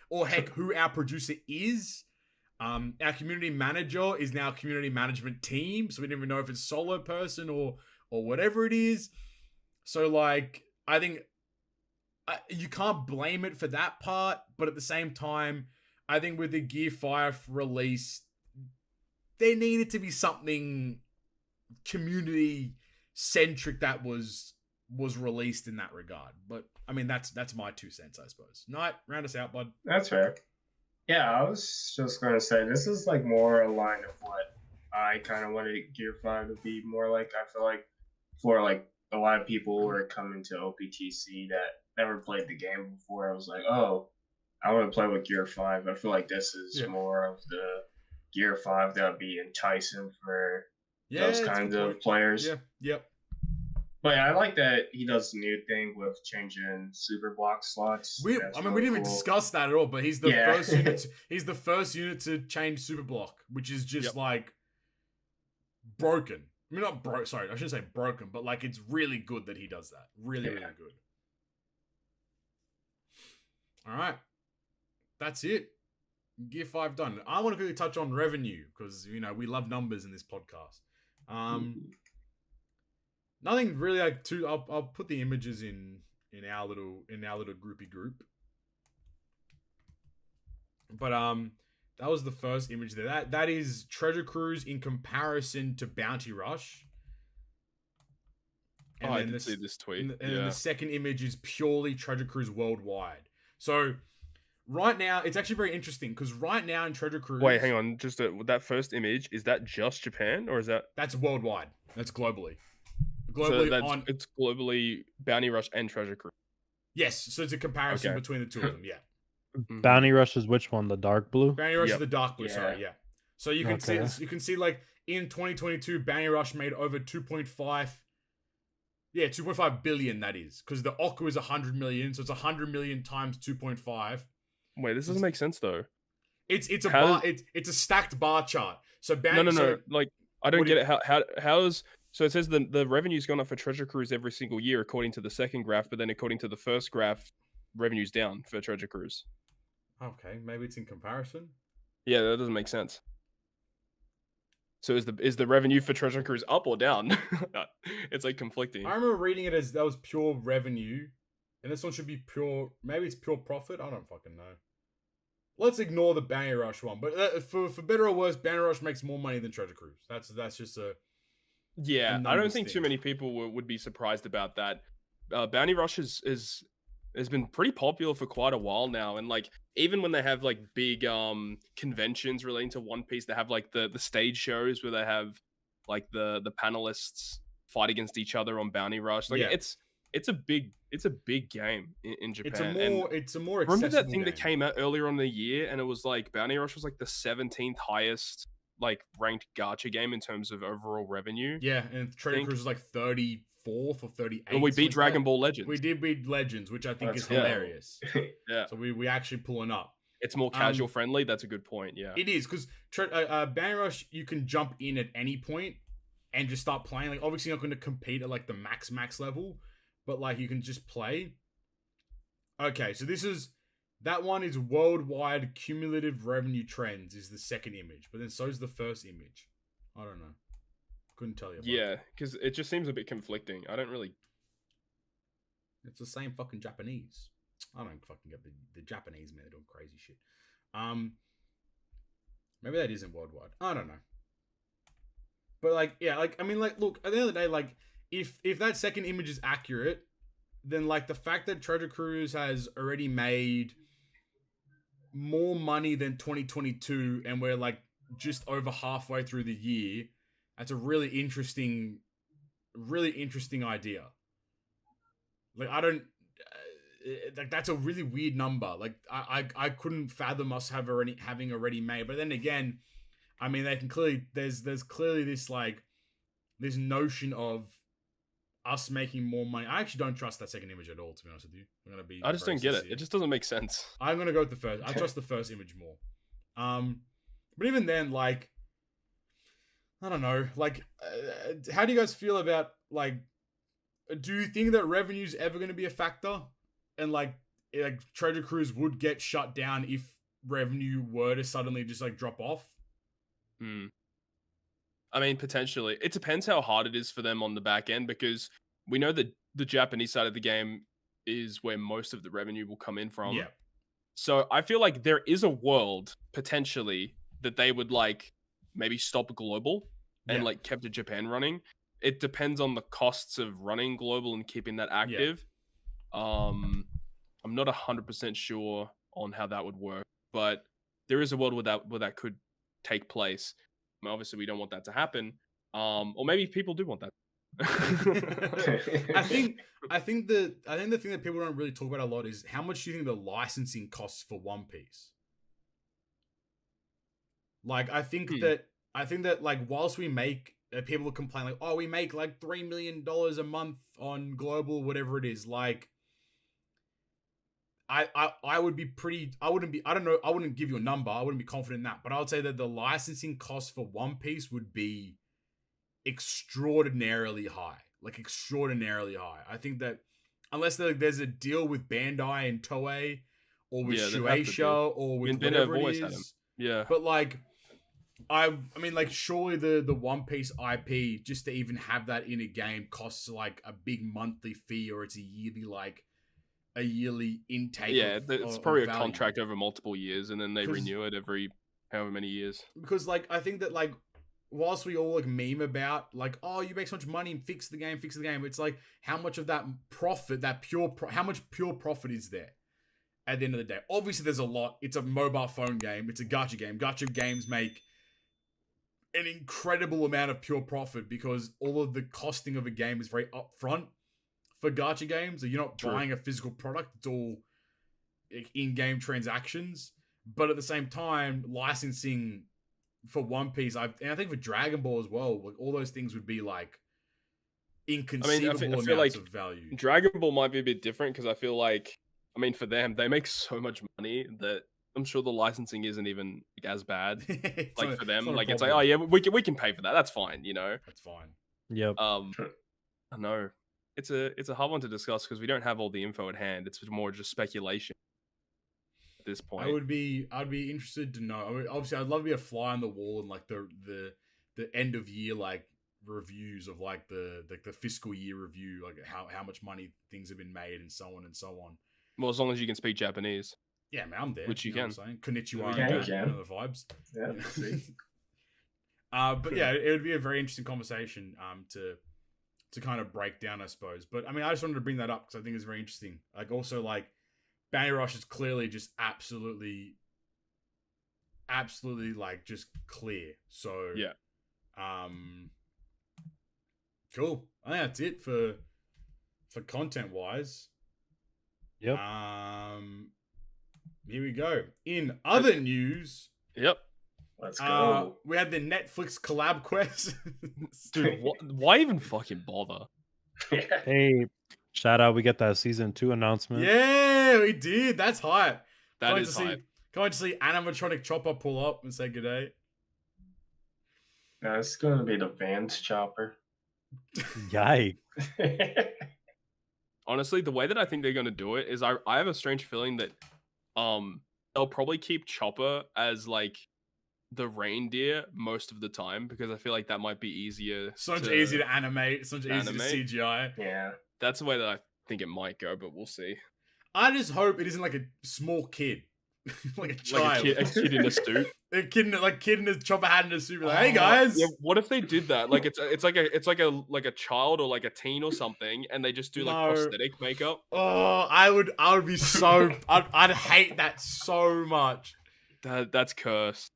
our producer is. Our community manager is now a community management team, so we don't even know if it's a solo person or whatever it is. So like, I think you can't blame it for that part, but at the same time, I think with the Gear 5 release, there needed to be something community-centric that was released in that regard. But, I mean, that's my 2 cents, I suppose. Knight, round us out, bud. That's fair. Yeah, I was just going to say, this is, like, more aligned of what I kind of wanted Gear 5 to be more like. I feel like for, like, a lot of people who are coming to OPTC that never played the game before, I was like, oh, I want to play with Gear 5. I feel like this is more of the Gear 5 that would be enticing for those kinds of players. Yeah, yep. But yeah, I like that he does the new thing with changing super block slots. We didn't even discuss that at all, but he's the first unit. He's the first unit to change super block, which is just like broken. I mean, not broke. Sorry, I shouldn't say broken, but like it's really good that he does that. Really, really good. All right, that's it. Gear 5 done. I want to quickly touch on revenue because we love numbers in this podcast. Nothing really like too. I'll put the images in our little groupie group. But that was the first image there. That is Treasure Cruise in comparison to Bounty Rush. And I did see this tweet. And then the second image is purely Treasure Cruise worldwide. So right now, it's actually very interesting because right now in Treasure Cruise. Wait, hang on. Just that first image, is that just Japan or is that? That's worldwide. That's globally. It's globally Bounty Rush and Treasure Cruise. Yes, so it's a comparison between the two of them. Yeah. Bounty Rush is which one? The dark blue. Bounty Rush is the dark blue. Sorry, yeah. So you can see this. You can see like in 2022, Bounty Rush made over 2.5. Yeah, 2.5 billion. That is because the Oku is 100 million, so it's 100 million times 2.5. Wait, this doesn't make sense though. It's a stacked bar chart. So no. Like I don't get it. How is so it says the revenue's gone up for Treasure Cruise every single year according to the second graph, but then according to the first graph, revenue's down for Treasure Cruise. Okay, maybe it's in comparison. Yeah, that doesn't make sense. So is the revenue for Treasure Cruise up or down? It's like conflicting. I remember reading it as that was pure revenue, and this one should be pure. Maybe it's pure profit. I don't fucking know. Let's ignore the Bounty Rush one, but for better or worse, Bounty Rush makes more money than Treasure Cruise. That's just a I don't think too many people would be surprised about that. Bounty Rush has been pretty popular for quite a while now, and like even when they have like big conventions relating to One Piece, they have like the stage shows where they have like the panelists fight against each other on Bounty Rush. Like it's a big game in Japan. It's a more remember that thing game. that came out earlier on the year, and it was like Bounty Rush was like the 17th highest like ranked gacha game in terms of overall revenue. Yeah, and Treasure Cruise was like 34th or 38th. Well, we beat Dragon Ball Legends. We did beat Legends, which I think is hilarious. Yeah. So we actually pulling up. It's more casual friendly. That's a good point. Yeah. It is because Bounty Rush, you can jump in at any point and just start playing. Like obviously you're not going to compete at like the max level, but like you can just play. Okay, so that one is worldwide cumulative revenue trends is the second image, but then so is the first image. I don't know. Couldn't tell you. Yeah, because it just seems a bit conflicting. I don't really. It's the same fucking Japanese. I don't fucking get the Japanese, man. They're doing crazy shit. Maybe that isn't worldwide. I don't know. But like, yeah, like I mean, like, look, at the end of the day, like, if that second image is accurate, then like the fact that Treasure Cruise has already made more money than 2022, and we're like just over halfway through the year. That's a really interesting idea. Like I don't, like that's a really weird number. Like I couldn't fathom us having already made. But then again, I mean they can clearly there's clearly this like this notion of us making more money. I actually don't trust that second image at all, to be honest with you. I'm gonna be. I just don't get it. It just doesn't make sense. I'm gonna go with the first. I trust the first image more. But even then, like, I don't know. Like, how do you guys feel about like? Do you think that revenue is ever gonna be a factor? And like Treasure Cruise would get shut down if revenue were to suddenly just like drop off. I mean, potentially. It depends how hard it is for them on the back end, because we know that the Japanese side of the game is where most of the revenue will come in from. Yeah. So I feel like there is a world, potentially, that they would like maybe stop global and like kept Japan running. It depends on the costs of running global and keeping that active. I'm not 100% sure on how that would work, but there is a world where that could take place. Obviously we don't want that to happen, or maybe people do want that. I think the thing that people don't really talk about a lot is how much do you think the licensing costs for One Piece? Like, I think that like whilst we make people complain like, oh, we make like $3 million a month on global, whatever it is, like. I would be pretty. I wouldn't give you a number. I wouldn't be confident in that. But I would say that the licensing cost for One Piece would be extraordinarily high. Like extraordinarily high. I think that unless there's a deal with Bandai and Toei, or with Shueisha, or with whatever it is. Yeah. But like, I mean, like, surely the One Piece IP just to even have that in a game costs like a big monthly fee, or it's a yearly intake. Yeah, it's probably a contract over multiple years, and then they renew it every however many years. Because like I think that like whilst we all like meme about like, oh, you make so much money and fix the game, it's like how much of that profit, how much pure profit is there at the end of the day? Obviously, there's a lot. It's a mobile phone game. It's a gacha game. Gacha games make an incredible amount of pure profit because all of the costing of a game is very upfront. For gacha games, you're not buying a physical product, it's all in-game transactions. But at the same time, licensing for One Piece, and I think for Dragon Ball as well, like all those things would be like inconceivable amounts of value. Dragon Ball might be a bit different because I feel like, I mean, for them, they make so much money that I'm sure the licensing isn't even as bad. Like for them, like it's like, oh yeah, we can pay for that. That's fine, you know. That's fine. Yep. I know. It's a hard one to discuss because we don't have all the info at hand. It's more just speculation at this point. I'd be interested to know. I mean, obviously, I'd love to be a fly on the wall and like the end of year like reviews of like the fiscal year review, like how much money things have been made and so on and so on. Well, as long as you can speak Japanese. Yeah, man, I'm there. Which you can. What I'm saying? Konnichiwa and the vibes. Yeah. But yeah, it would be a very interesting conversation to kind of break down, I suppose. But I mean, I just wanted to bring that up because I think it's very interesting. Like also like Bounty Rush is clearly just absolutely like just clear. So yeah. Cool. I think that's it for content wise. Yep. Here we go. In other news. Yep. Let's go. We had the Netflix collab quest. Dude, why even fucking bother? Hey, shout out. We get that season 2 announcement. Yeah, we did. That's hype. That is hype. Can't wait to see animatronic Chopper pull up and say good day. No, it's going to be the Vans Chopper. Yikes. Honestly, the way that I think they're going to do it is I have a strange feeling that they'll probably keep Chopper as like the reindeer most of the time because I feel like that might be easier. So much easier to animate, so much easier to CGI. Yeah. That's the way that I think it might go, but we'll see. I just hope it isn't like a small kid. Like a child. Like a kid in a suit. A kid in a Chopper hat in a suit. Like, hey guys. Yeah, what if they did that? Like it's like a child or like a teen or something, and they just do like prosthetic makeup. Oh, I would be so I'd hate that so much. That's cursed.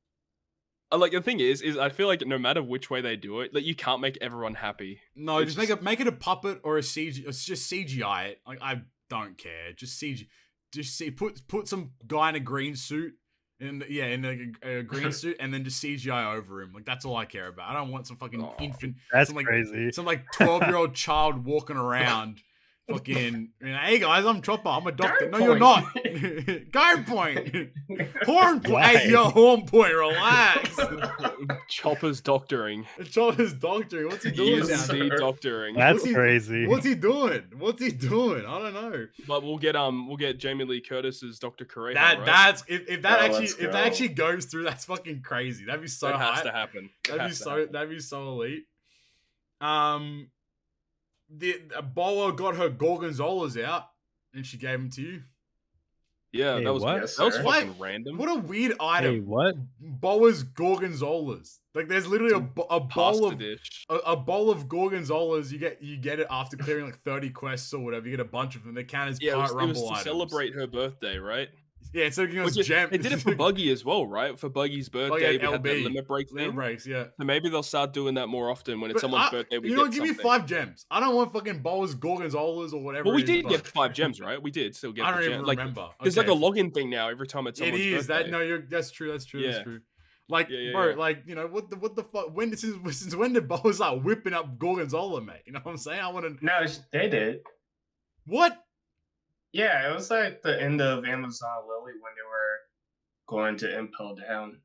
Like the thing is I feel like no matter which way they do it, like you can't make everyone happy. No, it's just make it a puppet or a CG. It's just CGI it. Like I don't care. Just CG. Just put some guy in a green suit in a green suit and then just CGI over him. Like that's all I care about. I don't want some fucking infant. That's crazy. Some like 12-year-old child walking around. Fucking, hey guys, I'm Chopper. I'm a doctor. No, you're not. Guard point. Horn point. Hey, yo, horn point. Relax. Chopper's doctoring. Chopper's doctoring. What's he doing down there? Doctoring. That's crazy. What's he doing? I don't know. But we'll get Jamie Lee Curtis's Dr. Correa. That's if that actually goes through, that's fucking crazy. That'd be so. That has to happen. That'd be so elite. The Boa got her gorgonzolas out, and she gave them to you. Yeah, hey, that was fucking random. What a weird item. Hey, what? Boa's gorgonzolas. Like, there's literally a bowl of dish. A bowl of gorgonzolas. You get it after clearing like 30 quests or whatever. You get a bunch of them. They count as part rumble it was to items. Celebrate her birthday, right? Yeah, so giving us gems. They did it for Buggy as well, right? For Buggy's birthday, we had the limit break thing. Limit breaks, yeah. So maybe they'll start doing that more often when it's someone's birthday. We give me 5 gems. I don't want fucking bowls, gorgonzolas, or whatever. Well, we did get 5 gems, right? We did still get. I don't even remember. There's like a login thing now every time it's someone's birthday. It is that. No, that's true. That's true. Like, bro, like, you know, what the fuck? Since when did bowls start whipping up gorgonzola, mate? You know what I'm saying? I want to. No, they did. What? Yeah, it was like the end of Amazon Lily when they were going to Impel down.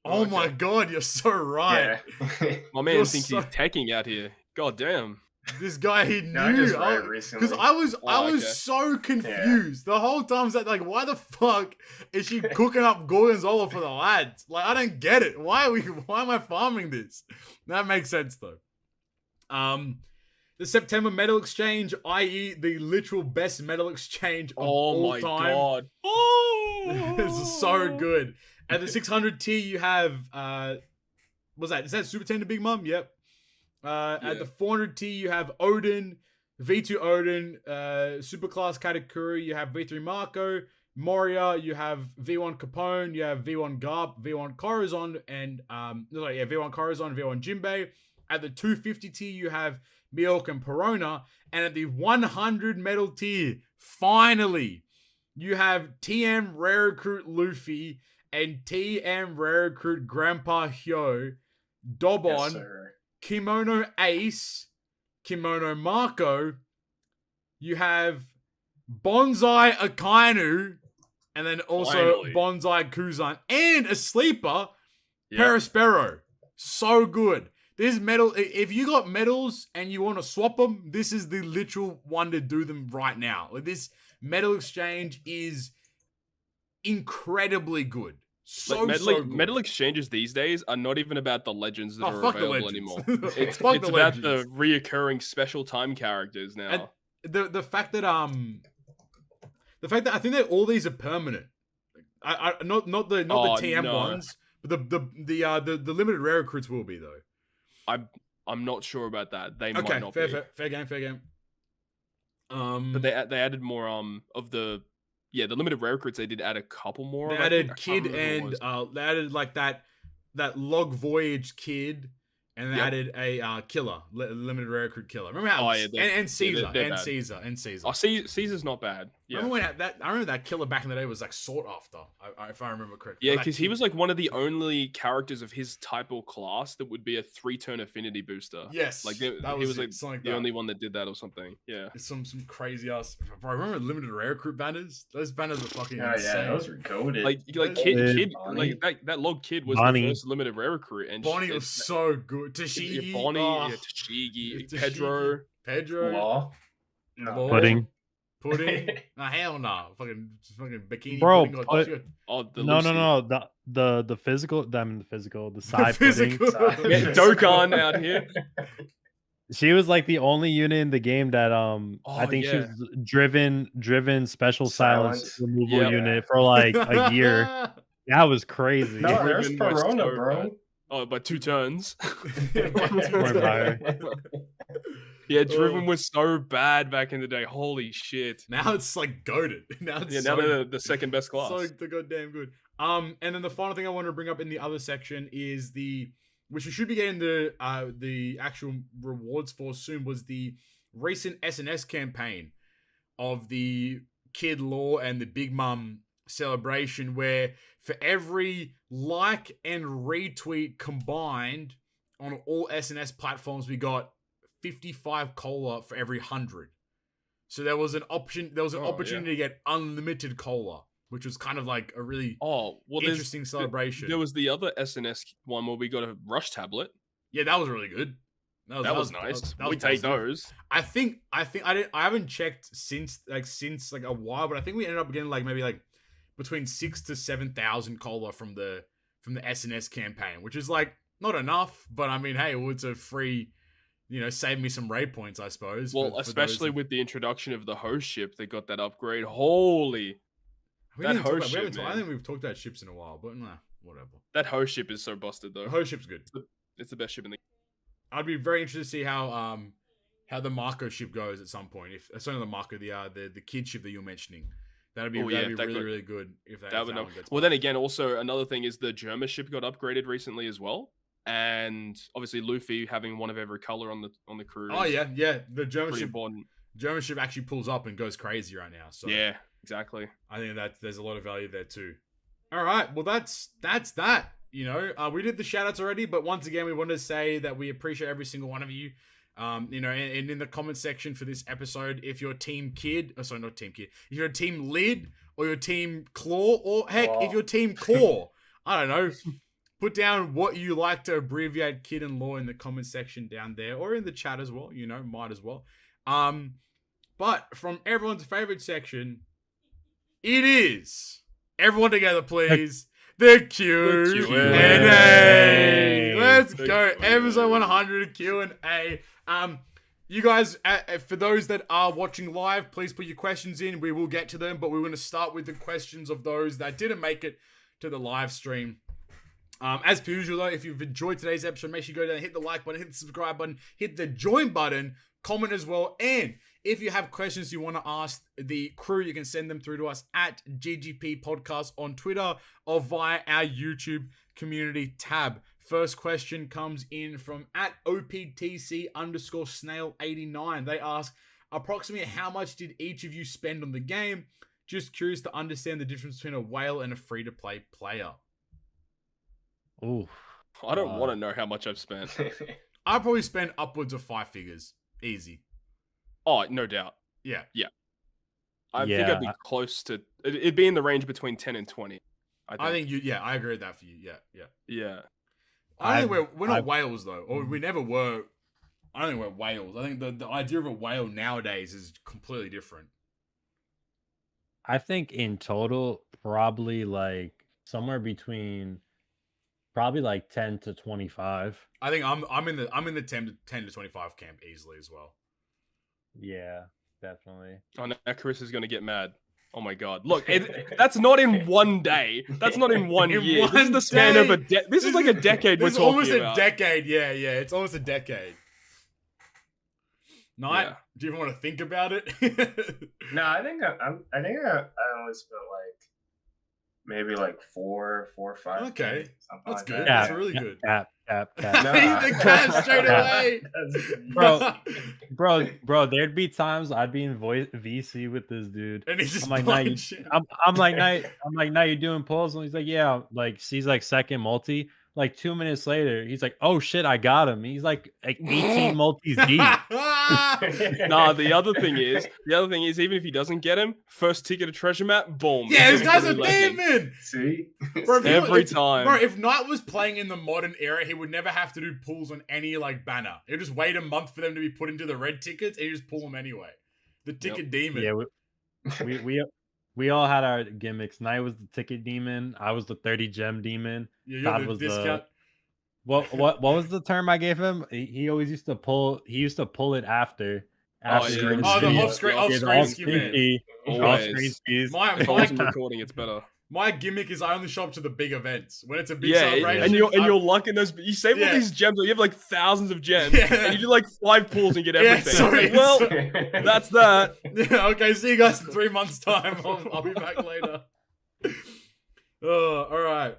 Oh my god, you're so right. Yeah. My man thinks he's teching out here. God damn. This guy, he knew. Because I was so confused the whole time. That like, why the fuck is she cooking up gorgonzola for the lads? Like, I don't get it. Why am I farming this? That makes sense though. The September medal exchange, i.e., the literal best medal exchange of all time. Oh my god! Oh, this is so good. At the 600 tier, you have what's that? Is that Super Tender Big Mom? Yep. At the 400 tier, you have Odin, V2 Odin, Superclass Katakuri, you have V3 Marco, Moria, you have V1 Capone, you have V1 Garp, V1 Corazon, and V1 Corazon, V1 Jinbei. At the 250 tier, you have Mihawk and Perona, and at the 100 medal tier, finally, you have TM Rare Recruit Luffy and TM Rare Recruit Grandpa Hyo, Dobon, Yes, Kimono Ace, Kimono Marco, you have Bonsai Akainu, and then also Bonsai Kuzan, and a sleeper, Perispero. So good. This medal, if you got medals and you want to swap them, this is the literal one to do them right now. Like, this medal exchange is incredibly good. So good. Medal exchanges these days are not even about the legends that are available anymore. It's about the reoccurring special time characters now. And the fact that I think that all these are permanent. Not the TM ones, but the limited rare recruits will be though. I'm not sure about that. They might not be. Fair game. But they added more of the limited rare recruits. They did add a couple more. They added Kid and they added like that Log Voyage Kid, and they added a killer, limited rare recruit killer. Remember how? And Caesar and Caesar. Oh, Caesar's not bad. Yeah. I remember that killer back in the day was like sought after. If I remember correctly. Yeah, because he was like one of the only characters of his type or class that would be a 3-turn affinity booster. Yes, like he was like the only one that did that or something. Yeah, it's some crazy ass. Bro, I remember limited rare recruit banners. Those banners were fucking insane. Yeah, those were goated. Like kid, like that log kid was the first limited rare recruit, and Bonnie was so good. Tashigi, Bonnie, Tashigi, Pedro. Law. No. Pudding. Nah, hell no. Fucking bikini. Bro, no. The physical. The side pudding. Dokkan out here. She was like the only unit in the game that I think she was driven special silence removal unit for like a year. That was crazy. No, there's Perona, bro. Oh, by 2 turns. Yeah, Driven was so bad back in the day. Holy shit. Now it's like goated. Now they're the second best class. So the goddamn good. And then the final thing I want to bring up in the other section is which we should be getting the actual rewards for soon, was the recent SNS campaign of the Kid Law and the Big Mum celebration, where for every like and retweet combined on all SNS platforms, we got 55 cola for every 100. So there was an opportunity to get unlimited cola, which was kind of like a really interesting celebration. There was the other SNS one where we got a rush tablet. Yeah, that was really good. That was nice. We take those. I haven't checked since a while, but I think we ended up getting maybe between 6,000 to 7,000 cola from the SNS campaign, which is not enough, but I mean, hey, it's a free, save me some raid points, I suppose. Well, especially with the introduction of the host ship, they got that upgrade. Holy, that host ship, I think we've talked about ships in a while, but nah, whatever. That host ship is so busted though. The host ship's good. It's the best ship in the. I'd be very interested to see how the Marco ship goes at some point. If it's not the Marco, the kid ship that you're mentioning, That'd be really good if that one gets. Well, then again, also another thing is the Germa ship got upgraded recently as well, and obviously Luffy having one of every color on the crew. Oh yeah, the Germa ship. Important. German ship actually pulls up and goes crazy right now. So yeah, exactly. I think that there's a lot of value there too. All right, well that's that. You know, we did the shoutouts already, but once again, we wanted to say that we appreciate every single one of you. You know, and in the comment section for this episode, if you're team Kid, not team Kid, if you're team Lid or your team Claw, or heck, if you're team Core, I don't know, put down what you like to abbreviate Kid and Law in the comment section down there, or in the chat as well. You know, might as well. But from everyone's favorite section, it is everyone together, please. The Q&A. Let's go. Episode 100 Q&A. You guys, for those that are watching live, please put your questions in. We will get to them, but we're going to start with the questions of those that didn't make it to the live stream. As per usual, though, if you've enjoyed today's episode, make sure you go down and hit the like button, hit the subscribe button, hit the join button, comment as well. And if you have questions you want to ask the crew, you can send them through to us at GGP Podcast on Twitter or via our YouTube community tab. First question comes in from at OPTC_snail89. They ask, approximately how much did each of you spend on the game? Just curious to understand the difference between a whale and a free-to-play player. Ooh. I don't want to know how much I've spent. I probably spent upwards of 5 figures. Easy. Oh, no doubt. Yeah. I think I'd be close to... It'd be in the range between 10 and 20. I think I agree with that for you. Yeah. I think we're not whales, though. Or we never were. I don't think we're whales. I think the idea of a whale nowadays is completely different. I think in total, probably like somewhere between... Probably like 10 to 25. I think I'm in the 10 to 25 camp easily as well. Yeah, definitely. Oh, now Chris is going to get mad. Oh my god. Look, that's not in one day. That's not in one year. This is the span of a This is like a decade we're talking about. It's almost a decade. Yeah. It's almost a decade. Knight, do you even want to think about it? No, I think I only spent like maybe like 4 or 5. Okay, that's like good. That. That's really good. Cap. The cat straight away, bro. There'd be times I'd be in VC with this dude, and he's just I'm like, Knight, you doing pulls? And he's like, yeah. Like, sees like second multi. Like 2 minutes later, he's like, "Oh shit, I got him." He's like 18 multis deep. Nah, the other thing is, even if he doesn't get him, first ticket to treasure map, boom. Yeah, this guy's a demon. See, bro, every time. Bro, if Knight was playing in the modern era, he would never have to do pulls on any like banner. He'd just wait a month for them to be put into the red tickets, and he just pull them anyway. The ticket demon. Yeah, we all had our gimmicks. Knight was the ticket demon. I was the 30 gem demon. Yeah, Todd was discount. What was the term I gave him? He always used to pull. He used to pull it after. The off-screen ski. If I was recording, it's better. My gimmick is I only show up to the big events. When it's a big celebration. And you're lucking those. You save all these gems. You have like thousands of gems. And you do like 5 pulls and get everything. That's that. Okay, see you guys in 3 months' time. I'll be back later. All right.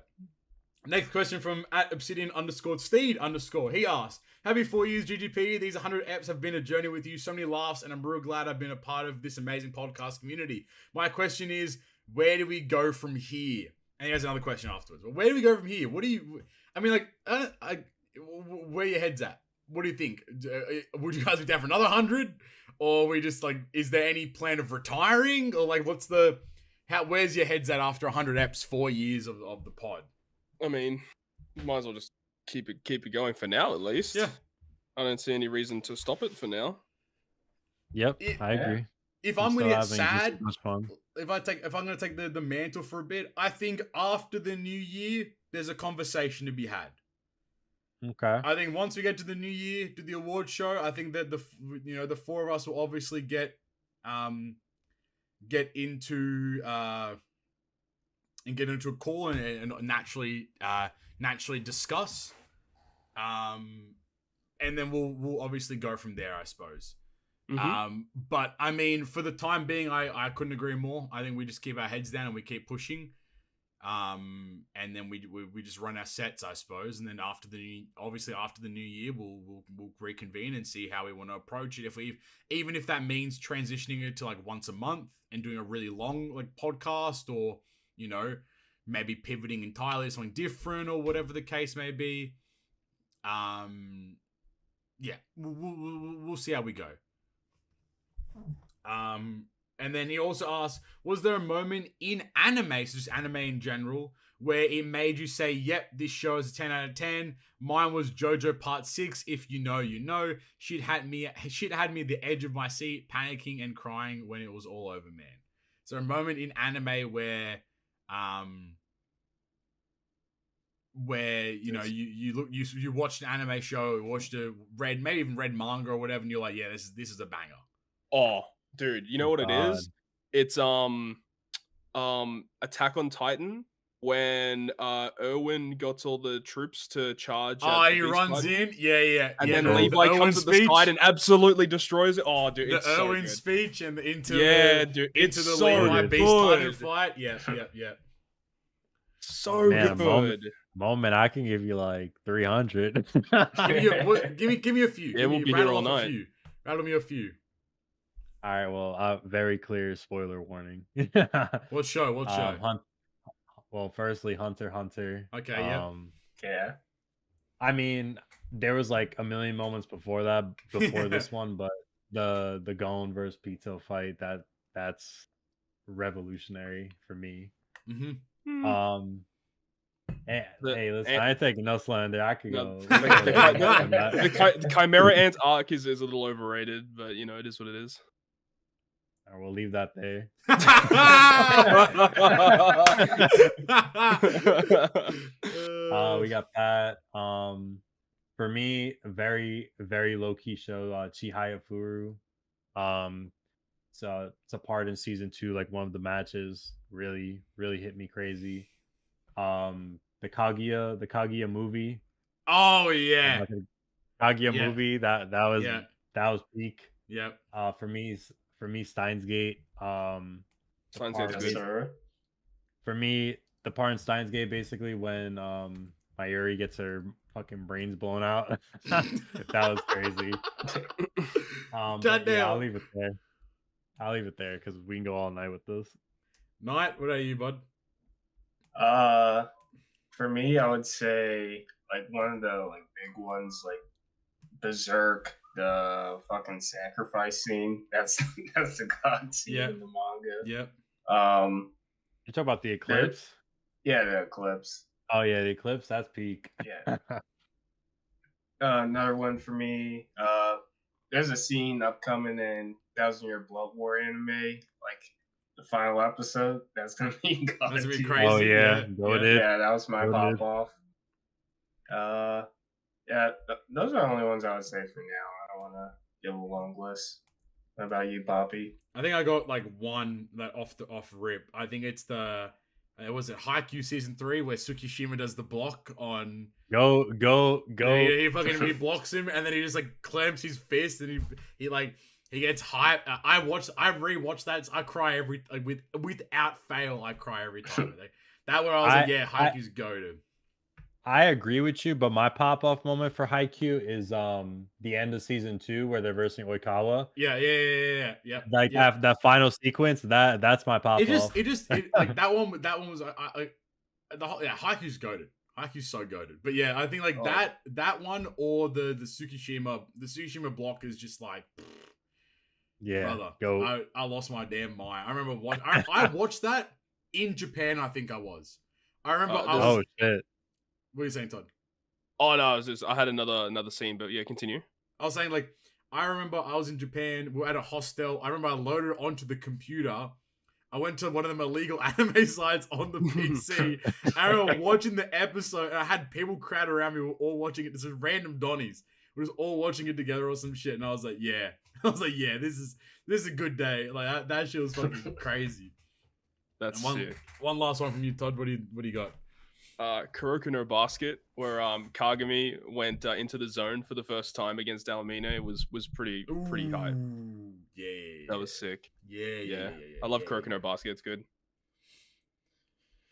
Next question from at Obsidian_Steed_. He asked, happy 4 years, GGP. These 100 eps have been a journey with you. So many laughs, and I'm real glad I've been a part of this amazing podcast community. My question is, where do we go from here? And he has another question afterwards. But where do we go from here? What do you... I mean, like, where your head's at? What do you think? Would you guys be down for another 100? Or we just, like, is there any plan of retiring? Or, like, what's the... Where's your head's at after 100 eps, 4 years of the pod? I mean, might as well just keep it going for now, at least. Yeah. I don't see any reason to stop it for now. Yep, I agree. If I'm gonna get sad, if I'm gonna take the mantle for a bit, I think after the new year, there's a conversation to be had. Okay. I think once we get to the new year, to the award show, I think that the 4 of us will obviously get into a call and naturally discuss, and then we'll obviously go from there, I suppose. But I mean, for the time being, I couldn't agree more. I think we just keep our heads down and we keep pushing. And then we just run our sets, I suppose. And then after the new year, we'll reconvene and see how we want to approach it. Even if that means transitioning it to like once a month and doing a really long like podcast, or maybe pivoting entirely to something different, or whatever the case may be. Yeah, we'll see how we go. And then he also asked, was there a moment in anime, so just anime in general, where it made you say, yep, this show is a 10 out of 10? Mine was JoJo Part 6, if you know, you know. Shit had me at the edge of my seat, panicking and crying when it was all over, man. So a moment in anime where you watched an anime show, maybe even read manga or whatever, and you're like, yeah, this is a banger. Oh, dude, you know what it is? It's Attack on Titan, when Erwin got all the troops to charge. He runs in, and then Levi comes at the side and absolutely destroys it. Oh, dude, it's so Erwin good. speech and into it's the so Levi Beast Titan fight. Yeah. So good. Moment, I can give you like 300. give me a few. Yeah, we'll be here all night. Rattle me a few. All right, well, very clear spoiler warning. What show? Well, firstly, Hunter x Hunter. Okay, yeah. Yeah. I mean, there was like a million moments before this one, but the Gon versus Pito fight, that's revolutionary for me. Mm-hmm. Hey, listen, I ain't taking no slander. I could go. The Chimera Ant arc is a little overrated, but it is what it is. We'll leave that there. We got that. For me, a very, very low key show. Chihaya Furu. So it's a part in season 2. Like one of the matches really, really hit me crazy. The Kaguya movie. Oh yeah, Kaguya movie. That was peak. Yep. For me, Steins Gate. Steins Gate's good. For me, the part in Steins Gate, basically when Mayuri gets her fucking brains blown out. That was crazy. Yeah, I'll leave it there because we can go all night with this. Knight, what are you, bud? For me, I would say like one of the like big ones, like Berserk, the fucking sacrifice scene. That's the god scene in the manga. Yep. You talk about the eclipse? Yeah, the eclipse. Oh yeah, the eclipse. That's peak. Yeah. Another one for me. There's a scene upcoming in 1,000 Year Blood War anime, like the final episode. That's gonna be god. That's gonna be crazy. Oh yeah, yeah, that was my pop off. Yeah, those are the only ones I would say for now. I don't want to give a long list. What about you, Papi? I think I got like one that off rip. I think it's was it Haikyuu season 3 where Tsukishima does the block on go. He blocks him and then he just like clamps his fist and he gets hyped. I rewatched that. I cry without fail. I cry every time. That where I was Haikyuu's goated. I agree with you, but my pop-off moment for Haikyuu is the end of season 2 where they're versing Oikawa. Yeah. That final sequence, that's my pop-off. Like that one was Haikyuu's goated. Haikyuu's so goated. But yeah, I think like that one or the Tsukishima block is just like brother, go. I lost my damn mind. I remember I watched that in Japan, I think I was. I remember shit. What are you saying, Todd? Oh no, I had another scene, but yeah, continue. I was saying like I remember I was in Japan. We were at a hostel. I remember I loaded it onto the computer. I went to one of them illegal anime sites on the PC. I remember watching the episode. And I had people crowd around me. We were all watching it. This is random Donnies. We were all watching it together or some shit. And I was like, yeah. This is a good day. Like that shit was fucking crazy. That's sick. One last one from you, Todd. What do you got? Kuroko no Basket, where Kagami went into the zone for the first time against Alamine was pretty hype. That was sick. Yeah. I love Kurokino basket. It's good.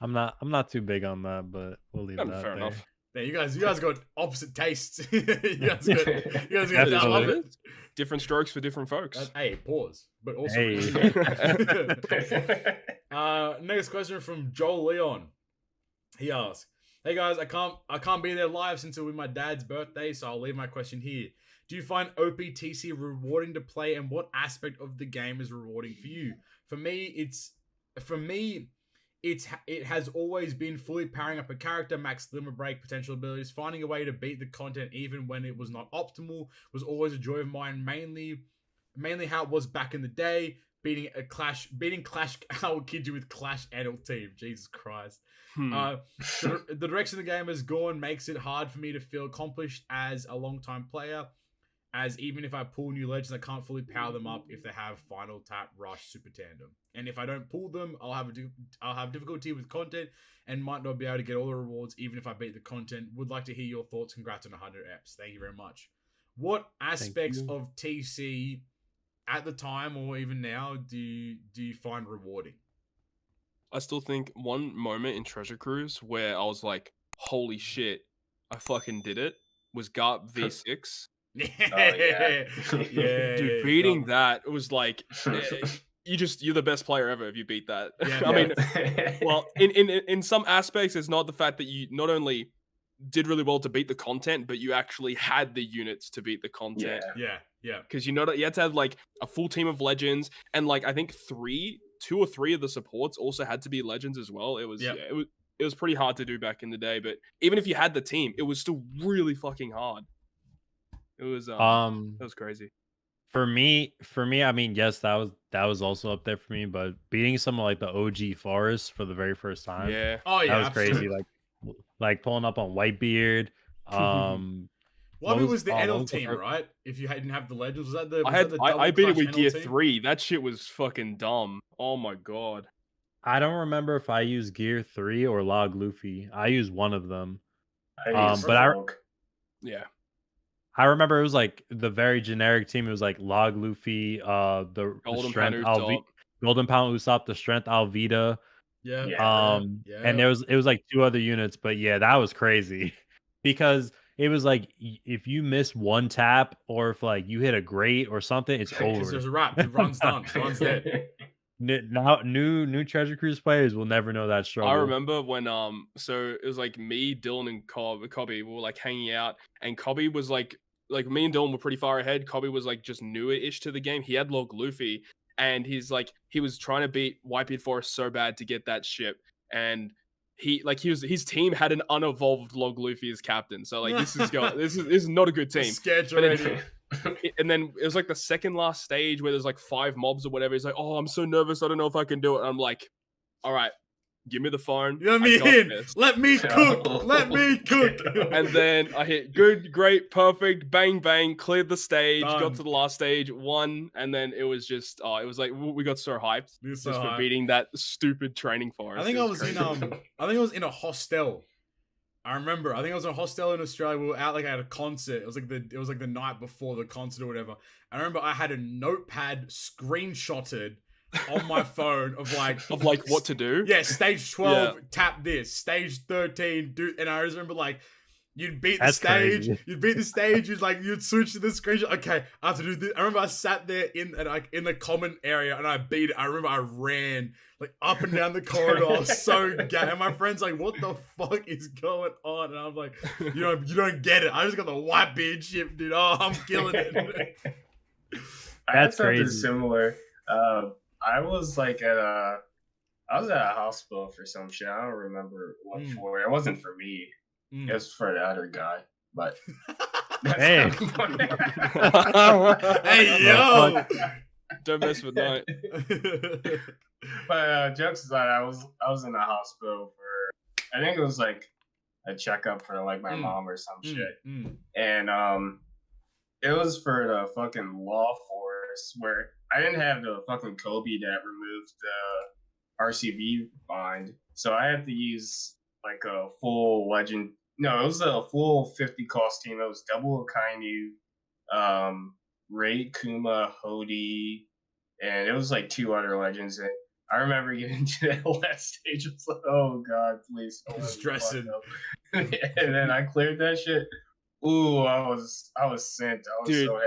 I'm not too big on that, but we'll leave that Fair there. enough. Man, you guys got opposite tastes. you guys got I love it. Different strokes for different folks. Hey, pause. But also, next question from Joel Leon. He asks, "Hey guys, I can't be there live since it was my dad's birthday, so I'll leave my question here. Do you find OPTC rewarding to play, and what aspect of the game is rewarding for you? For me, it has always been fully powering up a character, max limit break, potential abilities, finding a way to beat the content even when it was not optimal was always a joy of mine, mainly how it was back in the day, beating Clash, I will kid you with Clash adult team, Jesus Christ. The direction the game has gone makes it hard for me to feel accomplished as a long-time player, as even if I pull new legends, I can't fully power them up if they have final tap, rush, super tandem. And if I don't pull them, I'll have difficulty with content and might not be able to get all the rewards even if I beat the content. Would like to hear your thoughts. Congrats on 100 eps. Thank you very much. What aspects of TC at the time or even now do you find rewarding? I still think one moment in Treasure Cruise where I was like, holy shit, I fucking did it, was GARP V6. Yeah. Dude, beating that, it was like you're the best player ever if you beat that. I mean, well, in some aspects, it's not the fact that you not only did really well to beat the content, but you actually had the units to beat the content. Yeah. Because you had to have like a full team of legends, and like I think 2 or 3 of the supports also had to be legends as well. It was pretty hard to do back in the day, but even if you had the team, it was still really fucking hard. It was that was crazy. For me, I mean, yes, that was also up there for me, but beating someone like the OG Forest for the very first time, that was crazy. Like pulling up on Whitebeard. Whitebeard was the NL team, right? If you didn't have the legends, was that the? I beat it with Gear 3. That shit was fucking dumb. Oh my god. I don't remember if I used Gear 3 or Log Luffy. I used one of them. I remember it was like the very generic team. It was like Log Luffy, the strength Golden Pound Usopp, the strength Alvida. And it was like 2 other units, but yeah, that was crazy because it was like if you miss one tap or if like you hit a great or something, it's over. There's a wrap. The run's done. Run's dead. Now new Treasure Cruise players will never know that struggle. I remember when so it was like me, Dylan, and Cobby we were like hanging out, and Cobby was like me and Dylan were pretty far ahead. Cobby was like just newer-ish to the game. He had Log Luffy, and he was trying to beat Whitebeard Forest so bad to get that ship, and his team had an unevolved Log Luffy as captain. So like this is not a good team. And then it was like the second last stage where there's like 5 mobs or whatever. He's like, "Oh, I'm so nervous. I don't know if I can do it." And I'm like, "All right, give me the phone. Let me in. Let me cook. Let me cook." And then I hit good, great, perfect, bang, bang, cleared the stage, got to the last stage, won. And then it was just, it was like, we got so hyped for beating that stupid training forest. I think I was in a hostel. I remember. I think I was in a hostel in Australia. We were out like at a concert. It was like the night before the concert or whatever. I remember I had a notepad screenshotted on my phone of what to do. Yeah, stage 12, tap this. Stage 13, do. And I just remember like you'd beat the stage. Crazy. You'd beat the stage. You'd switch to the screenshot. Okay, I have to do this. I remember I sat there in the common area and I beat it. I remember I ran like up and down the corridor. I was so gay. And my friend's like, "What the fuck is going on?" And I'm like, you don't get it. I just got the Whitebeard ship, dude. Oh, I'm killing it. That's crazy. Similar. I was at a hospital for some shit. I don't remember what for. It wasn't for me. It was for the other guy. But hey, hey, yo, don't mess with that. But jokes aside, I was in the hospital for, I think it was like a checkup for like my mom or some shit, and it was for the fucking law force where I didn't have the fucking Kobe that removed the RCB bind, so I had to use like a full legend. No, it was a full 50 cost team. It was double Kainu, Raid, Kuma, Hody, and it was like 2 other legends. And I remember getting to that last stage. I was like, oh god, please. Stressing. And then I cleared that shit. Ooh, I was sent. I was Dude, so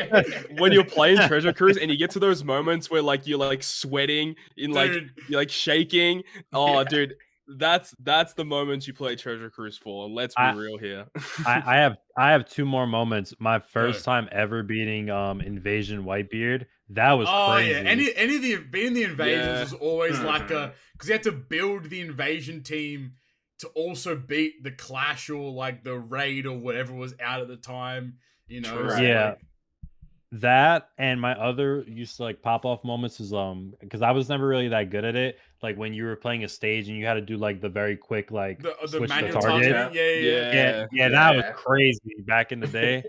happy. When you're playing Treasure Cruise and you get to those moments where like you're like sweating in like you're like shaking. Oh, dude, that's the moments you play Treasure Cruise for. Let's be real here. I have 2 more moments. My first time ever beating Invasion Whitebeard. That was crazy. Yeah, any of the beating the invasions was always like because you had to build the invasion team to also beat the Clash or like the Raid or whatever was out at the time, you know. So, yeah. Like, that and my other used to like pop off moments is because I was never really that good at it. Like when you were playing a stage and you had to do like the very quick like switch the target. Yeah, that was crazy back in the day.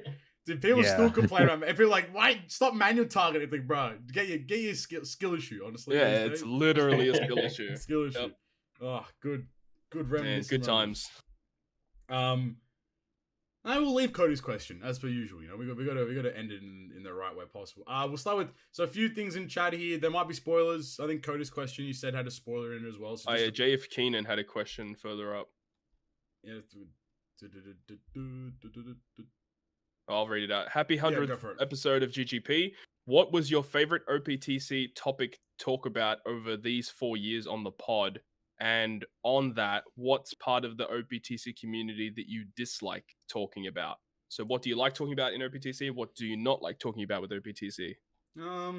Dude, people still complain about it. People like, why stop manual targeting? It's like, bro, get your skill issue, honestly. Yeah, it's literally a skill issue. Skill issue. Yep. Oh, good reminiscence. Good times. I will leave Cody's question as per usual. You know, we got to end it in the right way possible. We'll start with a few things in chat here. There might be spoilers. I think Cody's question you said had a spoiler in it as well. So JF Keenan had a question further up. Yeah. I'll read it out. Happy 100th episode of GGP. What was your favorite OPTC topic talk about over these 4 years on the pod? And on that, what's part of the OPTC community that you dislike talking about? So what do you like talking about in OPTC? What do you not like talking about with OPTC? I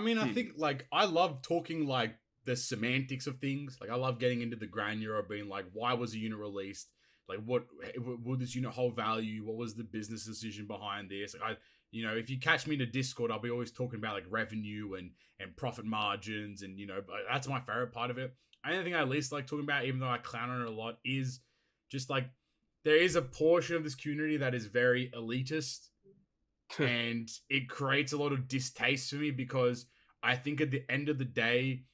mean, I think like I love talking like the semantics of things. Like I love getting into the granular of being like, why was a unit released? Like what would this unit hold value? What was the business decision behind this? Like if you catch me in the Discord, I'll be always talking about like revenue and profit margins, and that's my favorite part of it. The only thing I least like talking about, even though I clown on it a lot, is just like there is a portion of this community that is very elitist, and it creates a lot of distaste for me because I think at the end of the day,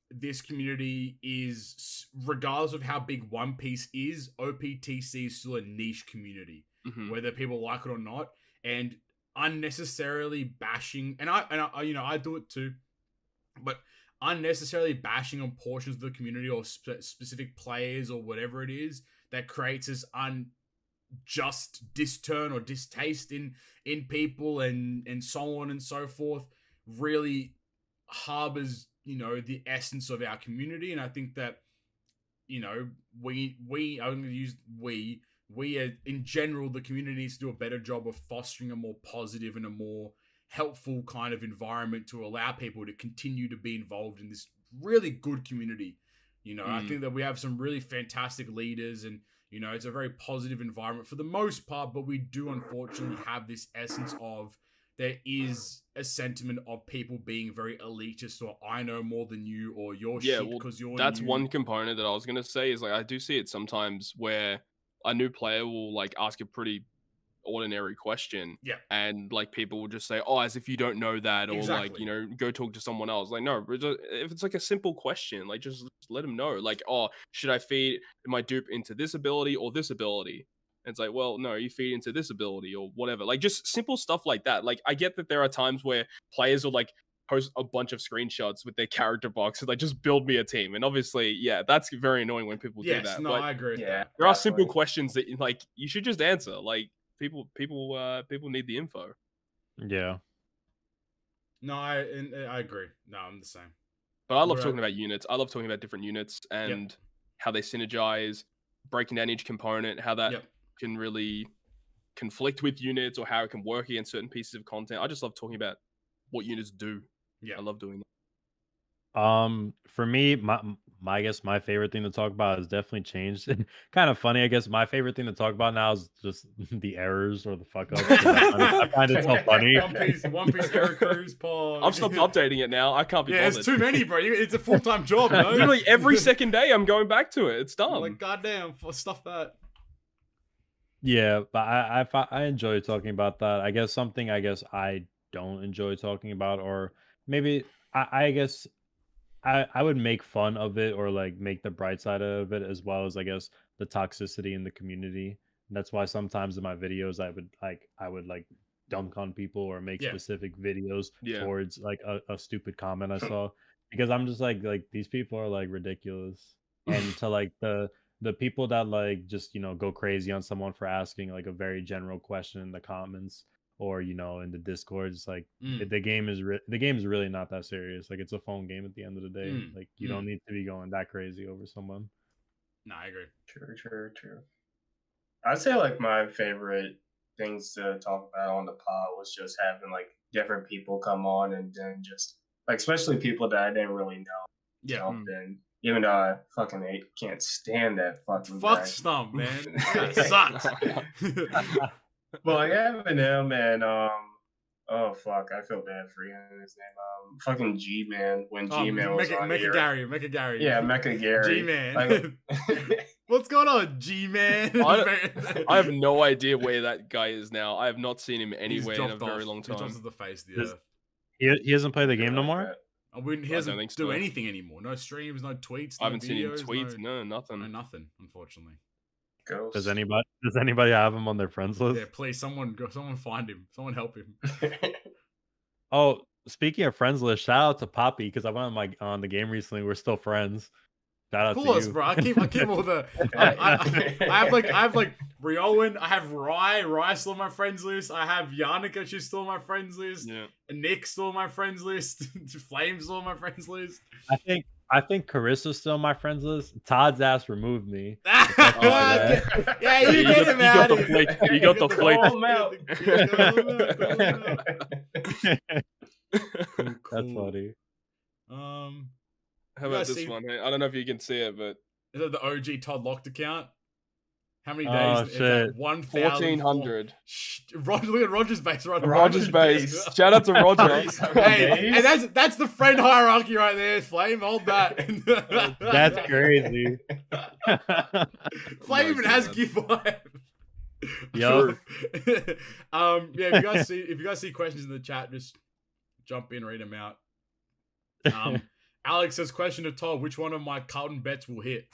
this community is, regardless of how big One Piece is, OPTC is still a niche community, whether people like it or not, and unnecessarily bashing, and I do it too, but unnecessarily bashing on portions of the community or specific players or whatever it is that creates this unjust disturn or distaste in people and so on and so forth, really harbors the essence of our community. And I think that we I'm going to use we in general, the community needs to do a better job of fostering a more positive and a more helpful kind of environment to allow people to continue to be involved in this really good community. I think that we have some really fantastic leaders, and it's a very positive environment for the most part, but we do unfortunately have this essence of there is a sentiment of people being very elitist, or I know more than you, or you're shit because you're that's new. One component that I was going to say is like I do see it sometimes where a new player will like ask a pretty ordinary question, and like people will just say, oh, as if you don't know that, or like go talk to someone else. Like, no, if it's like a simple question, like just let them know, like, oh, should I feed my dupe into this ability or this ability? And it's like, well, no, you feed into this ability or whatever. Like just simple stuff like that. Like I get that there are times where players will like post a bunch of screenshots with their character box and like just build me a team. And obviously, that's very annoying when people do that. No, but I agree. There are simple questions that like you should just answer. Like people need the info. Yeah. No, I agree. No, I'm the same. But I love talking about units. I love talking about different units and how they synergize, breaking down each component, how that can really conflict with units or how it can work against certain pieces of content. I just love talking about what units do. I love doing that. For me, I guess my favorite thing to talk about has definitely changed. Kind of funny, I guess my favorite thing to talk about now is just the errors or the fuck ups. I find it so funny. One Piece error cruise, Paul. I've stopped updating it now. I can't be bothered. It's too many, bro. It's a full-time job, no? Literally every second day I'm going back to it. It's dumb. Like, goddamn, stuff that. Yeah, but I enjoy talking about that. I guess something I don't enjoy talking about, or maybe I guess I would make fun of it or like make the bright side of it, as well as I guess the toxicity in the community. And that's why sometimes in my videos I would dunk on people or make specific videos Yeah. towards like a stupid comment I saw, because I'm just like these people are like ridiculous. And to like the people that like just, you know, go crazy on someone for asking like a very general question in the comments or, you know, in the Discord, it's like the game is really not that serious. Like, it's a phone game at the end of the day. Like, you don't need to be going that crazy over someone. No, I agree. True. I'd say like my favorite things to talk about on the pod was just having like different people come on, and then just like, especially people that I didn't really know. Yeah. And even though I fucking can't stand that fucking guy. Stump, man. That sucks. But like having him and oh fuck, I feel bad for his name. Fucking G-Man when G-Man was on here. Mecha Gary. Yeah, Mecha Gary. G-Man. Like, what's going on, G-Man? I have no idea where that guy is now. I have not seen him anywhere in a very long time. He drops to the face of the earth. He hasn't played the game no more? He doesn't do anything anymore. No streams, no tweets. I haven't seen him tweet. No, nothing. No, nothing, unfortunately. Ghost. Does anybody have him on their friends list? Yeah, please, someone find him. Someone help him. Oh, speaking of friends list, shout out to Papi, because I went on the game recently. We're still friends. Shout out of course, to you. Bro. I keep all the. I have like Ryoiin. I have Rye still on my friends list. I have Yannicka. She's still on my friends list. Yeah. Nick's still on my friends list. Flame's still on my friends list. I think Carissa's still on my friends list. Todd's ass removed me. Yeah, you get him out. You got the flake. That's funny. How about this one? I don't know if you can see it, but is that the OG Todd Locked account? How many days? Shit. 1,400. Look at Roger's base. Roger's base. Shout out to Roger. Hey, that's the friend hierarchy right there. Flame, hold that. That's crazy. Flame even has gift vibe. Yo. Yeah. If you guys see questions in the chat, just jump in, read them out. Alex says, question to Todd: which one of my Carlton bets will hit?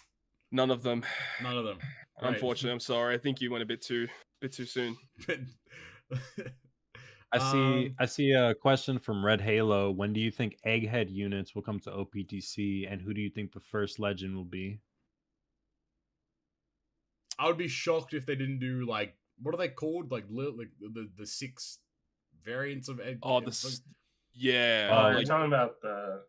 None of them. Great. Unfortunately, I'm sorry. I think you went a bit too soon. I see a question from Red Halo. When do you think Egghead units will come to OPTC, and who do you think the first legend will be? I would be shocked if they didn't do like, what are they called? Like the 6 variants of Egg. Yeah. You're talking about the.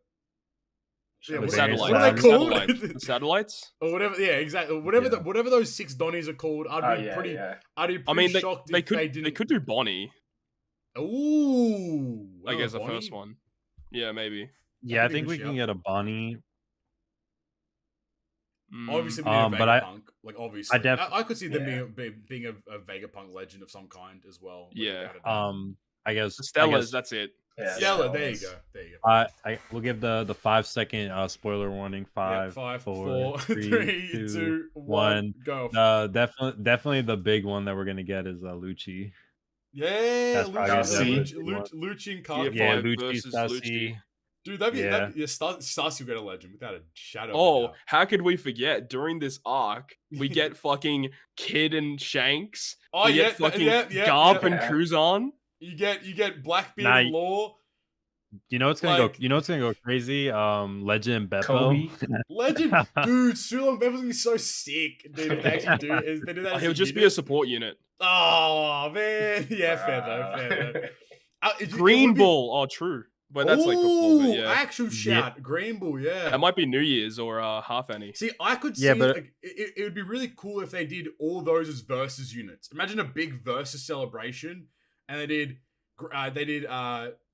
The satellites. What are they called? The satellites? Or whatever. Yeah, exactly. Whatever those 6 Donnies are called, I'd be pretty shocked if they didn't. They could do Bonnie. Ooh. I guess the first one. Yeah, maybe. Yeah, I think we can get a Bonnie. Obviously, being a Vegapunk. Like, obviously. I could see them being a Vegapunk legend of some kind as well. Yeah. I guess. The Stellas, that's it. Yeah, Stella, there you go. We'll give the 5-second spoiler warning. 5, 4, 3, 2, 1, go. Definitely the big one that we're gonna get is Lucci. Yeah, Lucci and Carl. Yeah, Lucci. Dude, that'd be Stassi will get a legend without a shadow. Oh, how could we forget? During this arc, we get fucking Kid and Shanks. Oh, we get fucking Garp and Cruzon. You get Blackbeard and Law. You know it's gonna go crazy. Legend and Beppo. Legend, dude. Sulong Beppo's gonna be so sick, dude. If they actually do that. He'll just be a support unit. Oh man, yeah, fair though. Green Bull. Oh, true. But that's like before, but yeah. Actual shout, Green Bull, yeah. That might be New Year's or half any. See, I could see like, it would be really cool if they did all those as versus units. Imagine a big versus celebration, and they did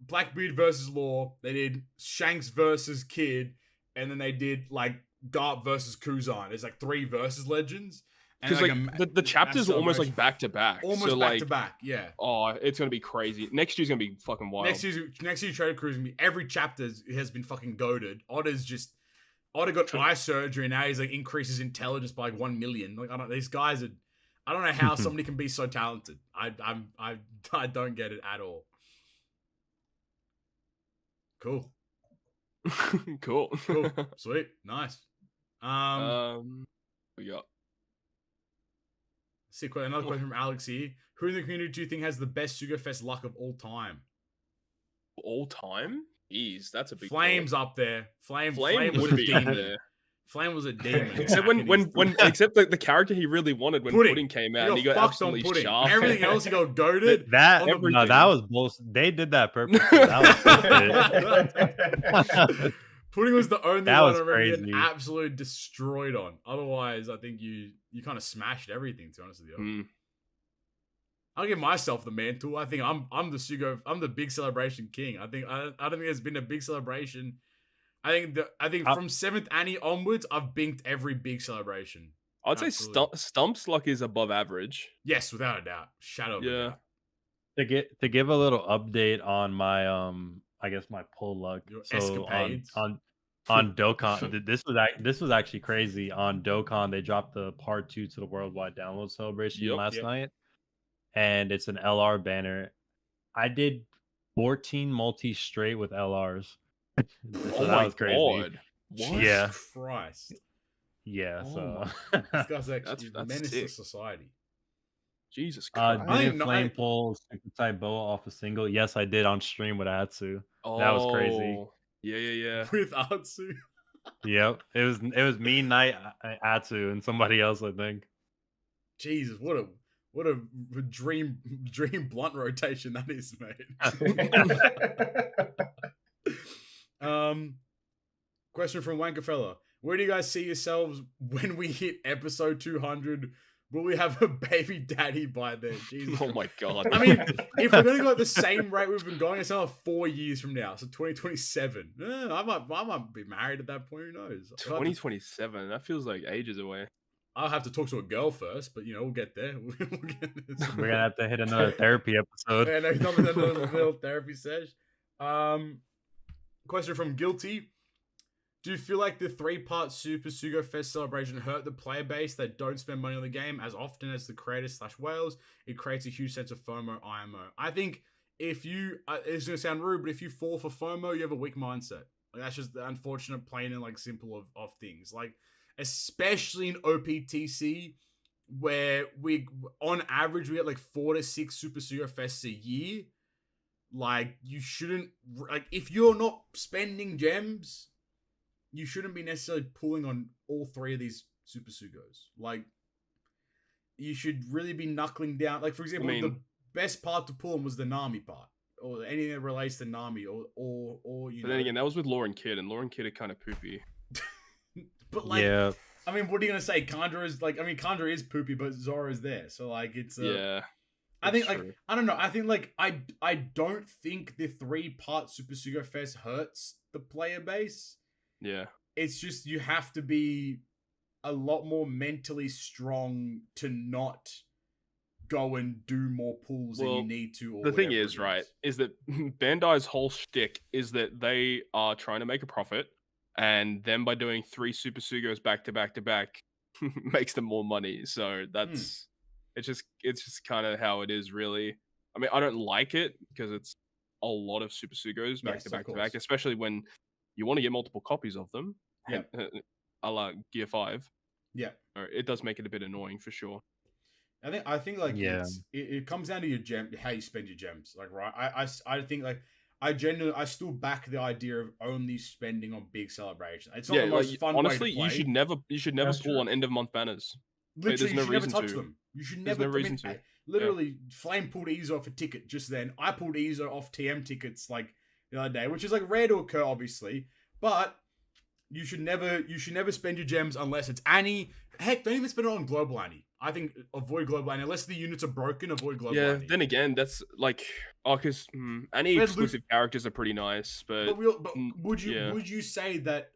Blackbeard versus Law, they did Shanks versus Kid, and then they did like Garp versus Kuzan. There's like 3 versus legends. Because like the chapters are almost like back to back. Almost back to back, yeah. Oh, it's gonna be crazy. Next year's gonna be fucking wild. Next year's Trader Cruise gonna be every chapter has been fucking goated. Otter got eye surgery and now he's like increases intelligence by like 1 million. Like I don't know how somebody can be so talented. I don't get it at all. Cool. Cool. Sweet. Nice. We got Sick. Another question from Alex here. Who in the community do you think has the best Sugo Fest luck of all time? All time? Jeez, that's a big Flame's up there. Flame would be up there. Flame was a demon. Except except the character he really wanted when Pudding came out, and he got absolutely shafted. Everything else he got goated. That was bullshit. They did that purposely. Pudding was the only one I remember getting absolutely destroyed on. Otherwise, I think you kind of smashed everything. To be honest with you, I'll give myself the mantle. I think I'm the big celebration king. I don't think there's been a big celebration. I think from 7th Annie onwards, I've binked every big celebration. I'd say Stump's luck is above average. Yes, without a doubt. Shadow. Yeah. To give a little update on my I guess my pull luck. Your escapades. On Dokkan, this was actually crazy. On Dokkan, they dropped the part 2 to the worldwide download celebration last night, and it's an LR banner. I did 14 multi straight with LRs. So that was crazy. God. What? Yeah. Christ. Yeah. So this guy's actually that's menace sick. to society. Jesus Christ. Didn't flame pull Super Type Boa off a single? Yes, I did on stream with Atsu. That was crazy. Yeah. With Atsu. Yep. It was me, Knight, Atsu, and somebody else, I think. Jesus, what a dream blunt rotation that is, mate. Question from Wankafella. Where do you guys see yourselves when we hit episode 200? Will we have a baby daddy by then? Jesus. Oh my God. I mean, if we're going to go at the same rate we've been going, it's another 4 years from now. So 2027. I might be married at that point. Who knows? 2027. That feels like ages away. I'll have to talk to a girl first, but we'll get there. We're going to have to hit another therapy episode. Yeah, another little therapy session. Question from Guilty. Do you feel like the 3-part Super Sugo Fest celebration hurt the player base that don't spend money on the game as often as the creators / whales? It creates a huge sense of FOMO, IMO. I think if you, it's going to sound rude, but if you fall for FOMO, you have a weak mindset. That's just the unfortunate, plain and simple of things. Especially in OPTC, where on average, we get 4 to 6 Super Sugo Fests a year. You shouldn't, if you're not spending gems, you shouldn't be necessarily pulling on all 3 of these Super Sugos. You should really be knuckling down. For example, the best part to pull on was the Nami part, or anything that relates to Nami, or But then again, that was with Lauren Kidd, and Lauren Kidd are kind of poopy. But yeah. I mean, what are you gonna say? Kanjuro is Kanjuro is poopy, but Zoro is there, so it's yeah. I think true. I don't know. I think I don't think the 3-part Super Sugo Fest hurts the player base. Yeah. It's just you have to be a lot more mentally strong to not go and do more pulls than you need to. Or the thing is, is that Bandai's whole shtick is that they are trying to make a profit, and then by doing 3 Super Sugos back to back to back makes them more money. So that's it's just kind of how it is, really. I mean, I don't like it because it's a lot of Super Sugos back to back to back, especially when you want to get multiple copies of them. Yeah. A la Gear 5. Yeah. It does make it a bit annoying for sure. I think it comes down to how you spend your gems. I think I still back the idea of only spending on big celebrations. It's not the most fun honestly, way to play. you should never pull on end of month banners. Literally, there's no you should reason never touch to. them. You should There's never. no reason to. Literally, Flame pulled Ezo off a ticket just then. I pulled Ezo off TM tickets the other day, which is rare to occur, obviously. But you should never spend your gems unless it's Annie. Heck, don't even spend it on Global Annie. I think avoid Global Annie unless the units are broken. Avoid Global Annie. Yeah. Then again, that's because Annie exclusive characters are pretty nice, but would you say that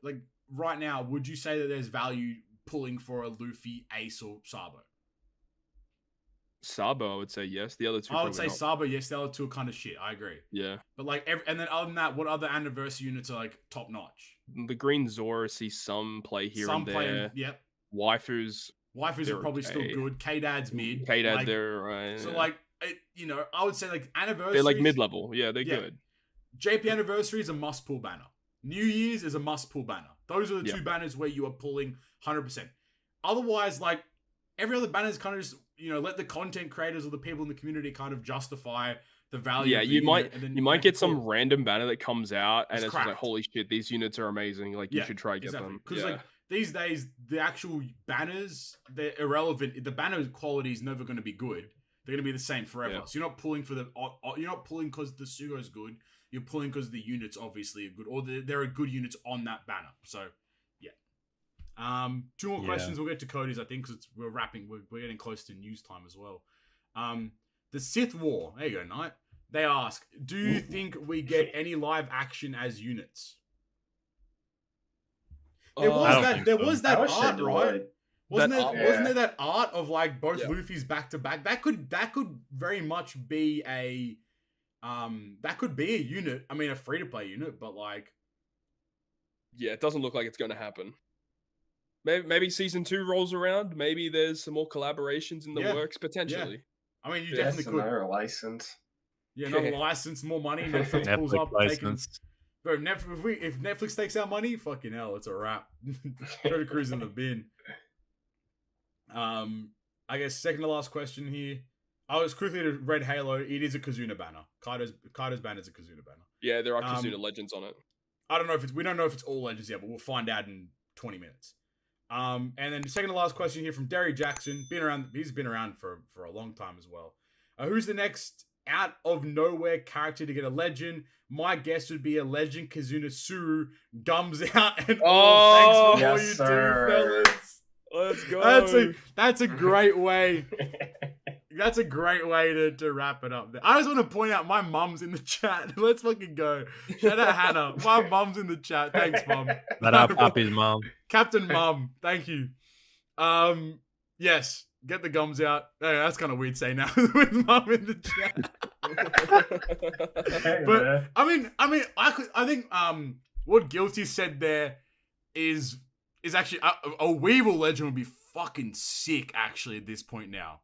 right now? Would you say that there's value pulling for a Luffy, Ace, or Sabo? Sabo, I would say yes. The other two, I would say Sabo, yes. The other two are kind of shit. I agree. Yeah, but and then other than that, what other anniversary units are top notch? The Green Zora see some play here and there. Yep. Waifus are probably still good. K-Dad's mid. K-Dad, they're right. So I would say anniversaries. They're mid-level. Yeah, they're good. JP anniversary is a must pull banner. New Year's is a must pull banner. Those are the 2 banners where you are pulling 100%. Otherwise, every other banner is kind of just, let the content creators or the people in the community kind of justify the value. Yeah, of the you unit, might get some random banner that comes out and it's just like, cracked. holy shit, these units are amazing. Like you should try get them. Because like these days, the actual banners, they're irrelevant. The banner quality is never going to be good. They're going to be the same forever. Yeah. So you're not pulling for you're not pulling because the Sugo's good. You're pulling because the units obviously are good, or there are good units on that banner. So yeah. 2 more questions. We'll get to Cody's, I think, because we're wrapping. We're getting close to news time as well. The Sith War. There you go, Knight. They ask, do you think we get any live action as units? There was that art, right? Wasn't there that art of like both Luffy's back to back? That could very much be a that could be a unit. I mean, a free to play unit, but like, yeah, it doesn't look like it's going to happen. Maybe season 2 rolls around. Maybe there's some more collaborations in the works potentially. Yeah. I mean, you definitely could. Another license. Yeah, another license, more money. Netflix pulls up, Bro, if Netflix takes our money, fucking hell, it's a wrap. Throw the cruise in the bin. I guess second to last question here. I was quickly to Red Halo. It is a Kazuna banner. Kaido's banner is a Kazuna banner. Yeah, there are Kazuna legends on it. We don't know if it's all legends yet, but we'll find out in 20 minutes. And then second to last question here from Derry Jackson. He's been around for a long time as well. Who's the next out of nowhere character to get a legend? My guess would be a legend Kazuna Suru gums out and all. Thanks for all you do, fellas. Let's go. That's a great way. That's a great way to wrap it up. I just want to point out my mum's in the chat. Let's fucking go. Shout out Hannah. My mum's in the chat. Thanks, mum. Shout out Papi's mom. Captain Mum. Thank you. Yes. Get the gums out. Hey, that's kind of weird saying now with mum in the chat. But I think what Guilty said there is actually a Weevil legend would be fucking sick actually at this point now.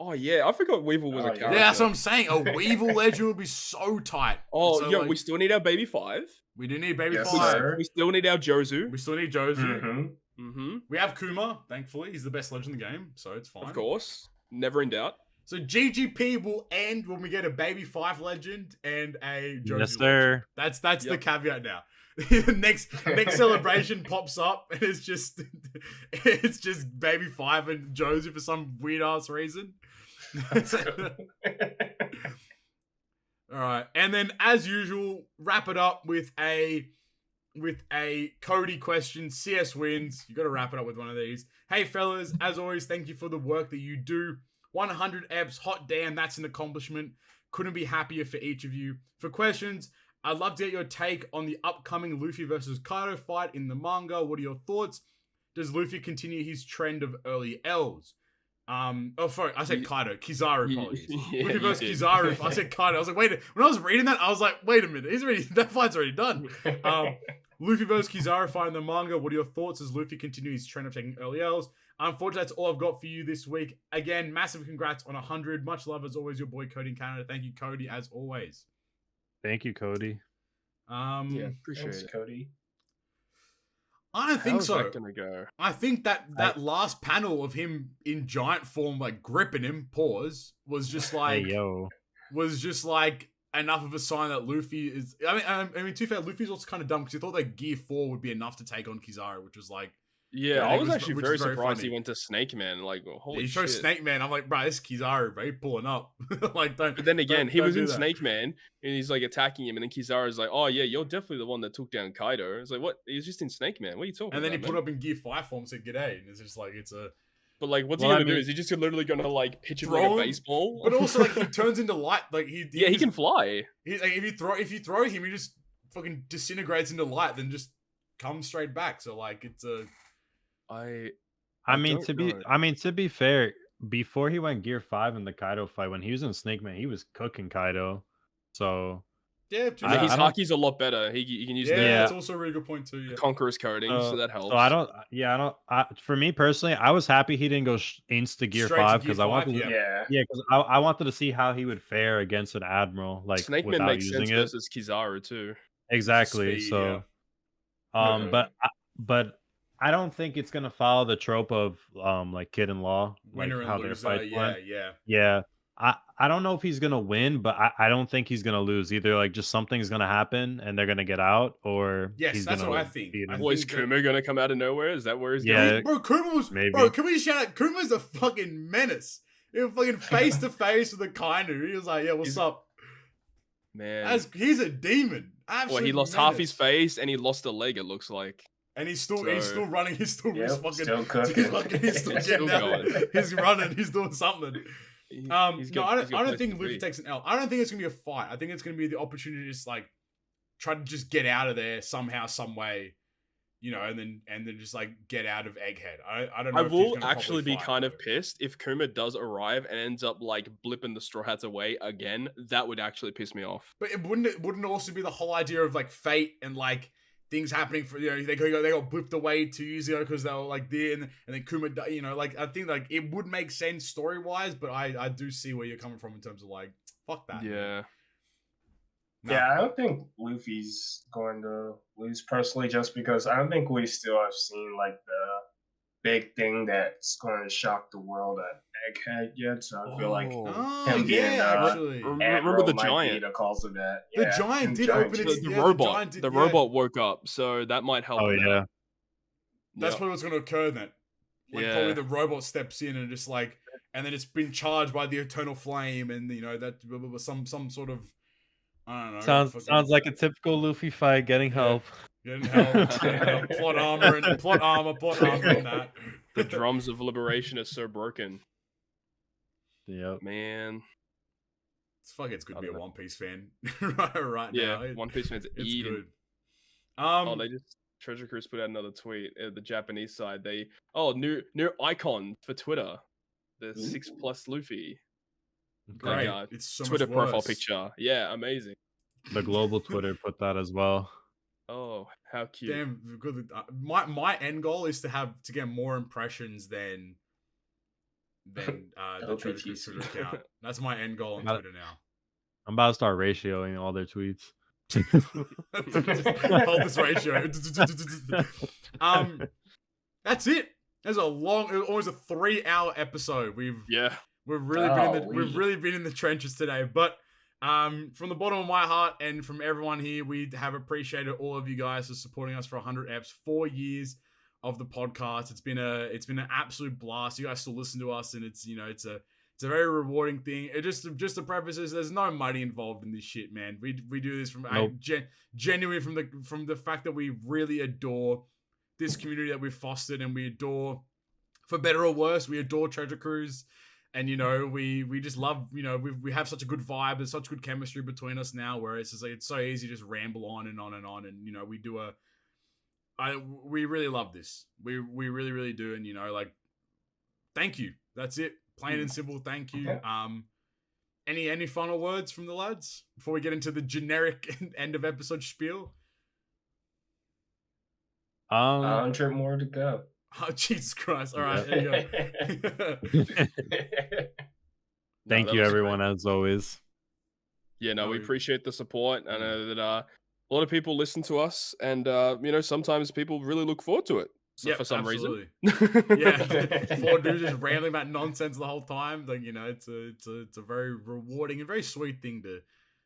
Oh yeah, I forgot Weevil was a character. Yeah, that's what I'm saying. A Weevil legend would be so tight. Oh so, yeah, we still need our baby 5. We do need baby 5. Sir. We still need our Jozu. We still need Jozu. Mm-hmm. Mm-hmm. We have Kuma, thankfully. He's the best legend in the game, so it's fine. Of course. Never in doubt. So GGP will end when we get a baby 5 legend and a Jozu Yes, sir. Legend. That's the caveat now. next celebration pops up and it's just baby 5 and Jozu for some weird ass reason. All right, and then as usual, wrap it up with a Cody question. Cswins, you got to wrap it up with one of these. Hey fellas, as always, thank you for the work that you do. 100 eps, hot damn, that's an accomplishment. Couldn't be happier for each of you. For questions, I'd love to get your take on the upcoming Luffy versus Kaido fight in the manga. What are your thoughts? Does Luffy continue his trend of early L's? Sorry, I said Kaido. Kizaru, apologies. Luffy versus Kizaru. I said Kaido. I was like, wait. When I was reading that, I was like, wait a minute. That fight's already done. Luffy versus Kizaru fight in the manga. What are your thoughts as Luffy continue his trend of taking early L's? Unfortunately, that's all I've got for you this week. Again, massive congrats on 100. Much love as always, your boy Cody in Canada. Thank you, Cody, as always. Thank you, Cody. Appreciate it, Cody. I don't think so. How's that gonna go? I think that last panel of him in giant form, like gripping him, was just like, was just like enough of a sign that Luffy is. I mean, to be fair, Luffy's also kind of dumb because he thought that Gear 4 would be enough to take on Kizaru, which was like. Yeah, I was actually very surprised he went to Snake Man. Like, holy shit. He chose Snake Man. I'm like, bro, this is Kizaru, bro. He's pulling up. Like, don't. But then again, he was in Snake Man, and he's like attacking him, and then Kizaru's like, oh yeah, you're definitely the one that took down Kaido. It's like, what? He was just in Snake Man. What are you talking about? And then he put up in Gear 5 form and said, g'day. And it's just like, it's a. But like, what's he gonna do? Is he just literally gonna like pitch him like a baseball? But also, like, he turns into light. Like he can fly. Like, if you throw him, he just fucking disintegrates into light, then just comes straight back. So like, it's a. I mean to be fair, before he went Gear 5 in the Kaido fight, when he was in Snake Man, he was cooking Kaido. So yeah, his haki's a lot better. He can use that's also a really good point too. Yeah. Conqueror's coding, so that helps. So for me personally, I was happy he didn't go insta Gear 5 because I wanted because I wanted to see how he would fare against an Admiral, like Snake Man makes sense versus Kizaru too. Exactly. But I don't think it's gonna follow the trope of like Kid and Law, like winner how and their loser. fights went. Yeah. I don't know if he's gonna win, but I don't think he's gonna lose either. Like just something's gonna happen and they're gonna get out, or yes, that's what I think. Is Kuma gonna come out of nowhere? Is that where he's going? Bro, Kuma was bro. Can we shout out? Kuma's a fucking menace. He was fucking face to face with the Kaido. He was like, "Yeah, what's up, man?" He's a demon. Absolutely. Well, he lost half his face and he lost a leg. It looks like. And he's still running. He's still fucking. Still cooking. He's still getting out. He's running. He's doing something. I don't think Luffy takes an L. I don't think it's gonna be a fight. I think it's gonna be the opportunity to just like try to just get out of there somehow, some way, you know, and then just like get out of Egghead. I don't know. I will actually be kind of pissed if Kuma does arrive and ends up like blipping the Straw Hats away again. That would actually piss me off. But it wouldn't also be the whole idea of like fate and like things happening for, you know, they got blipped away 2 years ago because they were like there, and then Kuma, you know, like I think like it would make sense story wise, but I do see where you're coming from in terms of like fuck that. Yeah. No. Yeah, I don't think Luffy's going to lose personally, just because I don't think we still have seen like the big thing that's going to shock the world at Egghead yet. So I feel like him being actually remember the giant the cause of that. The giant did open it. The robot. The robot woke up, so that might help. Oh yeah. That's probably what's going to occur then. Like probably the robot steps in and just like, and then it's been charged by the eternal flame, and you know that some sort of, I don't know. Sounds like a typical Luffy fight. Getting help. Getting help. Plot armor and that. The drums of liberation are so broken. Yep. Man. It's good to be a One Piece fan right now. Yeah, One Piece fans are eating. Good. They just Treasure Cruise put out another tweet. The Japanese side, new icon for Twitter. The 6+ Luffy. Great. It's so Twitter much worse. profile picture. Yeah, amazing. The global Twitter put that as well. Oh, how cute! Damn, good. My end goal is to get more impressions than the Treasure Cruise Twitter account. That's my end goal on Twitter now. I'm about to start ratioing all their tweets. Hold this ratio. That's it. That's almost a 3-hour episode. We've really been in the trenches today. But from the bottom of my heart and from everyone here, we have appreciated all of you guys for supporting us for 100 eps, 4 years of the podcast. It's been an absolute blast. You guys still listen to us, and it's a very rewarding thing. It just to preface this, there's no money involved in this shit, man. We do this from genuinely from the fact that we really adore this community that we've fostered, and we adore, for better or worse, we adore Treasure Cruise. And, you know, we just love, you know, we have such a good vibe. There's such good chemistry between us now, where it's just like, it's so easy to just ramble on and on and on. And, you know, we really love this. We really, really do. And, you know, like, thank you. That's it. Plain and simple. Thank you. Okay. Any final words from the lads before we get into the generic end of episode spiel? 100 more to go. Oh, Jesus Christ. All right, there you go. Thank you, everyone, as always. Yeah, no, we appreciate the support. I know that a lot of people listen to us, and, you know, sometimes people really look forward to it. So for some reason. Yeah, 4 dudes just rambling about nonsense the whole time. Like, you know, it's a very rewarding and very sweet thing to,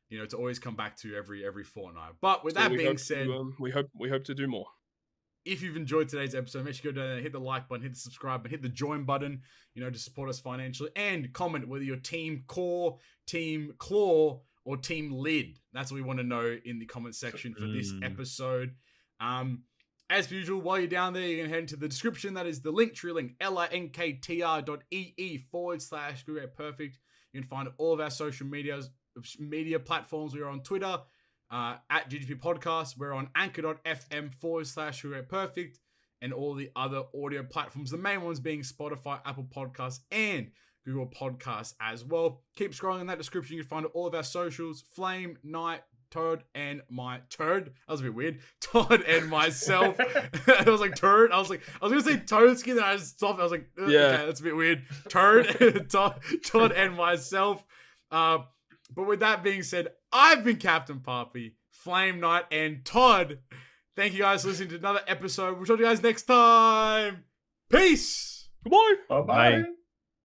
you know, to always come back to every fortnight. But with that being said, we hope to do more. If you've enjoyed today's episode, make sure you go down there, hit the like button, hit the subscribe button, hit the join button, you know, to support us financially, and comment whether you're Team Core, Team Claw, or Team Lid. That's what we want to know in the comment section for this episode. As usual, while you're down there, you can head into the description. That is the Linktree link, linktr.ee/perfect. You can find all of our social media platforms. We are on Twitter, at GGP Podcast. We're on anchor.fm/perfect, and all the other audio platforms. The main ones being Spotify, Apple Podcasts, and Google Podcasts as well. Keep scrolling in that description. You can find all of our socials: Flame, Night, Toad, and my Turd. That was a bit weird. Todd and myself. I was like, Turd. I was gonna say Toadskii, then I just stopped. I was like, okay, that's a bit weird. Turd, Todd, and myself. But with that being said, I've been Captain Papi, Flame Knight, and Todd. Thank you guys for listening to another episode. We'll talk to you guys next time. Peace. Goodbye. Bye-bye. Bye.